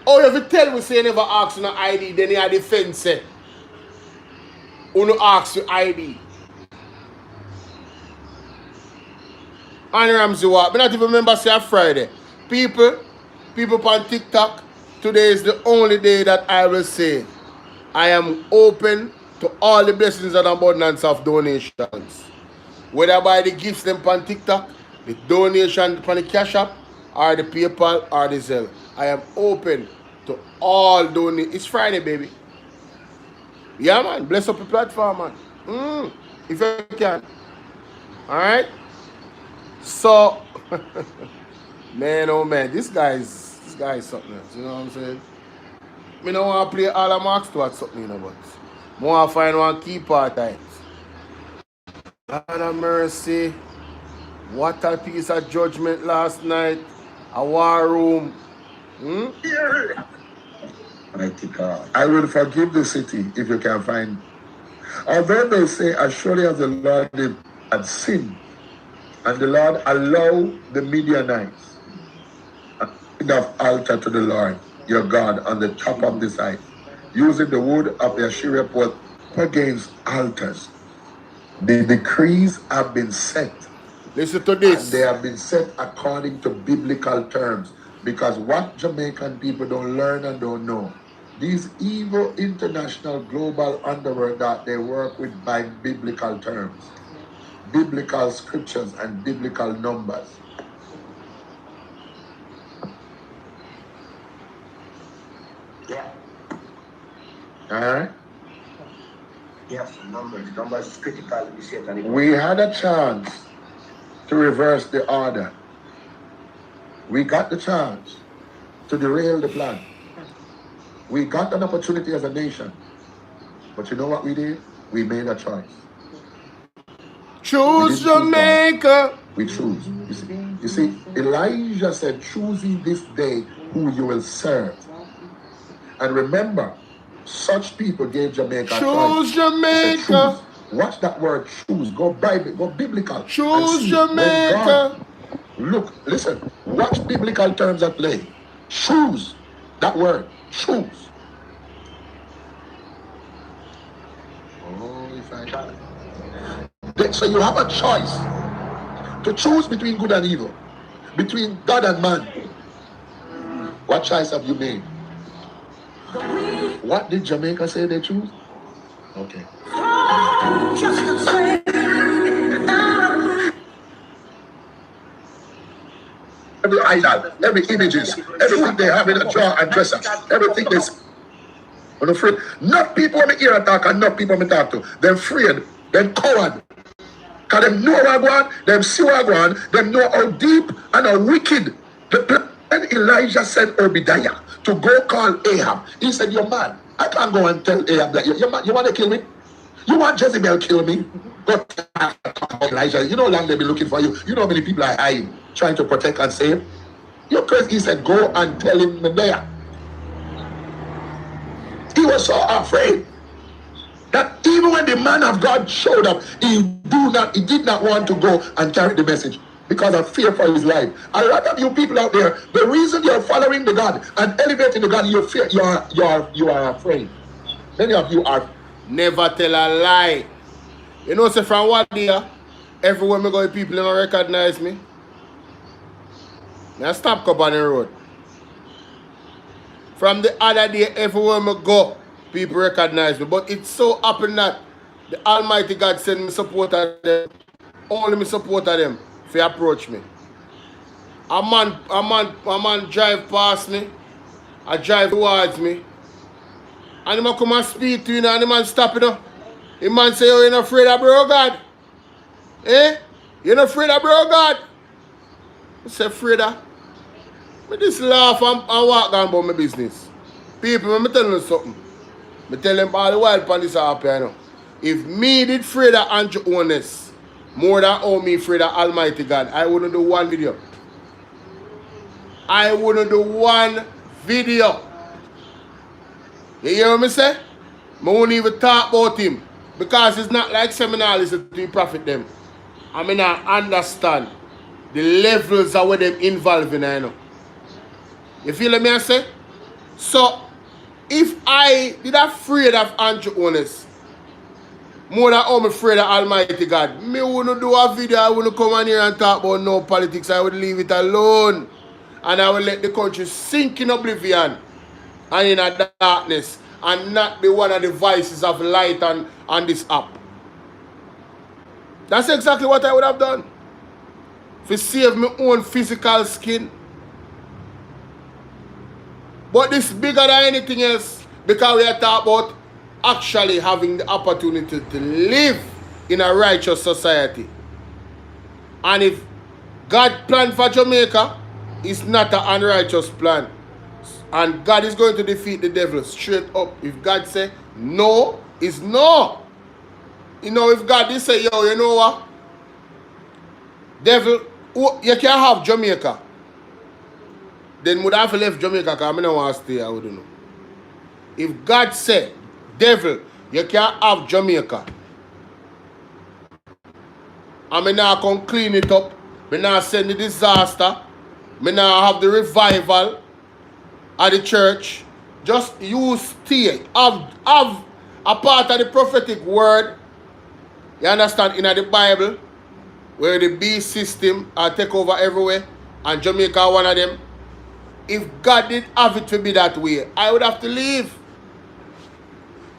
Oh, if you tell me say you never ask for no ID, then you are defense. Who no ask for ID? And Ramsey what? I not even remember say Friday. People on TikTok, today is the only day that I will say I am open to all the blessings and abundance of donations. Whether by the gifts them on TikTok, the donation on the Cash App, or the PayPal, or the Zelle. I am open to all donations. It's Friday, baby. Yeah, man. Bless up the platform, man. If you can. Alright? So, man, oh man, this guy is something else. You know what I'm saying? I don't want to play all the marks to something, you know, but I want to find one key part of it. God of mercy. What a piece of judgment last night. A war room. Mighty God. I will forgive the city if you can find. Although they say, as surely as the Lord had sinned, and the Lord allow the Midianites of altar to the Lord, your God, on the top of the site, using the wood of the Asherah pole against altars. The decrees have been set. Listen to this. And they have been set according to biblical terms. Because what Jamaican people don't learn and don't know, these evil international global underworld that they work with by biblical terms, biblical scriptures and biblical numbers. Yeah. Alright? Yes, numbers. Numbers is critical. You see it anymore. We had a chance to reverse the order. We got the chance to derail the plan. We got an opportunity as a nation. But you know what we did? We made a choice. Choose Jamaica. We choose. You see, Elijah said, choose ye this day who you will serve. And remember, such people gave Jamaica a choice. Choose Jamaica. Said, choose. Watch that word choose. Go Bible, go biblical. Choose Jamaica. Look, listen, watch biblical terms at play. Choose. That word, choose. Oh, if I... So you have a choice to choose between good and evil, between God and man. What choice have you made? What did Jamaica say they choose? Okay. Every idol, every images, everything they have in a drawer and dresser, everything this. I'm afraid. Not people me hear attack and not people me talk to. They're afraid, they're coward. Because them know what I want, them see what I want, them know how deep and how wicked. When Elijah sent Obadiah to go call Ahab, he said, you're mad. I can't go and tell Ahab that you're mad. You want to kill me? You want Jezebel kill me? Go tell Elijah. You know how long they've been looking for you. You know how many people are hiding, trying to protect and save. You're crazy. He said, go and tell him there. He was so afraid that even when the man of God showed up, he did not want to go and carry the message because of fear for his life. A lot of you people out there, the reason you're following the God and elevating the God, you are afraid. Many of you are. Never tell a lie. You know, say from what day, everywhere me go, people don't recognize me. Now stop up on the road. From the other day, everywhere me go, people recognize me. But it's so happened that the Almighty God send me support of them. Only me support of them if you approach me. A man drive past me. I drive towards me. And he come and speak to you, and the man stop, you know. The man say, oh, you're not afraid of bro God? Eh? You're not afraid of bro God? I say, afraid of? I just laugh and walk on about my business. People, I'm telling you something. I tell them all the while upon this up here, you know. If me did afraid of Andrew Honest, more than how me afraid of Almighty God, I wouldn't do one video. I wouldn't do one video. You hear what I say? I won't even talk about him. Because it's not like seminar listen to profit them. I mean, I understand the levels of what them involved in, you know. You feel what I say? So, if I did afraid of Andrew Honest, more than I'm afraid of Almighty God, me wouldn't do a video, I wouldn't come on here and talk about no politics, I would leave it alone. And I would let the country sink in oblivion and in a darkness and not be one of the voices of light on this app. That's exactly what I would have done. To save my own physical skin. But this bigger than anything else because we are talking about actually having the opportunity to live in a righteous society. And if God planned for Jamaica, it's not an unrighteous plan. And God is going to defeat the devil straight up. If God say no, it's no. You know, if God did say, yo, you know what? Devil, you can't have Jamaica. Then would I have left Jamaica because I don't want to stay, I wouldn't know. If God said, devil, you can't have Jamaica, and me now come clean it up, me now send the disaster, me now have the revival at the church, just you stay, have a part of the prophetic word, you understand, in the Bible, where the beast system take over everywhere, and Jamaica one of them. If God did have it to be that way, I would have to leave.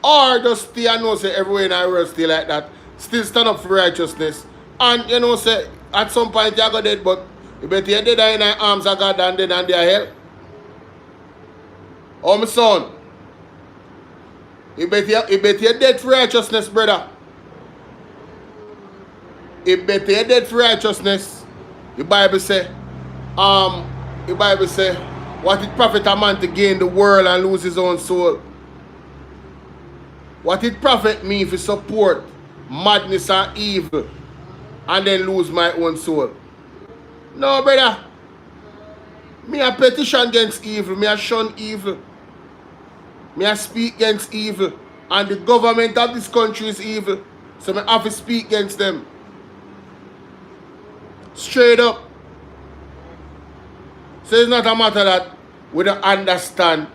Or just stay and know say everywhere in the world stay like that. Still stand up for righteousness. And you know say at some point you go dead, but you better you dead in the arms of God and dead and their hell. Oh my son. You better you dead for righteousness, brother. You better you dead for righteousness. The Bible say, what it profit a man to gain the world and lose his own soul? What it profit me if you support madness and evil and then lose my own soul? No, brother. Me a petition against evil. Me a shun evil. Me a speak against evil. And the government of this country is evil. So me have to speak against them. Straight up. So it's not a matter that we don't understand.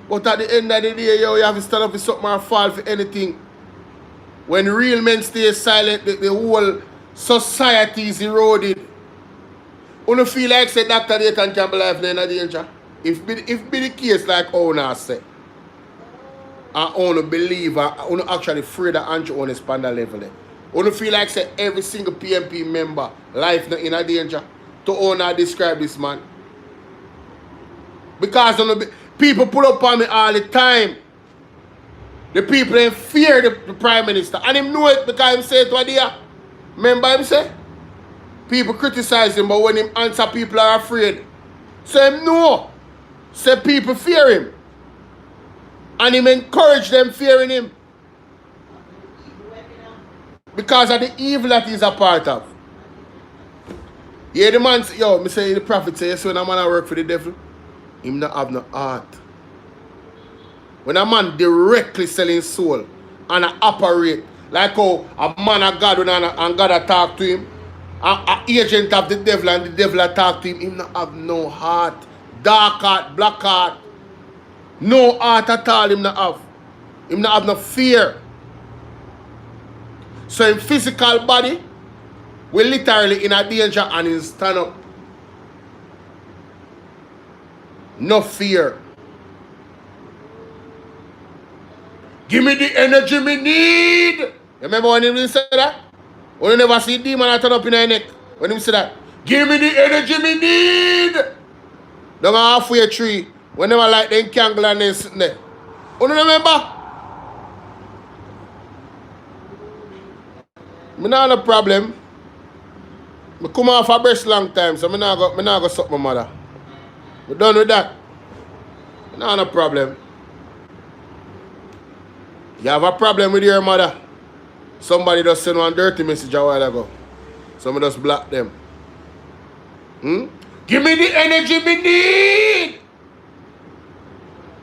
But at the end of the day, yo, you have to stand up for something or fall for anything. When real men stay silent, the whole society is eroded. You don't feel like say Dr. Dayton can be life in danger? If be the case like owner say, I only believe, I only actually afraid that Andrew on the standard level. You don't feel like say every single PMP member life not in a danger to owner describe this man. Because people pull up on me all the time. The people in fear the Prime Minister. And him know it because him say it what they are. Remember him say? People criticize him, but when him answer, people are afraid. So him know. Say people fear him. And him encourage them fearing him. Because of the evil that he's a part of. Yeah, the man say, yo, me say the prophet say, so when a man work for the devil, him not have no heart. When a man directly selling soul and operate like how a man of God and God talk to him, an agent of the devil and the devil talk to him not have no heart. Dark heart, black heart. No heart at all him not have. Him not have no fear. So in physical body, we're literally in a danger and in stand up. No fear. Give me the energy me need. You remember when he said that? When you never see demon turn up in your neck. When he said that. Give me the energy me need. Don't halfway tree. Whenever like them candle and they sitting there. You remember? Me not have no problem. I come off a breast long time, so I not go suck my mother. We done with that. Not a problem. You have a problem with your mother. Somebody just sent one dirty message a while ago. So I just block them. Give me the energy me need.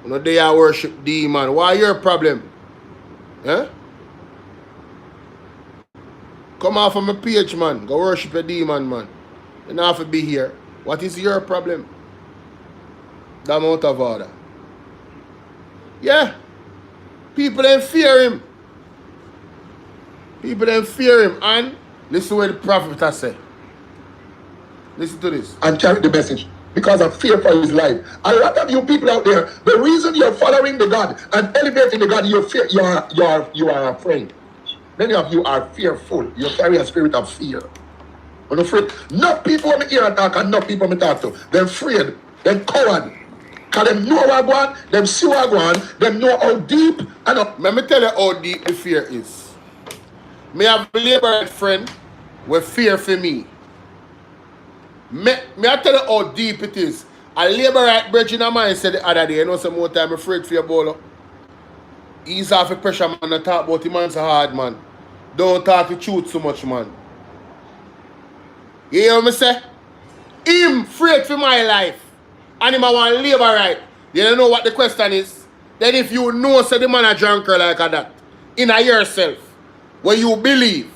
You know they are worship demon. Why your problem? Eh? Come off of my page, man. Go worship a demon, man. You don't have to be here. What is your problem? That amount of order. Yeah. People don't fear him. People don't fear him. And listen to what the prophet has said. Listen to this. And carry the message. Because of fear for his life. A lot of you people out there, the reason you're following the God and elevating the God, you are afraid. Many of you are fearful. You carry a spirit of fear. When you're afraid, not people me hear attack and not people me talk to. They're afraid. They're coward. Because them know what I want, them see what I want, them know how deep. Let me tell you how deep the fear is. Me have a labor friend with fear for me. Me I tell you how deep it is. A laborite bridge in a mind said the other day, you know some more time, I'm afraid for your Bolo. Ease off the pressure, man, and talk about the man's hard, man. Don't talk the truth so much, man. You hear what I say? Him afraid for my life. And him I want labor right. You don't know what the question is? Then if you know say the man a drunker like that, in a yourself, where you believe,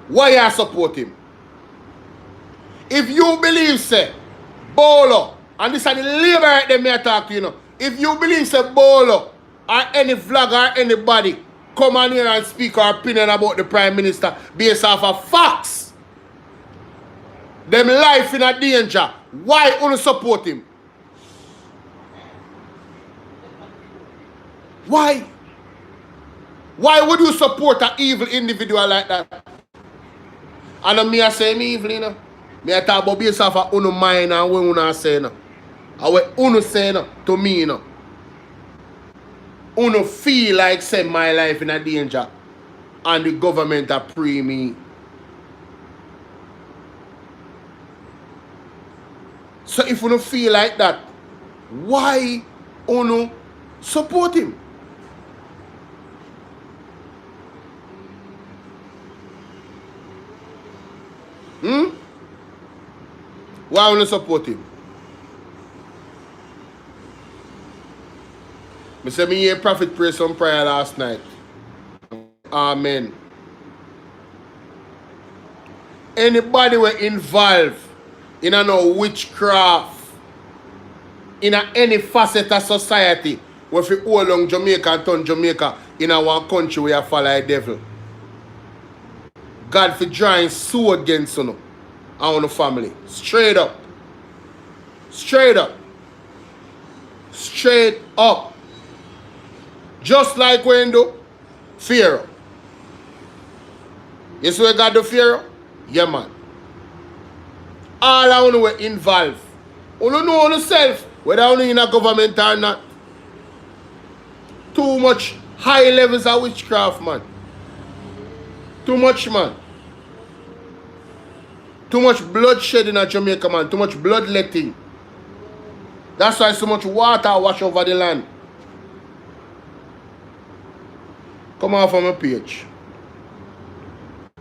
why you support him? If you believe say Bolo, and this is the labor right there me I talk to you know. If you believe say Bolo or any vlogger or anybody come on here and speak our opinion about the Prime Minister based off of facts, them life in a danger, why only support him? Why? Why would you support an evil individual like that? And me I say me evil, you know. Me I talk about based off of uno mind and what uno say, you know. And what uno say, you know, to me, you know. Uno feel like say my life in a danger and the government are pre me. So if uno feel like that, why uno support him? Why uno support him? I say me hear Prophet pray some prayer last night. Amen. Anybody were involved in a no witchcraft, in any facet of society, where if you hold on Jamaica and turn Jamaica in a one country where you follow a devil, God for drawing sword against you and the family. Straight up. Straight up. Straight up. Just like when do Pharaoh. You see where God do Pharaoh? Yeah, man. All I want to involved. You don't know yourself whether you're in a government or not. Too much high levels of witchcraft, man. Too much, man. Too much bloodshed in Jamaica, man. Too much bloodletting. That's why so much water wash over the land. Come off from my page.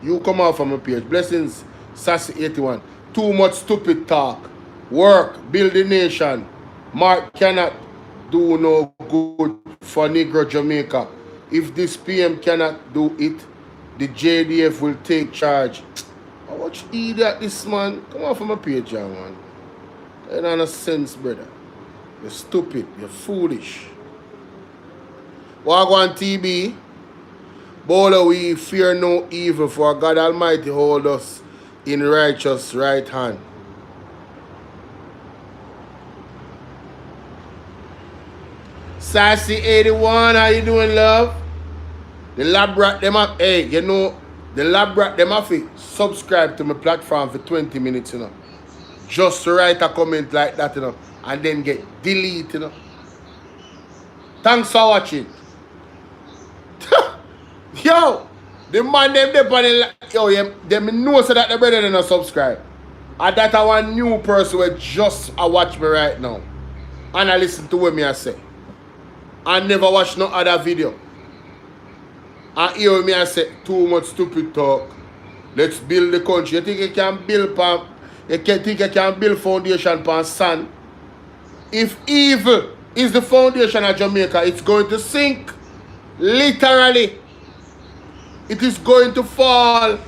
You come off from my page. Blessings, Sassy 81. Too much stupid talk. Work, build the nation. Mark cannot do no good for Negro Jamaica. If this PM cannot do it, the JDF will take charge. I watch idiot this man. Come off from my page, man. That ain't no sense, brother. You're stupid. You're foolish. Wagwan TB. Bolo, we fear no evil, for God Almighty hold us in righteous right hand. Sassy 81, how you doing, love? The lab rat them up. Hey, you know, the lab rat them up. Subscribe to my platform for 20 minutes, you know. Just to write a comment like that, you know, and then get deleted, you know. Thanks for watching. Yo, the man them them know so that the brother didn't subscribe. And that I one new person who just watch me right now. And I listen to what me I say. I never watch no other video. I hear me I say too much stupid talk. Let's build the country. You think you can build foundation upon sand? If evil is the foundation of Jamaica, it's going to sink. Literally. It is going to fall.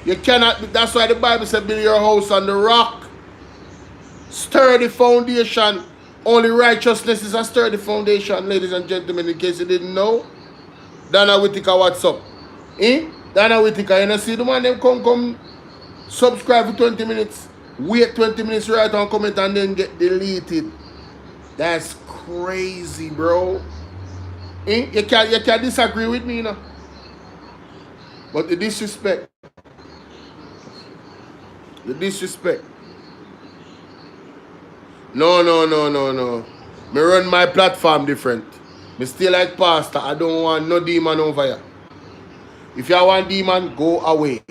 You cannot, that's why the Bible said build your house on the rock. Sturdy foundation. Only righteousness is a sturdy foundation, ladies and gentlemen, in case you didn't know. Dana Whittaker, what's up? Dana Whittaker, you know, see the man them come subscribe for 20 minutes. Wait 20 minutes, write on comment and then get deleted. That's crazy, bro. You can't disagree with me, you know. But the disrespect. The disrespect. No. Me run my platform different. Me still like pastor. I don't want no demon over here. If you want demon, go away.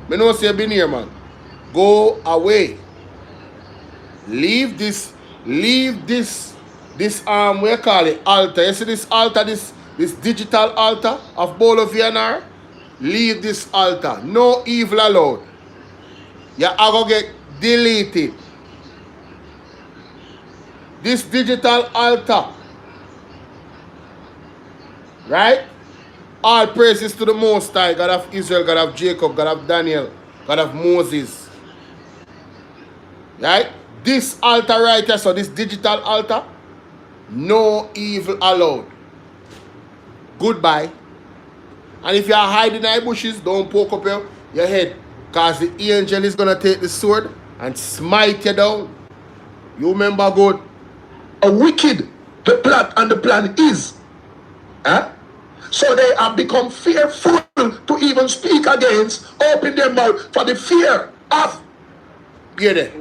Me know say you been here, man. Go away. Leave this what you call it, altar. You see this altar, this digital altar of Bolo VNR? Leave this altar. No evil allowed. You are going to get deleted. this digital altar, right? All praises to the Most High, God of Israel, God of Jacob, God of Daniel, God of Moses. Right? This altar right here, so this digital altar, no evil allowed. Goodbye. And if you are hiding in the bushes, don't poke up your head. Because the angel is going to take the sword and smite you down. You remember good. A wicked, the plot and the plan is. Huh? So they have become fearful to even speak against, open their mouth for the fear of. Hear that.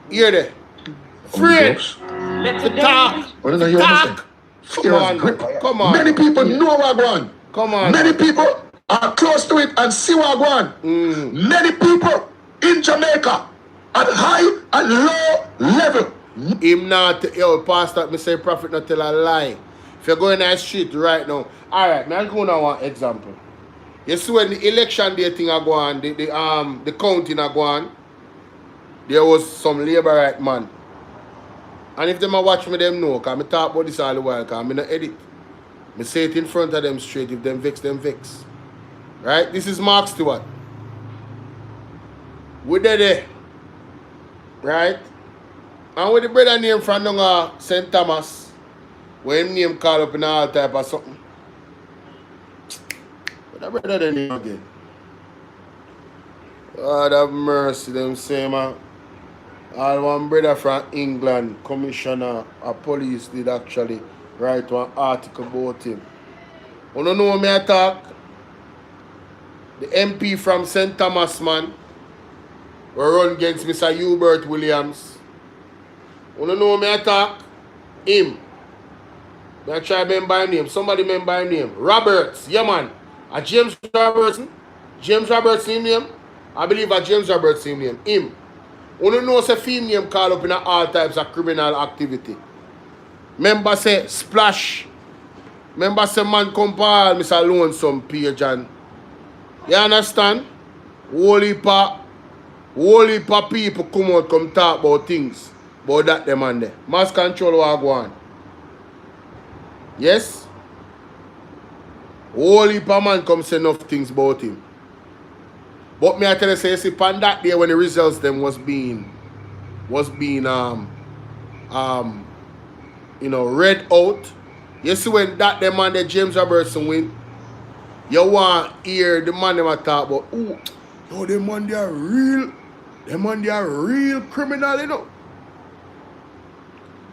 Hear that. Afraid to talk. Talk. Come on. Come on. Many people know what going. Come on. Many people are close to it and see what going. Many people in Jamaica at high and low level. Him not, yo, pastor, me say prophet not tell a lie. If you're going that street right now. Alright, I'm going to one example. You see when the election day thing are going, the counting are going, there was some labor right man. And if them a watch me, them know, because I talk about this all the while, because I'm not edit. I say it in front of them straight. If them vex, them vex. Right? This is Mark Stewart. We there. Right? And with the brother name from St. Thomas, where him name call up in all type of something. But that brother then name again. God have mercy, them say, man. All one brother from England, commissioner of police, did actually write one article about him. You don't know me I talk? The MP from St. Thomas, man, were run against Mr. Hubert Williams. You don't know me I talk? Him. I try to remember his name. Somebody remember his name. Roberts. Yeah, man. A James Robertson. James Robertson name. I believe a James Robertson name. Him. You don't know a female name call up in all types of criminal activity. Remember say Splash. Remember say man come for Mr. Lonesome page and you understand? Whole heap of people come out come talk about things. About that them and there. Mass control what go on. Yes? Whole heap of man come say enough things about him. But me I tell you say see on that day when the results them was being you know, read out. You see when that them man the James Robertson win, you want hear the man them a talk about, ooh, no, them man they are real criminal, you know.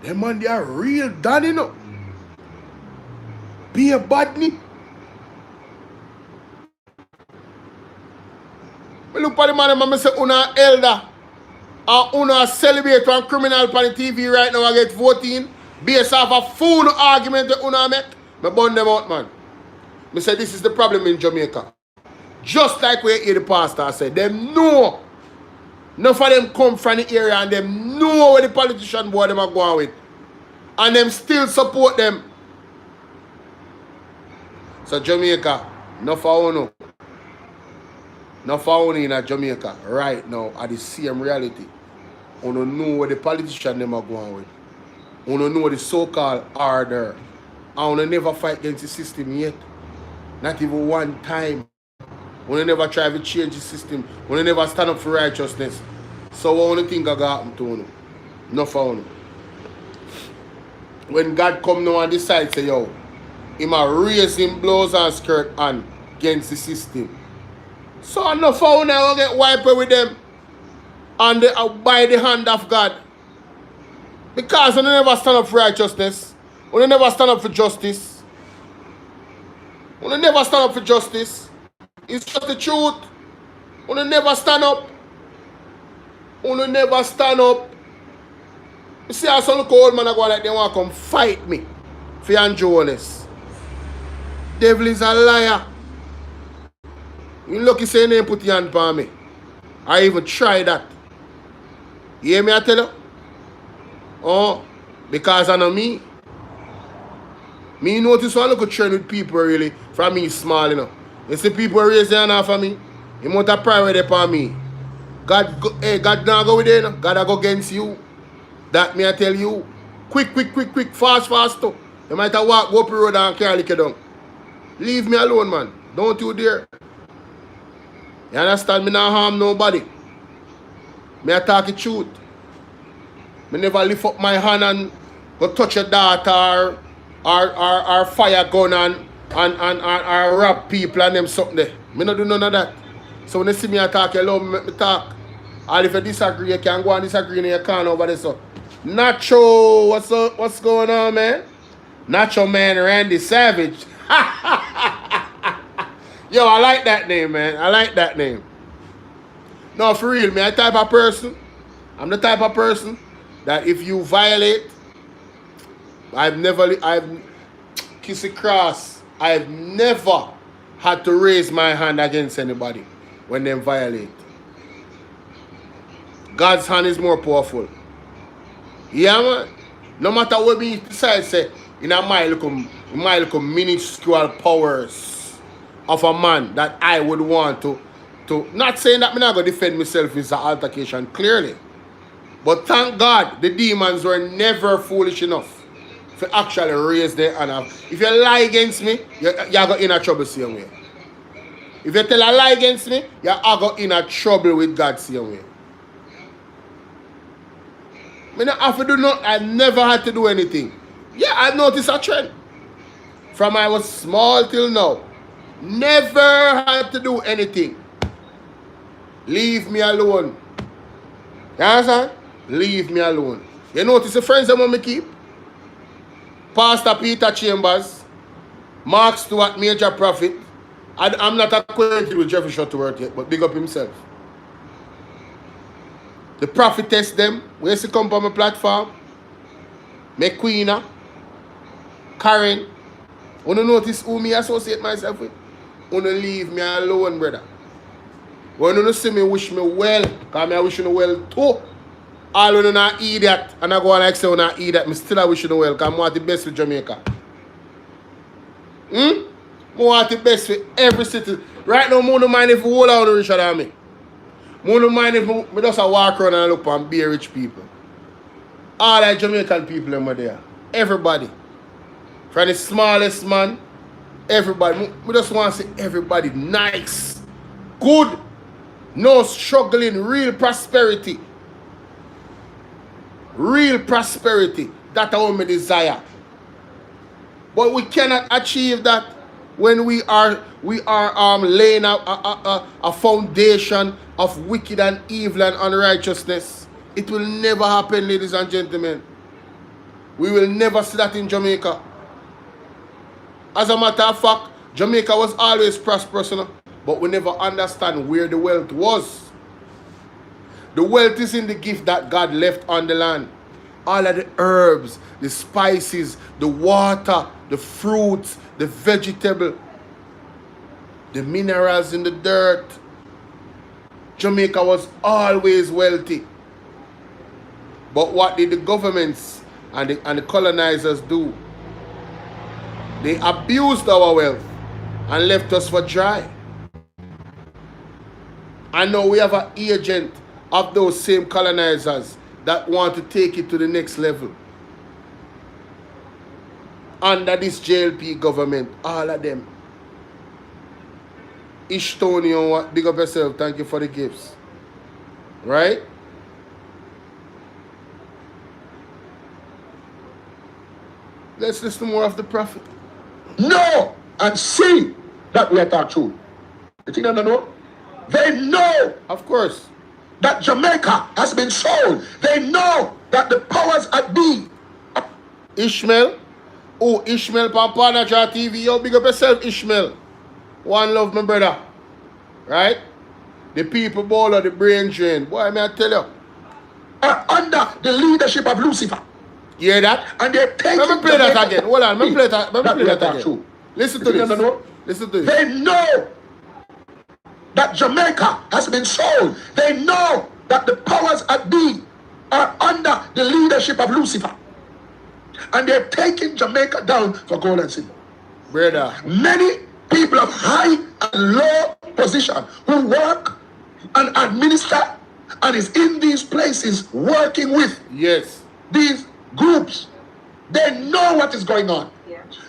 Them man they are real done, you know. Be a badney. I look at the man and I say, una elder, and una celebrate one criminal on the TV right now and get 14 based off a fool argument that una make. I burn them out, man. I say this is the problem in Jamaica. Just like we hear the pastor say, them know. Enough of them come from the area and them know where the politician boy them are going with. And them still support them. So Jamaica, enough of you. Enough of you in Jamaica right now are the same reality. You don't know where the politician them are going with. You don't know the so-called order. And you never fight against the system yet. Not even one time. You never try to change the system. You never stand up for righteousness. So what do you think I got happen to you? Enough of you. When God come now and decide, say, yo, he might raise him blouse and skirt and against the system. So enough of you now get wiped with them and they are by the hand of God. Because you never stand up for righteousness. You never stand up for justice. You never stand up for justice. It's just the truth. You never stand up. You never stand up. You see how some old man go like they want to come fight me for your honest. Devil is a liar. You lucky say you put your hand on me. I even try that. You hear me I tell you? Oh, because I know me. Me notice when I look at train with people really from me small, you know. You see people raise their hand for me. You want a private upon me. God not go with you, God go against you. That me I tell you. Quick, fast too. You might have walk up the road and carry it down. Leave me alone, man. Don't you dare. You understand? Me not harm nobody. Me I talk the truth. Me never lift up my hand and go touch a daughter or fire gun and rob people and them something there. Me not do none of that. So when you see me I talk, you love me, make me talk. And if you disagree, you can go and disagree in your can over there. So Nacho, what's going on, man? Nacho Man Randy Savage. Yo, I like that name, man. I like that name. No, for real, me, I'm the type of person that if you violate, I've kiss a cross. I've never had to raise my hand against anybody when they violate. God's hand is more powerful. Yeah, man. No matter what we decide, say, in my little minuscule powers of a man that I would want to not saying that I'm not going to defend myself in the altercation, clearly. But thank God the demons were never foolish enough to actually raise their hand. If you lie against me, you're going in a trouble same way. If you tell a lie against me, you're going in a trouble with God same way. I never had to do anything. Yeah, I noticed a trend. From I was small till now. Never had to do anything. Leave me alone. You understand? Leave me alone. You notice the friends that want me keep? Pastor Peter Chambers, Mark Stewart, Major Prophet. I'm not acquainted with Jeffrey Shuttleworth yet, but big up himself. The prophetess them, where's he come on my platform? McQueena, Karen. Wanna notice who me associate myself with? Wanna leave me alone, brother. Wanna see me wish me well, because I wish you well too. All when you're not idiot, and I go and like say you're not idiot, I still wish you well, because I want the best for Jamaica. I want the best for every city. Right now, I don't mind if you hold on richer than me. I don't mind if I just walk around and look and be rich people. All the Jamaican people are there. Everybody. From the smallest man, everybody. We just want to see everybody nice, good, no struggling, real prosperity. Real prosperity. That's what we desire. But we cannot achieve that when we are laying a foundation of wicked and evil and unrighteousness. It will never happen, ladies and gentlemen. We will never see that in Jamaica. As a matter of fact, Jamaica was always prosperous, but we never understand where the wealth was. The wealth is in the gift that God left on the land. All of the herbs, the spices, the water, the fruits, the vegetable, the minerals in the dirt. Jamaica was always wealthy. But what did the governments and the colonizers do? They abused our wealth and left us for dry. And now we have an agent of those same colonizers that want to take it to the next level. Under this JLP government, all of them. Ishtonian, big up yourself, thank you for the gifts. Right? Let's listen more of the prophet. Know and see that we are talking truth. You think they know? They know. Of course. That Jamaica has been sold. They know that the powers that be. Ishmael. Oh, Ishmael Pampanaja TV. Yo, big up yourself, Ishmael. One love, my brother. Right? The people Bolo, the brain drain. Boy, may I tell you. Are under the leadership of Lucifer. You hear that? And they're taking. Let me play that again. Hold on. Let me play that again. True. Listen to this. Listen to this. They know that Jamaica has been sold. They know that the powers that be are under the leadership of Lucifer. And they're taking Jamaica down for gold and silver. Brother. Many people of high and low position who work and administer and is in these places working with these groups They know what is going on.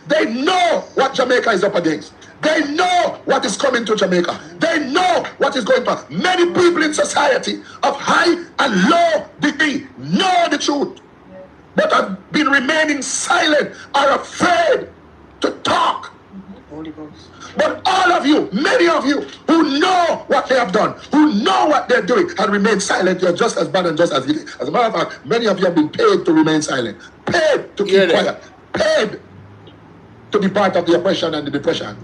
They know what Jamaica is up against. They know what is coming to Jamaica. They know what is going on. Many people in society of high and low degree know the truth, but have been remaining silent, are afraid to talk. But all of you, many of you who know what they have done, who know what they're doing and remain silent, you're just as bad and just as guilty. As a matter of fact, many of you have been paid to remain silent, paid to keep quiet, paid to be part of the oppression and the depression,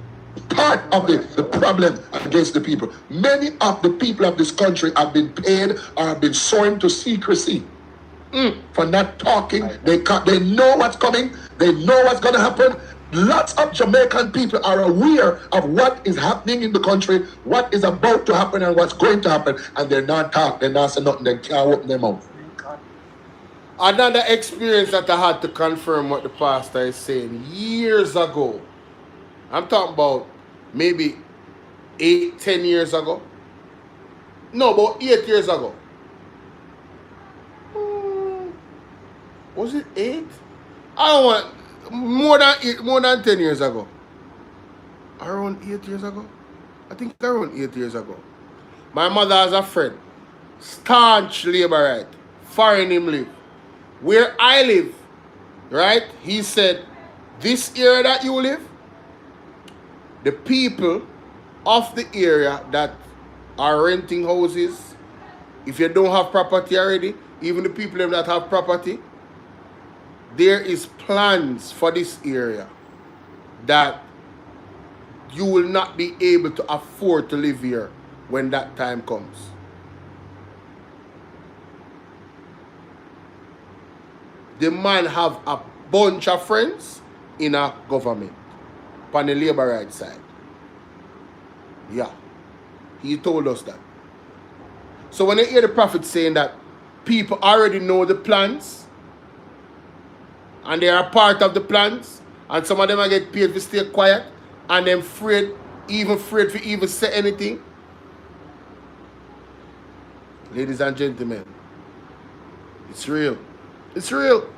part of the problem against the people. Many of the people of this country have been paid or have been sworn to secrecy for not talking. They know what's coming. They know what's going to happen. Lots of Jamaican people are aware of what is happening in the country, what is about to happen and what's going to happen, and they're not talking, they're not saying nothing, they can't open their mouth. Another experience that I had to confirm what the pastor is saying years ago. I'm talking about maybe 8-10 years ago. No, about 8 years ago. Was it 8? I don't want more than 10 years ago. Around 8 years ago? I think around 8 years ago. My mother has a friend, staunch labourite, foreign him live. Where I live, right? He said, this area that you live, the people of the area that are renting houses, if you don't have property already, even the people that have property, there is plans for this area that you will not be able to afford to live here when that time comes. The man have a bunch of friends in a government on the labor rights side. Yeah, he told us that. So when you hear the prophet saying that people already know the plans and they are part of the plans, and some of them are get paid to stay quiet and them afraid to even say anything. Ladies and gentlemen, it's real. It's real.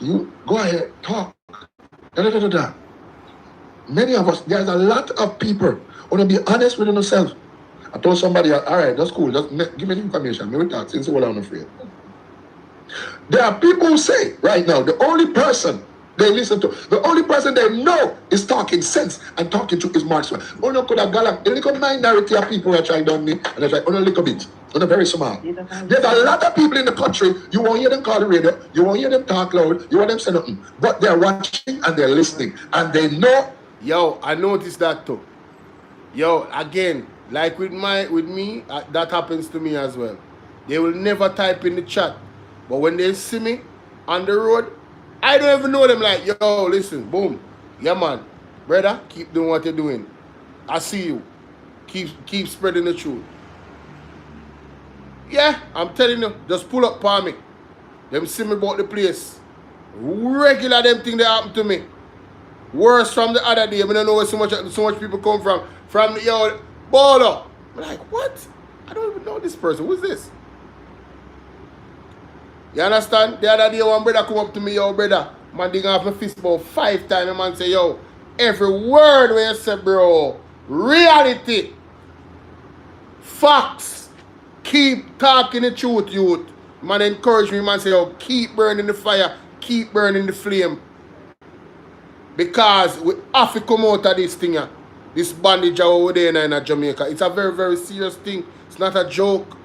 You go ahead, talk. Many of us, there's a lot of people want to be honest with themselves. I told somebody, all right, that's cool. Just give me the information. Maybe talk since we're not afraid. There are people who say right now, the only person they listen to, the only person they know is talking sense and talking to is Mark Swan. Ono could have got a little minority of people who are trying to me, and they're trying a little bit, very small. There's a lot of people in the country, you won't hear them call the radio, you won't hear them talk loud, you won't hear them say nothing, but they're watching and they're listening, and they know. Yo, I noticed that too. Yo, again, like with me, that happens to me as well. They will never type in the chat, but when they see me on the road, I don't even know them. Like, yo, listen, boom, yeah man, brother, keep doing what you're doing. I see you. Keep spreading the truth. Yeah, I'm telling you, just pull up for me. Them see me about the place. Regular them thing that happen to me. Worse from the other day. I don't know where so much people come from. From the yo Bolo. I'm like, what? I don't even know this person. Who's this? You understand? The other day one brother come up to me, yo brother, man dig off my fist about 5 times, and man say, yo, every word where you say, bro, reality, facts, keep talking the truth, youth. Man encourage me, man say, yo, keep burning the fire, keep burning the flame. Because we have to come out of this thing, this bandage over there in Jamaica. It's a very, very serious thing. It's not a joke.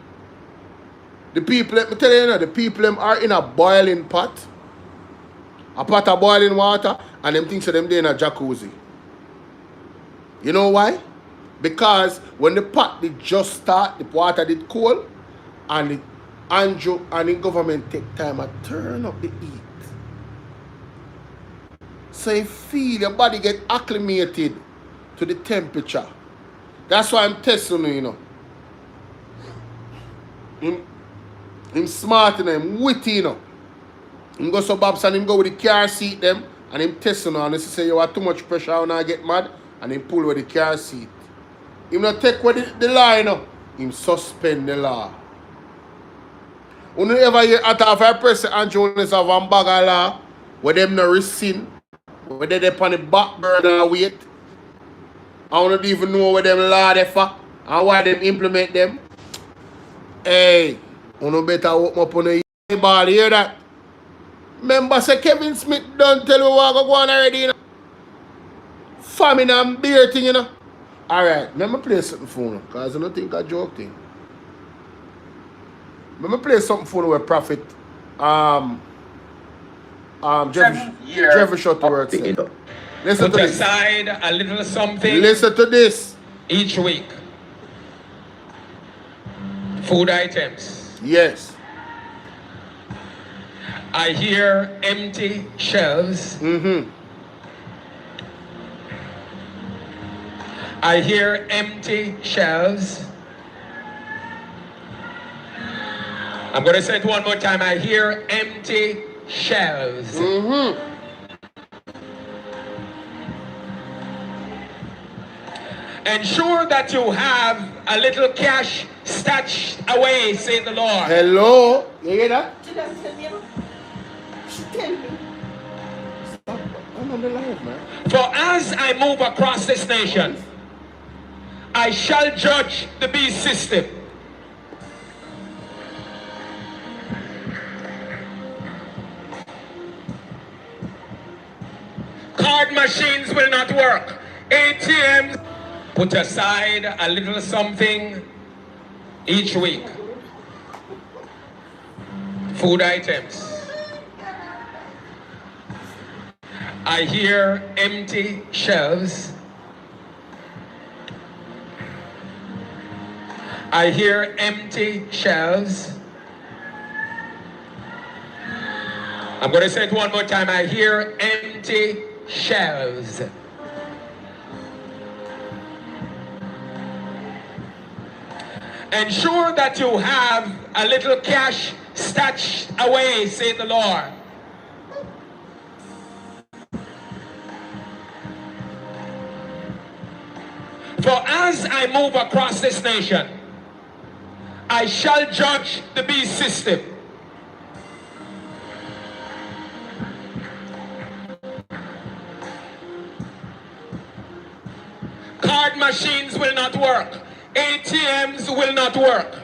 The people, let me tell you, the people them are in a boiling pot. A pot of boiling water, and them things them there in a jacuzzi. You know why? Because when the pot did just start, the water did cool, and the Andrew and the government take time to turn up the heat. So you feel your body get acclimated to the temperature. That's why I'm testing you, Him smart and him witty, Him go so babs and him go with the car seat them and him testing and he say you have too much pressure and I get mad and him pull with the car seat. Him not take with the law, Him suspend the law. You ever hear at a person and Jones of one bag of law where them no rescind, where they on the back burner and wait? I don't even know where them law they for and why them implement them. Hey, you better open up on the ball, hear that? Remember say Kevin Smith done tell me what go on already, you know? Famine and beer thing, you know? Alright, let me play something for you, because I don't think I joke thing. Let me play something for you with Prophet Jeffrey Shuttleworth said. Listen to this. Put aside a little something. Listen to this. Each week. Food items. Yes. I hear empty shelves. I hear empty shelves. I'm going to say it one more time. I hear empty shelves. Ensure that you have a little cash stashed away, say the Lord. Hello? You hear that? She doesn't tell me. She tell me. I'm on the live, man. For as I move across this nation, I shall judge the beast system. Card machines will not work. ATMs. Put aside a little something each week. Food items. I hear empty shelves. I hear empty shelves. I'm going to say it one more time. I hear empty shelves. Ensure that you have a little cash stashed away, say the Lord. For as I move across this nation, I shall judge the beast system. Card machines will not work. ATMs will not work.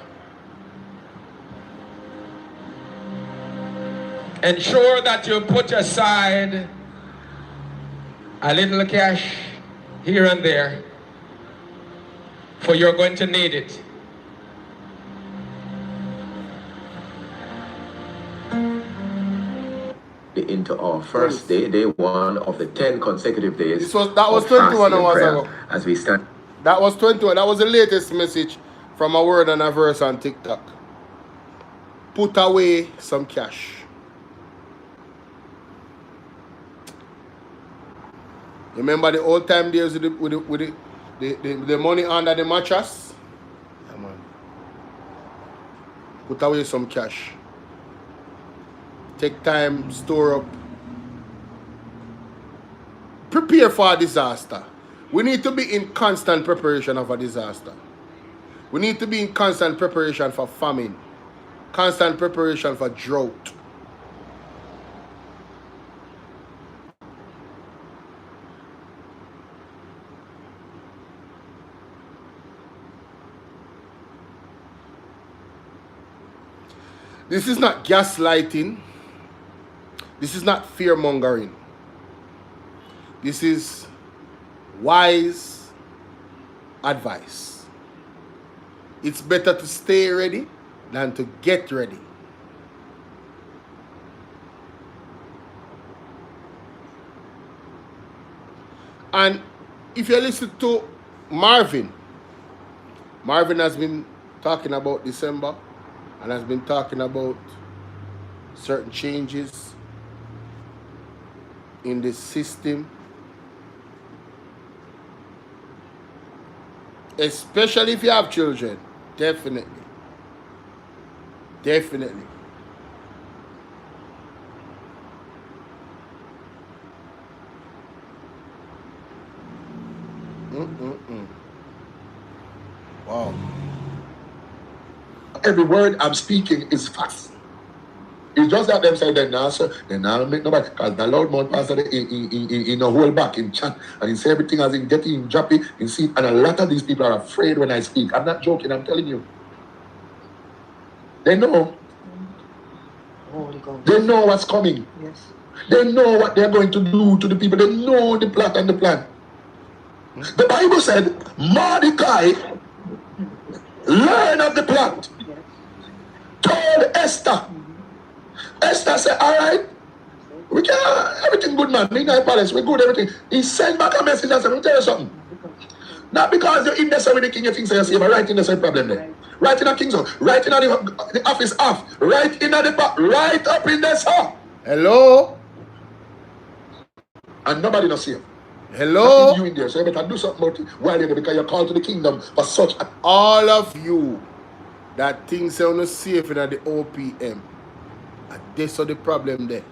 Ensure that you put aside a little cash here and there, for you're going to need it. Into our first day 1 of the 10 consecutive days. That was 21 hours ago. As we stand. That was 21. That was the latest message from a word and a verse on TikTok. Put away some cash. Remember the old time days with the money under the mattress? Yeah, man. Put away some cash. Take time, store up. Prepare for a disaster. We need to be in constant preparation of a disaster. We need to be in constant preparation for famine. Constant preparation for drought. This is not gaslighting. This is not fear-mongering. This is wise advice. It's better to stay ready than to get ready. And if you listen to Marvin has been talking about December and has been talking about certain changes in the system, especially if you have children. Definitely. Wow. Every word I'm speaking is facts. It's just that them say they now, so they now make nobody, because the loud mouth pastor in a whole back in chat and he say everything as in getting in droppy in see, and a lot of these people are afraid when I speak. I'm not joking, I'm telling you. They know. They know what's coming. Yes. They know what they're going to do to the people. They know the plot and the plan. The Bible said, Mordecai learned of the plot. Told Esther. Esther said, all right, we can, everything good, man. In our palace, we good, everything. He sent back a message and said, let me tell you something. Not because you're in there with the king, you think you're safe, but right in the same problem there. Right in the king's house, right in the office off, right in the back, right up in there, sir. Hello? And nobody not safe. Hello? You in there, so you better do something about it while you're there because you're called to the kingdom for such a... All of you that think you're not safe in the OPM, and this is the problem there.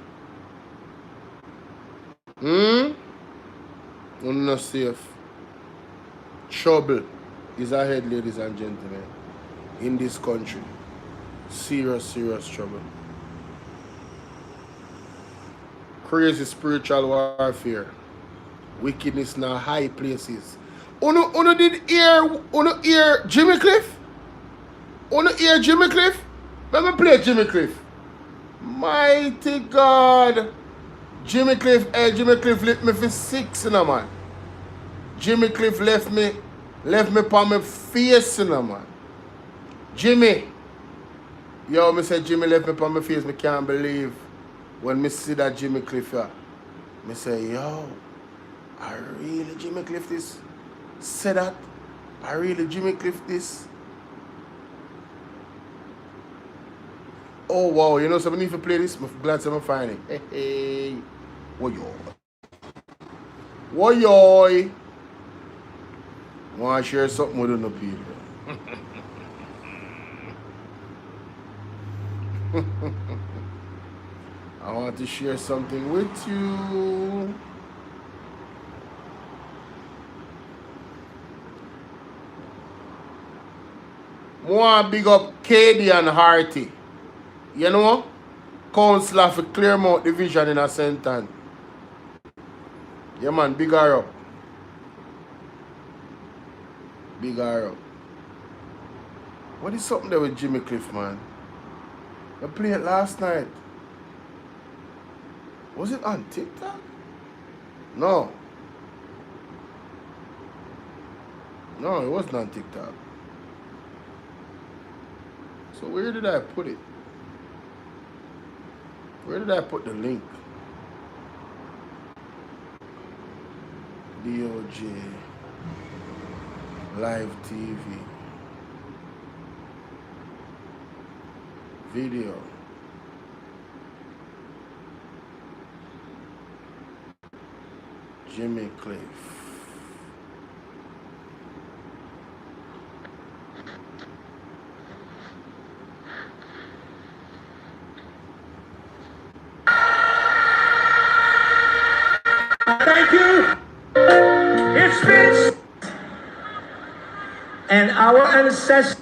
You're not safe. Trouble is ahead, ladies and gentlemen, in this country. Serious, serious trouble. Crazy spiritual warfare. Wickedness in high places. Uno did hear Jimmy Cliff? Uno hear Jimmy Cliff? Let me play Jimmy Cliff. Mighty God. Jimmy Cliff left me for 6 in a man. Jimmy Cliff left me upon my face in a man. Jimmy. Yo, me say Jimmy left me upon my face. Me can't believe when me see that Jimmy Cliff here. Me say, yo, I really Jimmy Cliff this? Say that? I really Jimmy Cliff this? Oh wow, you know something need to play this? I'm glad someone find it. Hey, hey. Woyoy. Want to share something with the people? I want to share something with you. I want to big up Katie and Harty. You know? Councillor for Claremont Division in a Senton. Yeah man, big her up. Big her up. What is something there with Jimmy Cliff, man? I played it last night. Was it on TikTok? No. No, it wasn't on TikTok. So where did I put it? Where did I put the link? DOJ Live TV video. Jimmy Cliff. Thank you. It's Vince and our ancestors.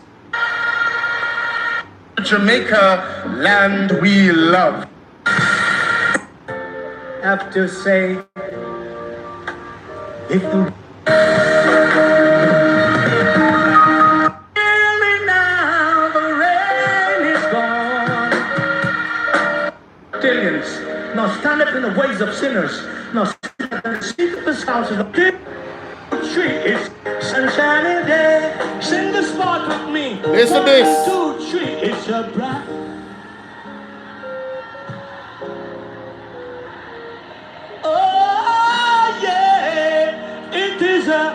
Jamaica, land we love. Have to say, if the now the rain is gone. Billions, now stand up in the ways of sinners. Now seek the houses of the tree is sunshiny day. Sing the spot with me. Listen to this. 1, 2, 3, it's a bright. Oh yeah, it is a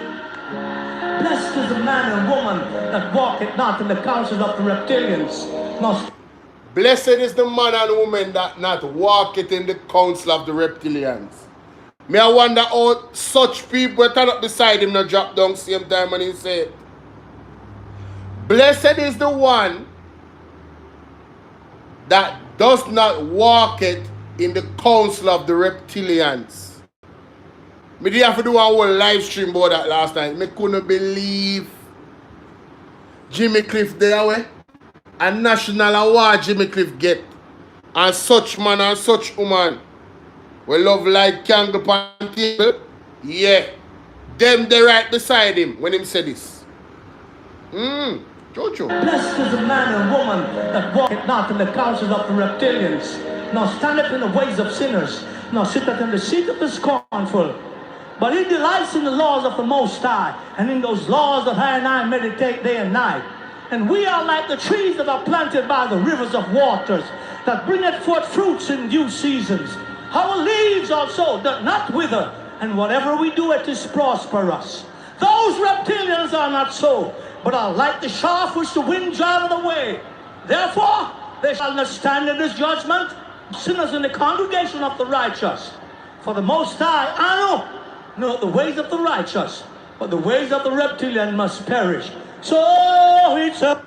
blessed is the man and woman that walketh not in the counsels of the reptilians. Now, blessed is the man and woman that not walketh in the counsel of the reptilians. Me I wonder how such people turn up beside him and drop down same time and he said, blessed is the one that does not walk it in the counsel of the reptilians. Me did have to do a whole live stream about that last night. Me couldn't believe Jimmy Cliff there way. A national award Jimmy Cliff get. and such man and such woman, we love like candle pan table, yeah, them they right beside him when him say this. Jojo. Blessed is the man and woman that walketh not in the counsels of the reptilians, nor standeth in the ways of sinners, nor sitteth in the seat of the scornful. But he delights in the laws of the Most High, and in those laws that I and I meditate day and night. And we are like the trees that are planted by the rivers of waters, that bringeth forth fruits in due seasons. Our leaves also doth not wither, and whatever we do it is prosperous. Those reptilians are not so, but are like the chaff which the wind driveth away. Therefore they shall not stand in this judgment, sinners in the congregation of the righteous. For the Most High, Enuh, know the ways of the righteous, but the ways of the reptilian must perish. So it's a...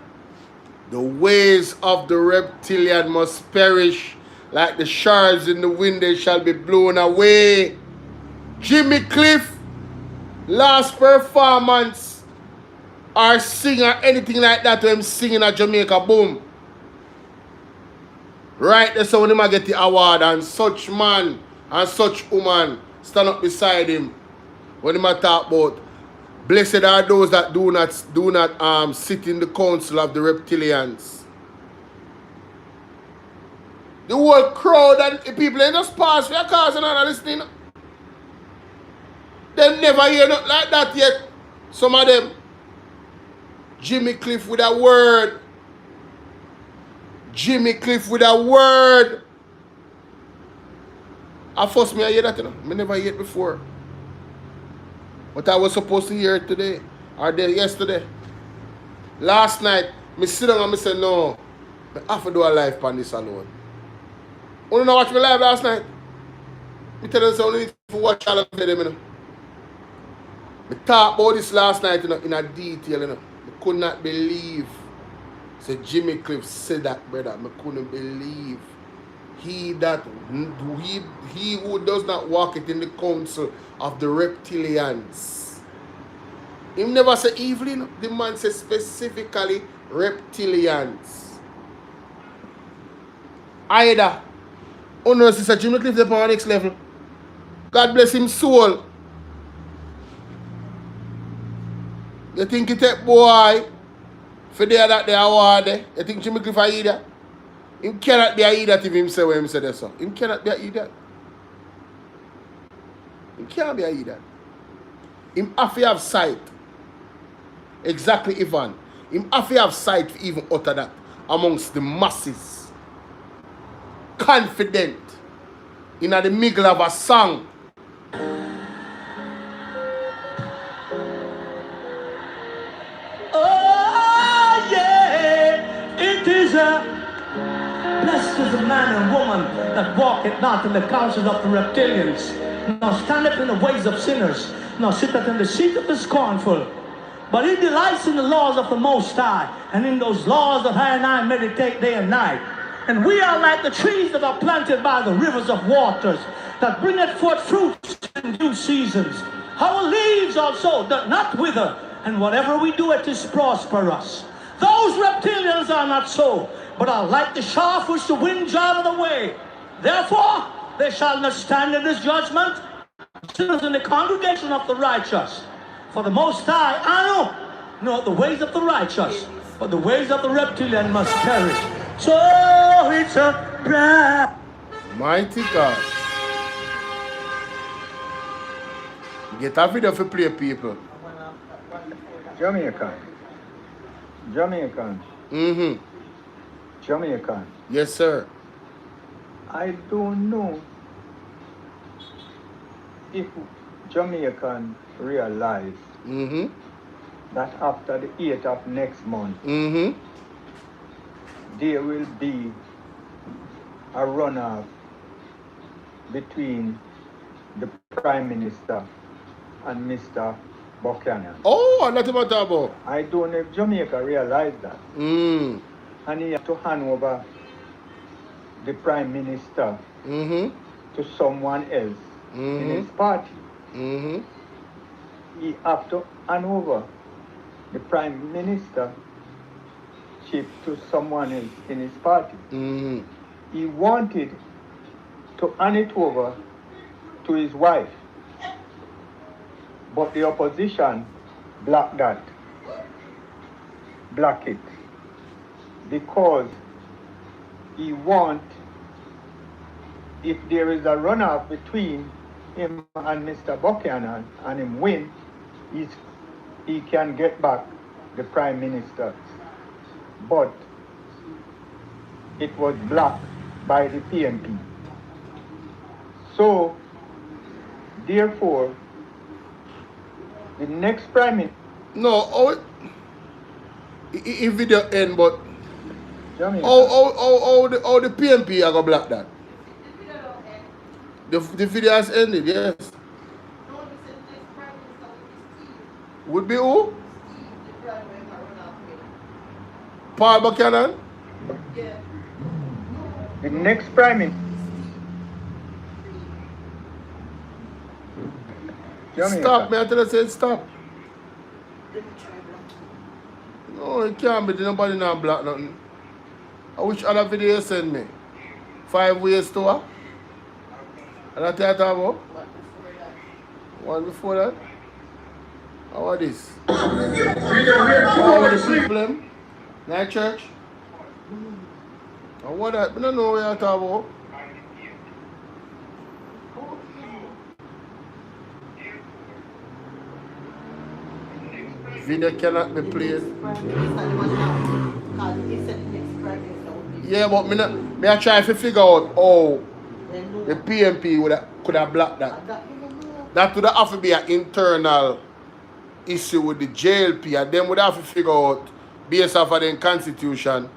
The ways of the reptilian must perish, like the shards in the wind, they shall be blown away. Jimmy Cliff, last performance, or sing or anything like that, when him singing at Jamaica, boom. Right there, so when him get the award, and such man and such woman stand up beside him, when him talk about, blessed are those that do not sit in the council of the reptilians. The whole crowd and the people, they just pass for your cars and not listening. They never hear nothing like that yet. Some of them. Jimmy Cliff with a word. Jimmy Cliff with a word. At first me I hear that, you know. I never hear it before. But I was supposed to hear it today. Or yesterday. Last night, me sit down and me say, no, I have to do a live on this alone. You know watch me live last night? Me tell you something, need to watch all of them, you know. Me talk about this last night, you know, in a detail, you know. I could not believe. So Jimmy Cliff said that, brother. I couldn't believe. He who does not walk it in the council of the reptilians. He never say evil, you know. The man says specifically reptilians. Either. Oh no, Sister Jimmy Cliff is upon the next level. God bless him soul. You think he take boy for there that they award there? You think Jimmy Cliff are either? Him cannot be a idiot if him say what him say there, so. Him cannot be a idiot. Him can't be a idiot. Him have to have sight. Exactly, Ivan. Him have to have sight to even utter that amongst the masses. Confident in the middle of a song. Oh yeah, it is a blessed is the man and woman that walketh not in the counsels of the reptilians, nor standeth in the ways of sinners, nor sitteth in the seat of the scornful. But he delights in the laws of the Most High, and in those laws that I and I meditate day and night. And we are like the trees that are planted by the rivers of waters, that bringeth forth fruits in due seasons. Our leaves also doth not wither, and whatever we do it is prosperous. Those reptilians are not so, but are like the chaff which the wind driveth away. Therefore they shall not stand in this judgment, sinners in the congregation of the righteous. For the Most High, Enuh, know the ways of the righteous, but the ways of the reptilian must perish. So it's a bright. Mighty God. Get a video for play, people. Jamaican. Jamaican. Yes, sir. I don't know if Jamaican realize that after the 8th of next month, there will be a runoff between the Prime Minister and Mr. Buchanan. Oh, I'm not about that about. I don't know if Jamaica realized that. And he had to hand over the Prime Minister to someone else in his party. He have to hand over the Prime Minister to someone else in his party. he wanted to hand it over to his wife, but the opposition blocked that, block it, because he want, if there is a runoff between him and Mr. Buchanan and him win, he can get back the Prime Minister. But it was blocked by the PMP. So, therefore, the next Prime Minister... No, if video end, but Jamaica. how the PMP are going to block that? The video has ended, yes. Would be who? Paul Buchanan? Yeah. The next Prime Minister. Stop, man. I tell you, say stop. No, it can't be. Nobody not block nothing. Which other video you send me? 5 ways to her? And that's what I talk about? One before that? How are this? How are the people? Night church? And what that? I don't know what you're talking about. Video cannot be played. Yeah, but me I try to figure out how the PMP could have blocked that. That would have to be an internal issue with the JLP, and then would have to figure out, based off of the constitution,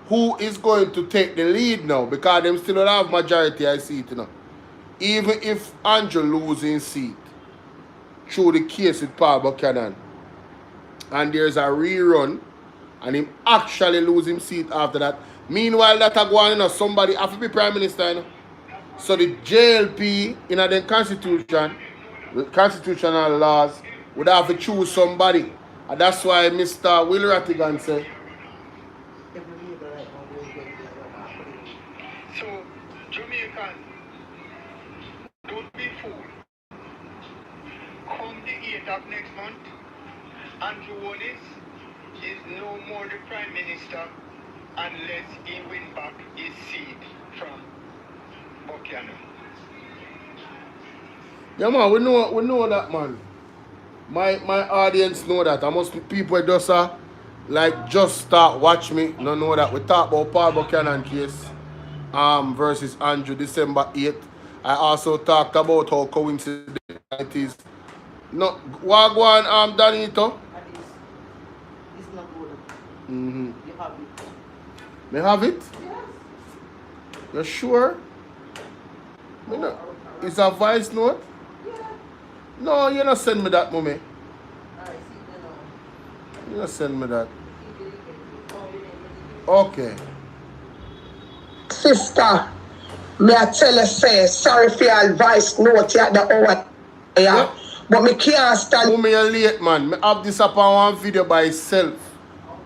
who is going to take the lead now, because them still don't have majority I see it, you know. Even if Andrew losing seat through the case with Paul Buchanan, and there's a rerun, and him actually losing seat after that. Meanwhile, that are going, you know, somebody have to be Prime Minister, you know? So the JLP in the constitution, the constitutional laws, would have to choose somebody. And that's why Mr. Will Rattigan said. So, Jamaican, don't be fooled. Come the 8th of next month, Andrew Wallace is no more the Prime Minister unless he win back his seat from Buchanan. Yeah, man, we know that, man. My audience know that. I must people just just start watch me. No know that. We talk about Paul Buchanan case versus Andrew December 8th. I also talked about how coincident it is. No, what go on, Danito? It's not good. Mm-hmm. You have it. May have it? Yes. You sure? Me no. It's a voice note? Yeah. No, you not send me that, mommy. Alright, see, You not send me that. Okay. Sister, may I tell you, say, sorry for your advice note at the hour. Yeah. But me can't stand. Mommy, you're late, man. Me have this up on one video by itself.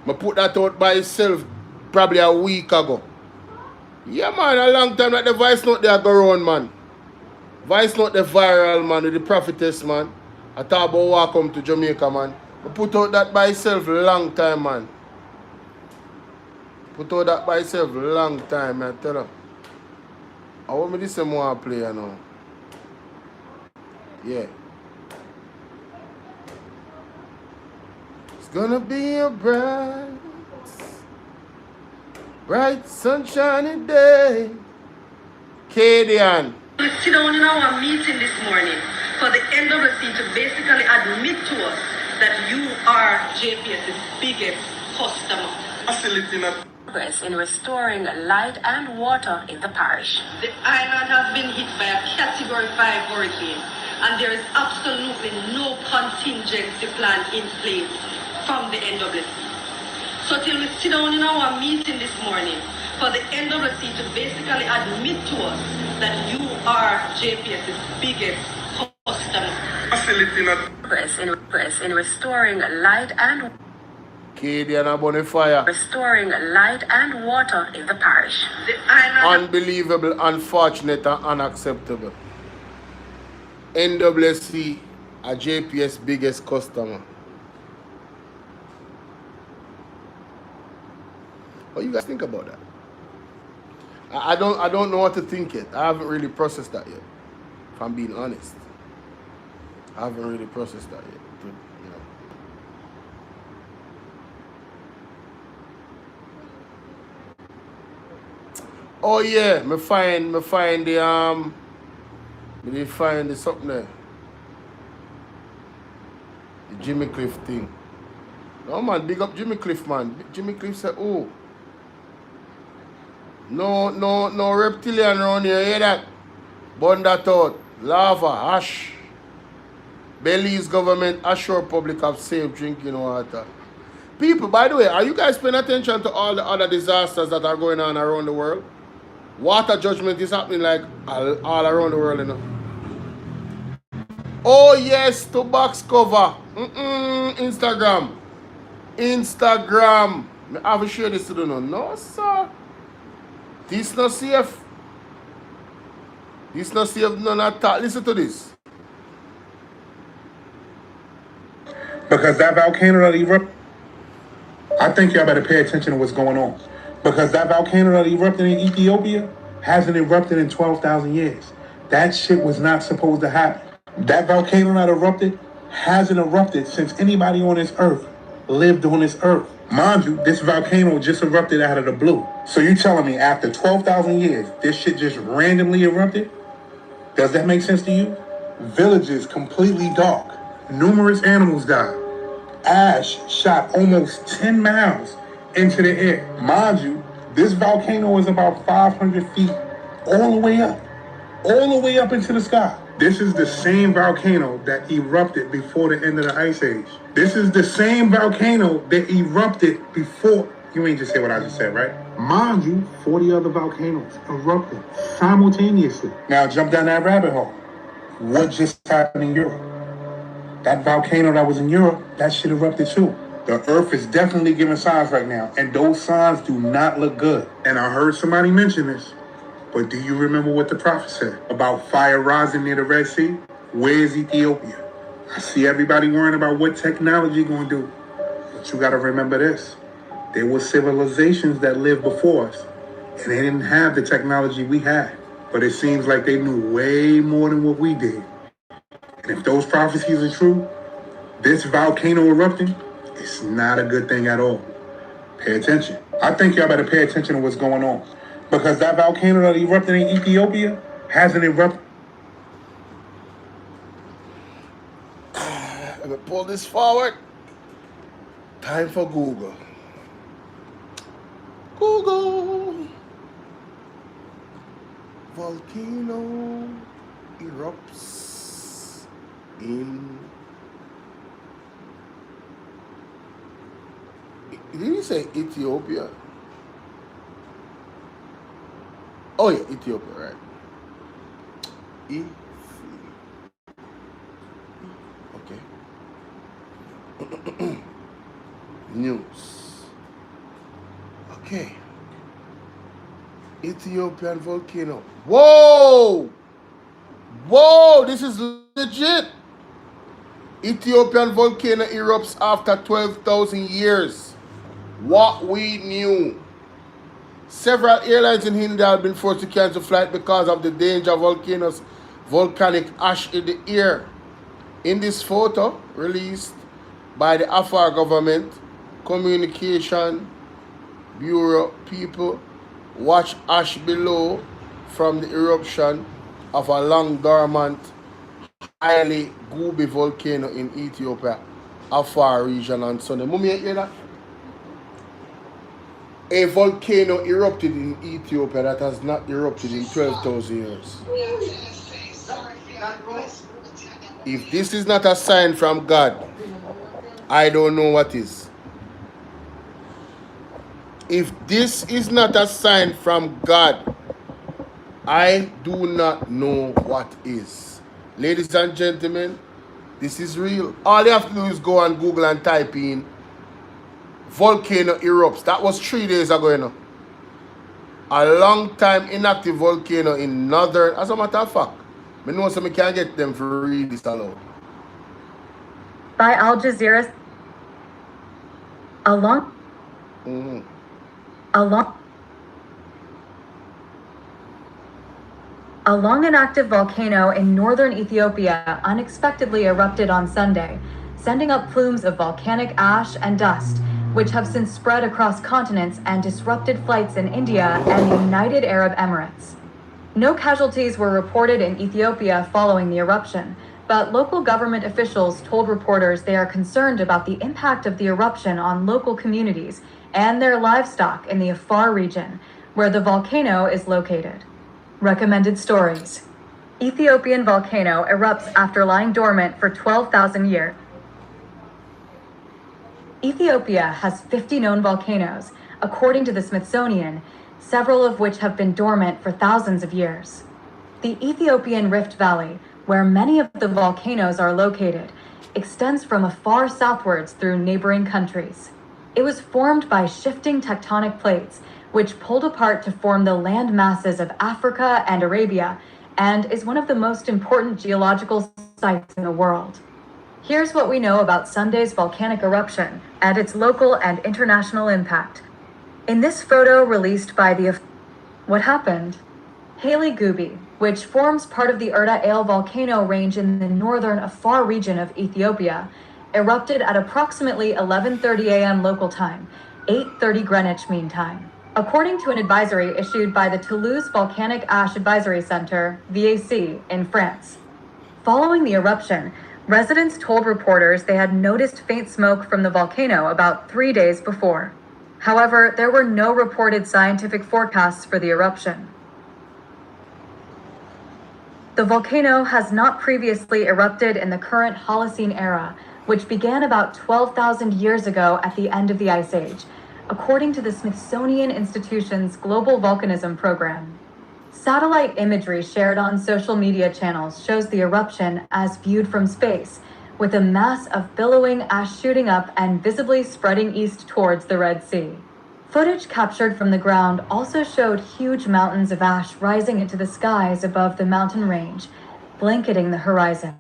Me put that out by itself probably a week ago. Yeah, man, a long time that the voice note there go on, man. Voice note the viral, man, with the prophetess, man. I talk about welcome to Jamaica, man. I put out that by itself long time, man. Put out that by itself long time, man. Tell her. I want me this some more player now. Yeah. It's gonna be a bright sunshiny day. Kadian. We sit down in our meeting this morning for the NWC to basically admit to us that you are JPS's biggest customer. Progress in restoring light and water in the parish. The island has been hit by a Category 5 hurricane, and there is absolutely no contingency plan in place from the NWC. So till we sit down in our meeting this morning for the NWC to basically admit to us that you are JPS's biggest customer. Progress in restoring light and Cadian a bonfire. Restoring light and water in the parish. Unbelievable, unfortunate, and unacceptable. NWC, a JPS biggest customer. What do you guys think about that? I don't know what to think yet. I haven't really processed that yet. If I'm being honest, I haven't really processed that yet. Oh yeah, me find the something there. The Jimmy Cliff thing. No man, big up Jimmy Cliff, man. Jimmy Cliff said, oh, no reptilian around here, hear that? Burn that out. Lava, ash. Belize government assure public of safe drinking water. People, by the way, are you guys paying attention to all the other disasters that are going on around the world? Water judgment is happening like all around the world, you know. Oh yes, to box cover. Instagram. I have to share this to them. No, sir. This not safe. This not safe, none at all. Listen to this. Because that volcano that erupted, I think y'all better pay attention to what's going on. Because that volcano that erupted in Ethiopia hasn't erupted in 12,000 years. That shit was not supposed to happen. That volcano that erupted hasn't erupted since anybody on this earth lived on this earth. Mind you, this volcano just erupted out of the blue. So you telling me after 12,000 years, this shit just randomly erupted? Does that make sense to you? Villages completely dark. Numerous animals died. Ash shot almost 10 miles into the air. Mind you, this volcano is about 500 feet all the way up into the sky. This is the same volcano that erupted before the end of the Ice Age. This is the same volcano that erupted before. You ain't just say what I just said, right? Mind you, 40 other volcanoes erupted simultaneously. Now jump down that rabbit hole. What just happened in Europe? That volcano that was in Europe, that shit erupted too. The earth is definitely giving signs right now, and those signs do not look good. And I heard somebody mention this, but do you remember what the prophet said about fire rising near the Red Sea? Where's Ethiopia? I see everybody worrying about what technology gonna do, but you gotta remember this. There were civilizations that lived before us, and they didn't have the technology we had. But it seems like they knew way more than what we did. And if those prophecies are true, this volcano erupting, it's not a good thing at all. Pay attention. I think y'all better pay attention to what's going on. Because that volcano that erupted in Ethiopia hasn't erupted. Let me pull this forward. Time for Google. Google. Volcano erupts in... Did you say Ethiopia? Oh yeah, Ethiopia, right. Okay. News. Okay. Ethiopian volcano. Whoa! Whoa, this is legit. Ethiopian volcano erupts after 12,000 years. What we knew. Several airlines in India have been forced to cancel flights because of the danger of volcanic ash in the air. In this photo, released by the Afar government communication bureau, people watch ash below from the eruption of a long dormant, highly gooby volcano in Ethiopia, Afar region on Sunday. Mummy, you hear that? A volcano erupted in Ethiopia that has not erupted in 12,000 years. If this is not a sign from God, I don't know what is. If this is not a sign from God, I do not know what is. Ladies and gentlemen, this is real. All you have to do is go on Google and type in volcano erupts. That was 3 days ago, you know. A long time inactive volcano in northern, as a matter of fact. I know so I can't get them for read this aloud. By Al Jazeera, a long inactive volcano in northern Ethiopia unexpectedly erupted on Sunday, sending up plumes of volcanic ash and dust, which have since spread across continents and disrupted flights in India and the United Arab Emirates. No casualties were reported in Ethiopia following the eruption, but local government officials told reporters they are concerned about the impact of the eruption on local communities and their livestock in the Afar region, where the volcano is located. Recommended stories. Ethiopian volcano erupts after lying dormant for 12,000 years. Ethiopia has 50 known volcanoes, according to the Smithsonian, several of which have been dormant for thousands of years. The Ethiopian Rift Valley, where many of the volcanoes are located, extends from afar southwards through neighboring countries. It was formed by shifting tectonic plates, which pulled apart to form the land masses of Africa and Arabia, and is one of the most important geological sites in the world. Here's what we know about Sunday's volcanic eruption and its local and international impact. In this photo released by what happened? Haley Gubi, which forms part of the Erta Ale volcano range in the northern Afar region of Ethiopia, erupted at approximately 11:30 a.m. local time, 8:30 Greenwich Mean Time. According to an advisory issued by the Toulouse Volcanic Ash Advisory Center, VAC, in France. Following the eruption, residents told reporters they had noticed faint smoke from the volcano about 3 days before. However, there were no reported scientific forecasts for the eruption. The volcano has not previously erupted in the current Holocene era, which began about 12,000 years ago at the end of the Ice Age, according to the Smithsonian Institution's Global Volcanism Program. Satellite imagery shared on social media channels shows the eruption as viewed from space, with a mass of billowing ash shooting up and visibly spreading east towards the Red Sea. Footage captured from the ground also showed huge mountains of ash rising into the skies above the mountain range, blanketing the horizon.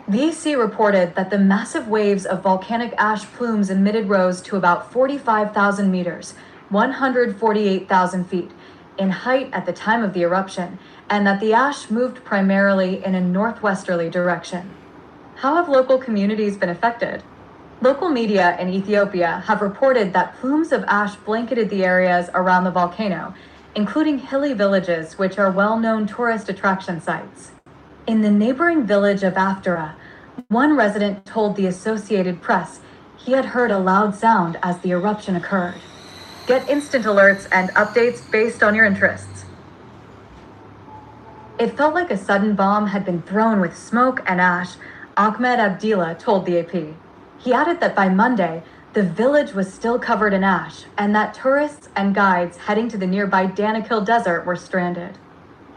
VAC reported that the massive waves of volcanic ash plumes emitted rose to about 45,000 meters, 148,000 feet, in height at the time of the eruption, and that the ash moved primarily in a northwesterly direction. How have local communities been affected? Local media in Ethiopia have reported that plumes of ash blanketed the areas around the volcano, including hilly villages which are well-known tourist attraction sites. In the neighboring village of Aftara, one resident told the Associated Press he had heard a loud sound as the eruption occurred. Get instant alerts and updates based on your interests. It felt like a sudden bomb had been thrown with smoke and ash, Ahmed Abdillah told the AP. He added that by Monday, the village was still covered in ash and that tourists and guides heading to the nearby Danakil Desert were stranded.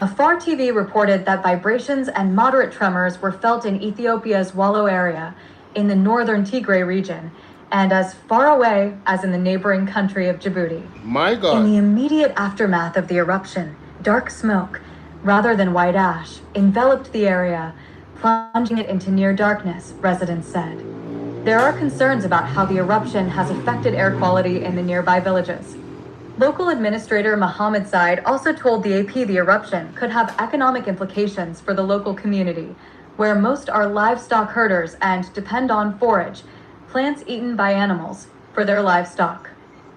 Afar TV reported that vibrations and moderate tremors were felt in Ethiopia's Wallo area in the northern Tigray region, and as far away as in the neighboring country of Djibouti. My God. In the immediate aftermath of the eruption, dark smoke, rather than white ash, enveloped the area, plunging it into near darkness, residents said. There are concerns about how the eruption has affected air quality in the nearby villages. Local administrator Mohammed Said also told the AP the eruption could have economic implications for the local community, where most are livestock herders and depend on forage, plants eaten by animals, for their livestock.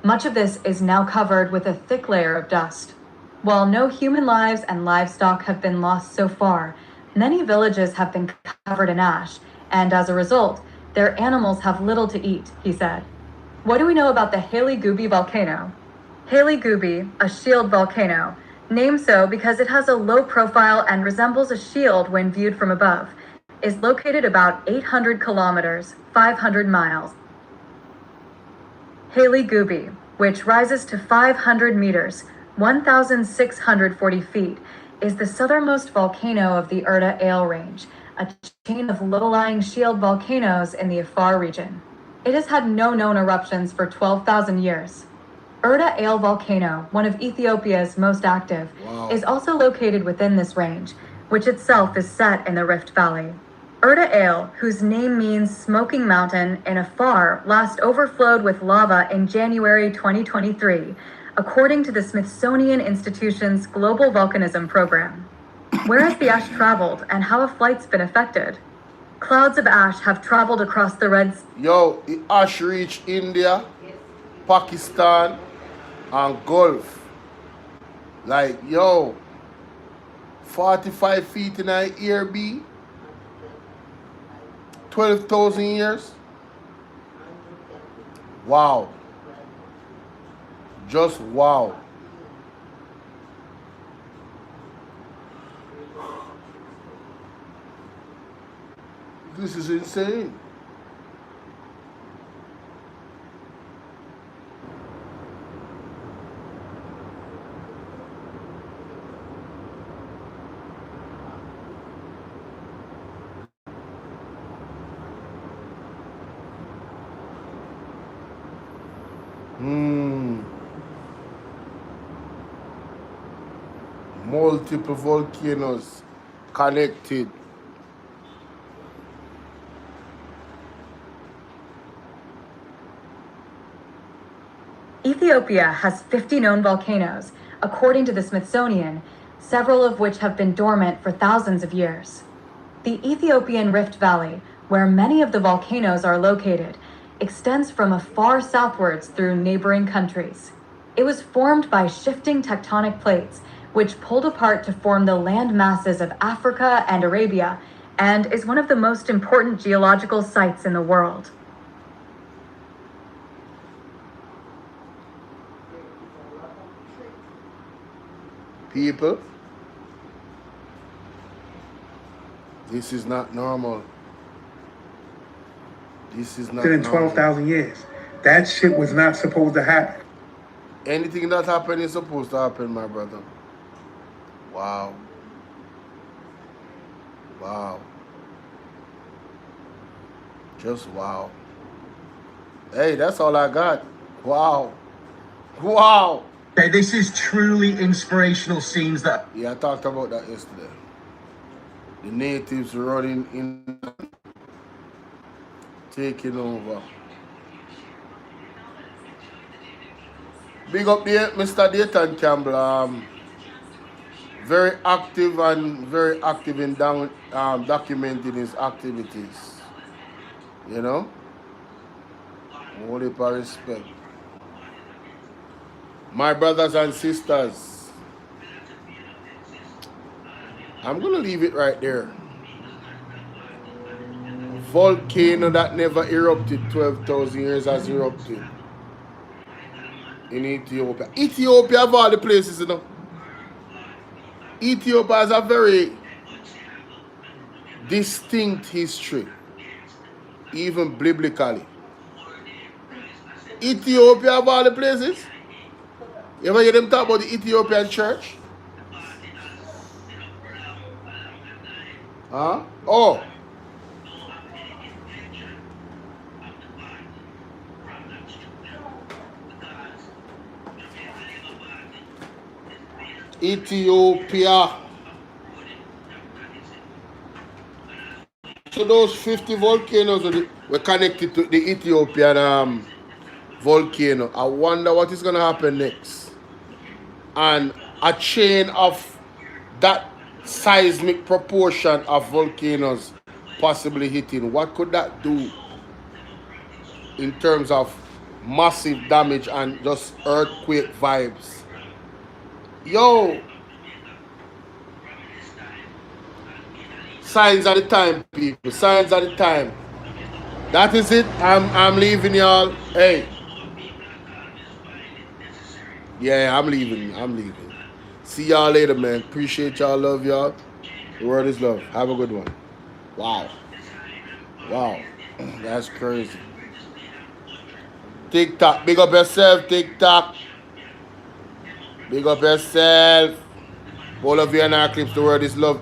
Much of this is now covered with a thick layer of dust. While no human lives and livestock have been lost so far, many villages have been covered in ash, and as a result, their animals have little to eat, he said. What do we know about the Haley Gubi volcano? Haley Gubi, a shield volcano, named so because it has a low profile and resembles a shield when viewed from above, is located about 800 kilometers, 500 miles. Haley Gubi, which rises to 500 meters, 1,640 feet, is the southernmost volcano of the Erta Ale range, a chain of low-lying shield volcanoes in the Afar region. It has had no known eruptions for 12,000 years. Erta Ale volcano, one of Ethiopia's most active, is also located within this range, which itself is set in the Rift Valley. Erta Ale, whose name means smoking mountain in Afar, last overflowed with lava in January 2023, according to the Smithsonian Institution's Global Volcanism Program. Where has the ash traveled and how have flights been affected? Clouds of ash have traveled across the Red Sea. Yo, the ash reached India, Pakistan, and Gulf. Like, yo, 45 feet in an air B, 12,000 years. Wow. Just wow. This is insane. Multiple volcanoes connected. Ethiopia has 50 known volcanoes, according to the Smithsonian, several of which have been dormant for thousands of years. The Ethiopian Rift Valley, where many of the volcanoes are located, extends from afar southwards through neighboring countries. It was formed by shifting tectonic plates, which pulled apart to form the land masses of Africa and Arabia, and is one of the most important geological sites in the world. People, this is not normal. This is not in 12,000 years. That shit was not supposed to happen. Anything that happened is supposed to happen, my brother. Wow. Wow. Just wow. Hey, that's all I got. Wow. Wow. Okay, this is truly inspirational scenes that... Yeah, I talked about that yesterday. The natives running in, taking over. Big up there, Mr. Dayton Campbell. Very active in documenting his activities. You know? Only for respect. My brothers and sisters, I'm gonna leave it right there. Volcano that never erupted 12,000 years has erupted in Ethiopia. Ethiopia of all the places, you know. Ethiopia has a very distinct history, even biblically. Ethiopia of all the places. You ever hear them talk about the Ethiopian church? Huh? Oh. Ethiopia. So those 50 volcanoes were connected to the Ethiopian volcano. I wonder what is going to happen next. And a chain of that seismic proportion of volcanoes possibly hitting. What could that do in terms of massive damage and just earthquake vibes? Yo, signs of the time, people. Signs of the time. That is it. I'm leaving, y'all. Hey. Yeah, I'm leaving. See y'all later, man. Appreciate y'all. Love y'all. The word is love. Have a good one. Wow. Wow. That's crazy. TikTok. Big up yourself, TikTok. Big up yourself. Bolo, Bvrclips. The word is love.